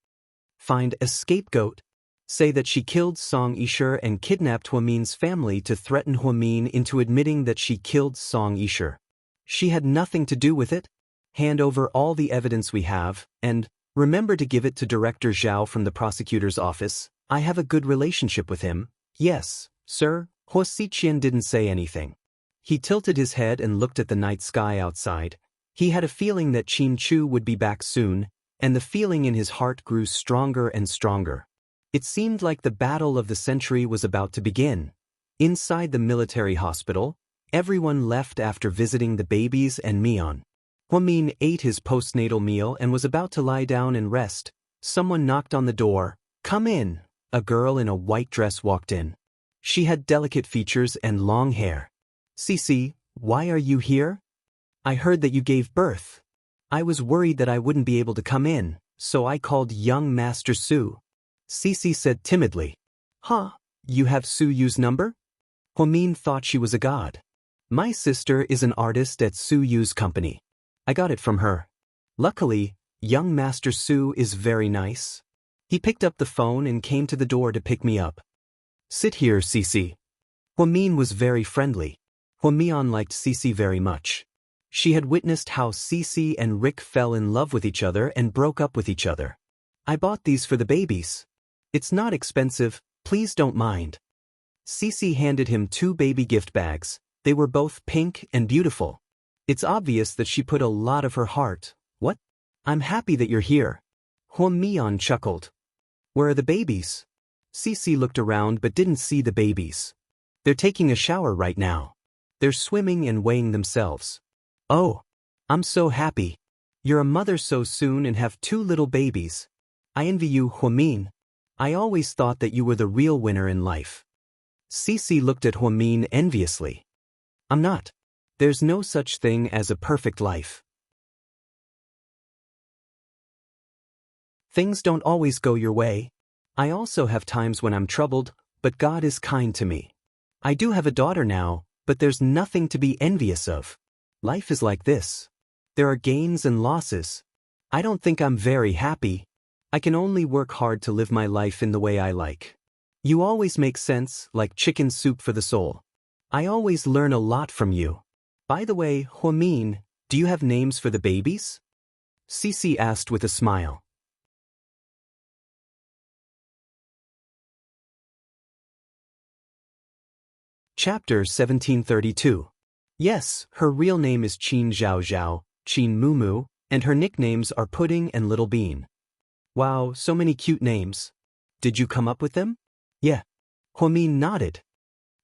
Find a scapegoat. Say that she killed Song Yisher and kidnapped Huamin's family to threaten Huamin into admitting that she killed Song Yisher. She had nothing to do with it. Hand over all the evidence we have, and remember to give it to Director Zhao from the prosecutor's office. I have a good relationship with him. Yes, sir. Huasiqian didn't say anything. He tilted his head and looked at the night sky outside. He had a feeling that Qin Chu would be back soon, and the feeling in his heart grew stronger and stronger. It seemed like the battle of the century was about to begin. Inside the military hospital, everyone left after visiting the babies and Mion. Huamin ate his postnatal meal and was about to lie down and rest. Someone knocked on the door. Come in. A girl in a white dress walked in. She had delicate features and long hair. Cici, why are you here? I heard that you gave birth. I was worried that I wouldn't be able to come in, so I called young Master Su. Cici said timidly. Huh, you have Su Yu's number? Huamin thought she was a god. My sister is an artist at Su Yu's company. I got it from her. Luckily, young Master Su is very nice. He picked up the phone and came to the door to pick me up. Sit here, Cici. Huamin was very friendly. Huamian liked Cici very much. She had witnessed how Cici and Rick fell in love with each other and broke up with each other. I bought these for the babies. It's not expensive, please don't mind. Cici handed him 2 baby gift bags. They were both pink and beautiful. It's obvious that she put a lot of her heart. What? I'm happy that you're here. Huamian chuckled. Where are the babies? Cici looked around but didn't see the babies. They're taking a shower right now. They're swimming and weighing themselves. Oh, I'm so happy. You're a mother so soon and have 2 little babies. I envy you, Huamin. I always thought that you were the real winner in life. Cici looked at Huamin enviously. I'm not. There's no such thing as a perfect life. Things don't always go your way. I also have times when I'm troubled, but God is kind to me. I do have a daughter now, but there's nothing to be envious of. Life is like this. There are gains and losses. I don't think I'm very happy. I can only work hard to live my life in the way I like. You always make sense, like chicken soup for the soul. I always learn a lot from you. By the way, Huamin, do you have names for the babies? Cici asked with a smile. Chapter 1732. Yes, her real name is Qin Zhao Zhao, Qin Mumu, and her nicknames are Pudding and Little Bean. Wow, so many cute names. Did you come up with them? Yeah. Huamin nodded.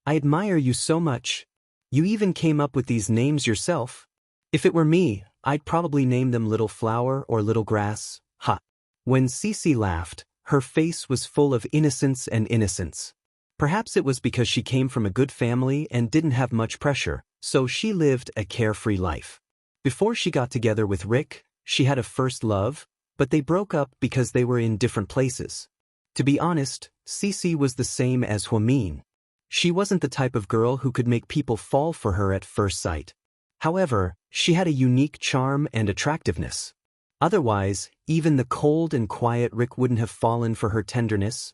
I admire you so much. You even came up with these names yourself. If it were me, I'd probably name them Little Flower or Little Grass. Ha. When Cici laughed, her face was full of innocence and innocence. Perhaps it was because she came from a good family and didn't have much pressure, so she lived a carefree life. Before she got together with Rick, she had a first love, but they broke up because they were in different places. To be honest, Cici was the same as Huamin. She wasn't the type of girl who could make people fall for her at first sight. However, she had a unique charm and attractiveness. Otherwise, even the cold and quiet Rick wouldn't have fallen for her tenderness.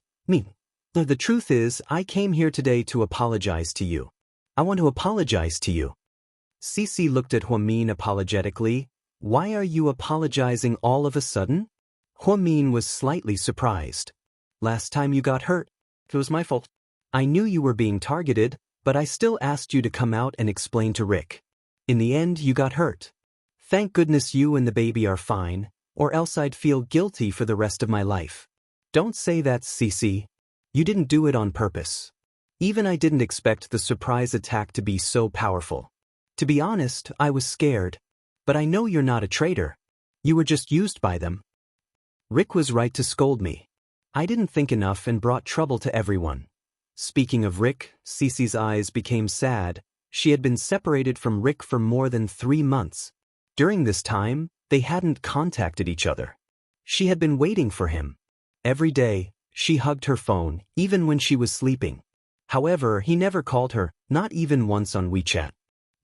The truth is, I came here today to apologize to you. I want to apologize to you. Cici looked at Huamin apologetically. Why are you apologizing all of a sudden? Huamin was slightly surprised. Last time you got hurt, it was my fault. I knew you were being targeted, but I still asked you to come out and explain to Rick. In the end, you got hurt. Thank goodness you and the baby are fine, or else I'd feel guilty for the rest of my life. Don't say that, Cici. You didn't do it on purpose. Even I didn't expect the surprise attack to be so powerful. To be honest, I was scared. But I know you're not a traitor. You were just used by them. Rick was right to scold me. I didn't think enough and brought trouble to everyone. Speaking of Rick, Cici's eyes became sad. She had been separated from Rick for more than 3 months. During this time, they hadn't contacted each other. She had been waiting for him. Every day, she hugged her phone, even when she was sleeping. However, he never called her, not even once on WeChat.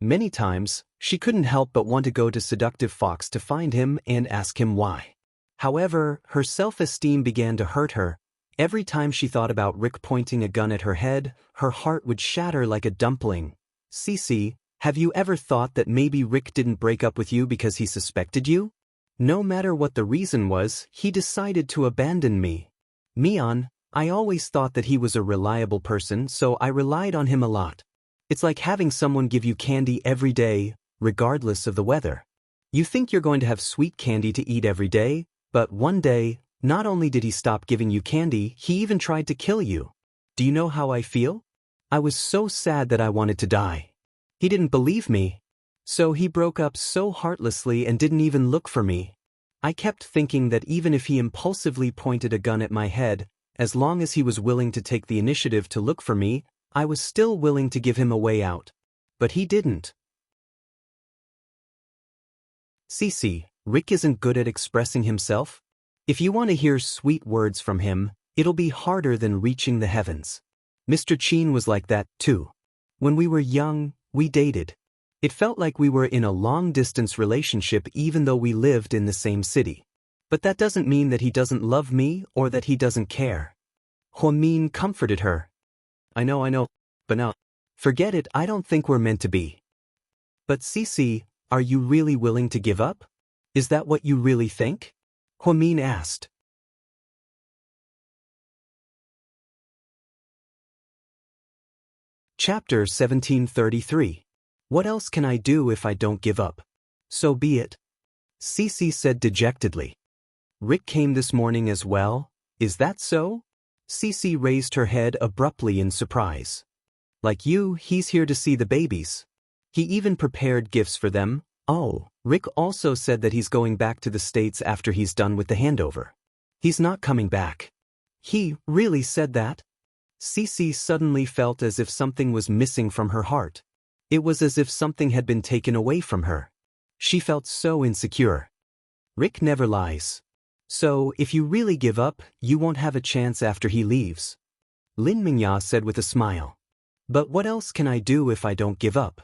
Many times, she couldn't help but want to go to Seductive Fox to find him and ask him why. However, her self-esteem began to hurt her. Every time she thought about Rick pointing a gun at her head, her heart would shatter like a dumpling. Cici, have you ever thought that maybe Rick didn't break up with you because he suspected you? No matter what the reason was, he decided to abandon me. Mian, I always thought that he was a reliable person, so I relied on him a lot. It's like having someone give you candy every day, regardless of the weather. You think you're going to have sweet candy to eat every day, but one day, not only did he stop giving you candy, he even tried to kill you. Do you know how I feel? I was so sad that I wanted to die. He didn't believe me. So he broke up so heartlessly and didn't even look for me. I kept thinking that even if he impulsively pointed a gun at my head, as long as he was willing to take the initiative to look for me, I was still willing to give him a way out. But he didn't. Cici, Rick isn't good at expressing himself. If you want to hear sweet words from him, it'll be harder than reaching the heavens. Mr. Qin was like that, too. When we were young, we dated. It felt like we were in a long-distance relationship even though we lived in the same city. But that doesn't mean that he doesn't love me or that he doesn't care. Huamin comforted her. I know, but no. Forget it, I don't think we're meant to be. But Cici, are you really willing to give up? Is that what you really think? Huamin asked. Chapter 1733. What else can I do if I don't give up? So be it. Cici said dejectedly. Rick came this morning as well, is that so? Cici raised her head abruptly in surprise. Like you, he's here to see the babies. He even prepared gifts for them. Oh, Rick also said that he's going back to the States after he's done with the handover. He's not coming back. He really said that? Cici suddenly felt as if something was missing from her heart. It was as if something had been taken away from her. She felt so insecure. Rick never lies. So, if you really give up, you won't have a chance after he leaves. Lin Mingya said with a smile. But what else can I do if I don't give up?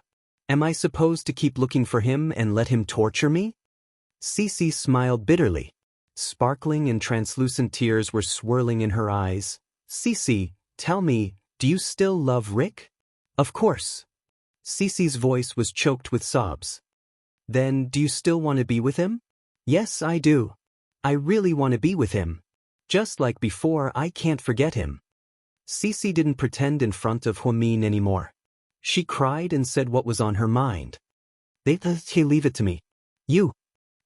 Am I supposed to keep looking for him and let him torture me? Cici smiled bitterly. Sparkling and translucent tears were swirling in her eyes. Cici, tell me, do you still love Rick? Of course. Cece's voice was choked with sobs. Then, do you still want to be with him? Yes, I do. I really want to be with him. Just like before, I can't forget him. Cece didn't pretend in front of Huamin anymore. She cried and said what was on her mind. Leave it to me. You.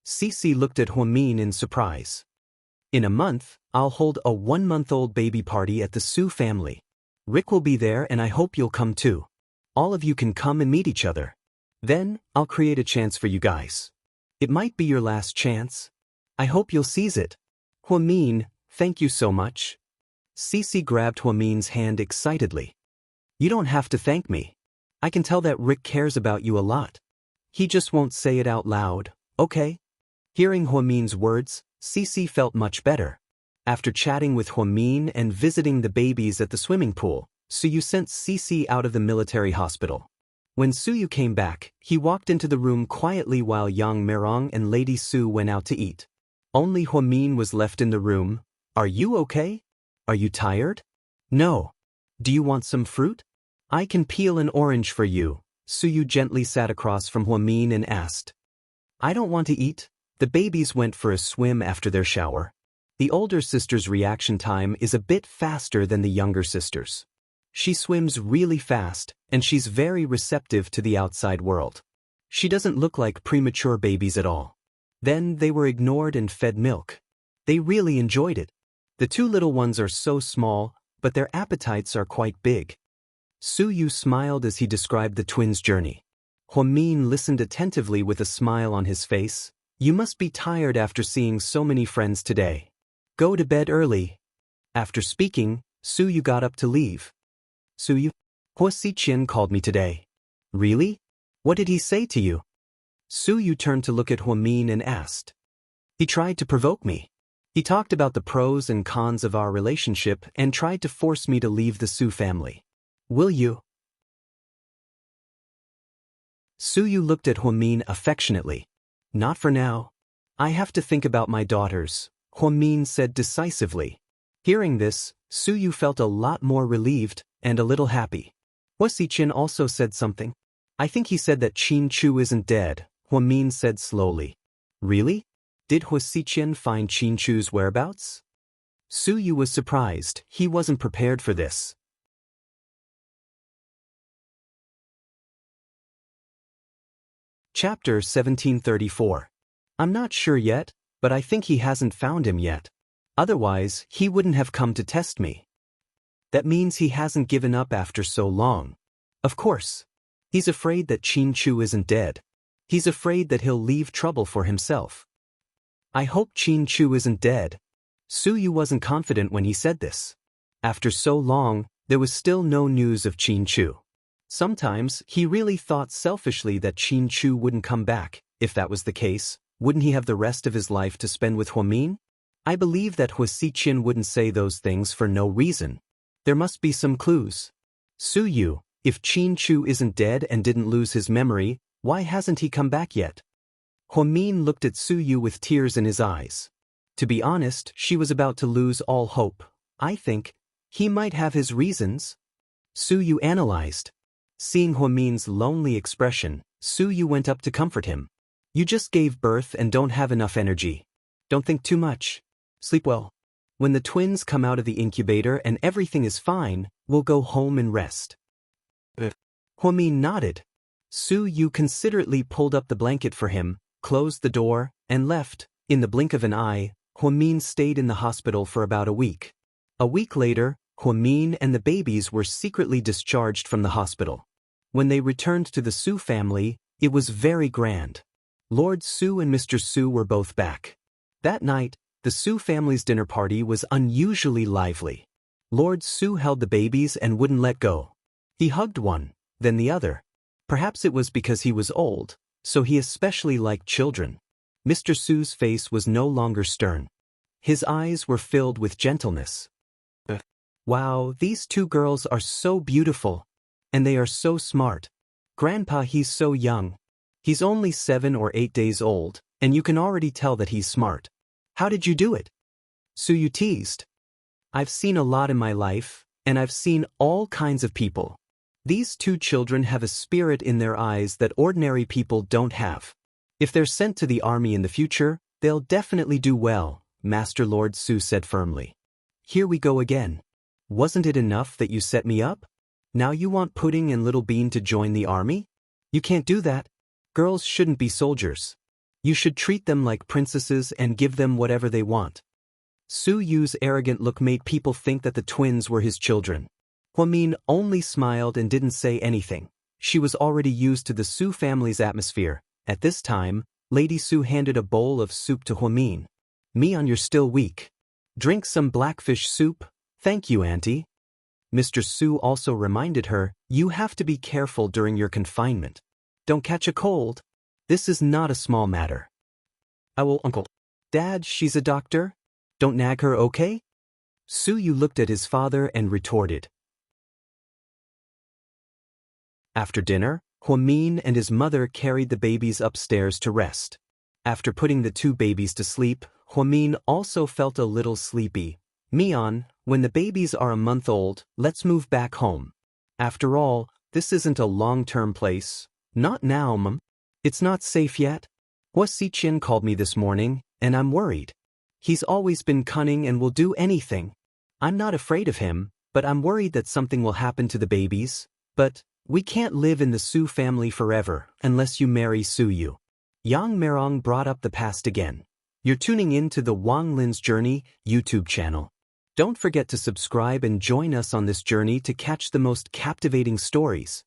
Cece looked at Huamin in surprise. In a month, I'll hold a 1-month-old baby party at the Su family. Rick will be there and I hope you'll come too. All of you can come and meet each other. Then, I'll create a chance for you guys. It might be your last chance. I hope you'll seize it. Huamin, thank you so much. Cece grabbed Huamin's hand excitedly. You don't have to thank me. I can tell that Rick cares about you a lot. He just won't say it out loud, okay? Hearing Huamin's words, Cece felt much better. After chatting with Huamin and visiting the babies at the swimming pool, Suyu sent Cece out of the military hospital. When Suyu came back, he walked into the room quietly while Yang Merong and Lady Su went out to eat. Only Huamin was left in the room. Are you okay? Are you tired? No. Do you want some fruit? I can peel an orange for you. Suyu gently sat across from Huamin and asked. I don't want to eat. The babies went for a swim after their shower. The older sister's reaction time is a bit faster than the younger sister's. She swims really fast, and she's very receptive to the outside world. She doesn't look like premature babies at all. Then they were ignored and fed milk. They really enjoyed it. The two little ones are so small, but their appetites are quite big. Suyu smiled as he described the twins' journey. Huamin listened attentively with a smile on his face. You must be tired after seeing so many friends today. Go to bed early. After speaking, Suyu got up to leave. Suyu, Hua Xiqian called me today. Really? What did he say to you? Suyu turned to look at Huamin and asked. He tried to provoke me. He talked about the pros and cons of our relationship and tried to force me to leave the Su family. Will you? Suyu looked at Huamin affectionately. Not for now. I have to think about my daughters, Huamin said decisively. Hearing this, Suyu felt a lot more relieved and a little happy. Hua Xiqian also said something. I think he said that Qin Chu isn't dead, Huamin said slowly. Really? Did Hua Xiqian find Qin Chu's whereabouts? Suyu was surprised. He wasn't prepared for this. Chapter 1734. I'm not sure yet, but I think he hasn't found him yet. Otherwise, he wouldn't have come to test me. That means he hasn't given up after so long. Of course. He's afraid that Qin Chu isn't dead. He's afraid that he'll leave trouble for himself. I hope Qin Chu isn't dead. Suyu wasn't confident when he said this. After so long, there was still no news of Qin Chu. Sometimes, he really thought selfishly that Qin Chu wouldn't come back. If that was the case, wouldn't he have the rest of his life to spend with Huamin? I believe that Hua Xiqian wouldn't say those things for no reason. There must be some clues. Suyu, if Qin Chu isn't dead and didn't lose his memory, why hasn't he come back yet? Huamin looked at Suyu with tears in his eyes. To be honest, she was about to lose all hope. I think he might have his reasons. Suyu analyzed. Seeing Huamin's lonely expression, Suyu went up to comfort him. You just gave birth and don't have enough energy. Don't think too much. Sleep well. When the twins come out of the incubator and everything is fine, we'll go home and rest. Huamin nodded. Suyu considerately pulled up the blanket for him, closed the door, and left. In the blink of an eye, Huamin stayed in the hospital for about a week. A week later, Huamin and the babies were secretly discharged from the hospital. When they returned to the Su family, it was very grand. Lord Su and Mr. Su were both back. That night, the Su family's dinner party was unusually lively. Lord Su held the babies and wouldn't let go. He hugged one, then the other. Perhaps it was because he was old, so he especially liked children. Mr. Su's face was no longer stern. His eyes were filled with gentleness. Wow, these two girls are so beautiful. And they are so smart. Grandpa, he's so young. He's only 7 or 8 days old, and you can already tell that he's smart. How did you do it? Suyu teased. I've seen a lot in my life, and I've seen all kinds of people. These two children have a spirit in their eyes that ordinary people don't have. If they're sent to the army in the future, they'll definitely do well, Master Lord Su said firmly. Here we go again. Wasn't it enough that you set me up? Now you want Pudding and Little Bean to join the army? You can't do that. Girls shouldn't be soldiers. You should treat them like princesses and give them whatever they want. Su Yu's arrogant look made people think that the twins were his children. Huamin only smiled and didn't say anything. She was already used to the Su family's atmosphere. At this time, Lady Su handed a bowl of soup to Huamin. Mian, you're still weak. Drink some blackfish soup. Thank you, Auntie. Mr. Su also reminded her, you have to be careful during your confinement. Don't catch a cold. This is not a small matter. I will, Uncle. Dad, she's a doctor. Don't nag her, okay? Su Yu looked at his father and retorted. After dinner, Huamin and his mother carried the babies upstairs to rest. After putting the two babies to sleep, Huamin also felt a little sleepy. Mian, when the babies are a month old, let's move back home. After all, this isn't a long-term place. Not now, Mum. It's not safe yet. Hua Xiqin called me this morning, and I'm worried. He's always been cunning and will do anything. I'm not afraid of him, but I'm worried that something will happen to the babies. But we can't live in the Su family forever unless you marry Su Yu. Yang Merong brought up the past again. You're tuning in to the Wang Lin's Journey YouTube channel. Don't forget to subscribe and join us on this journey to catch the most captivating stories.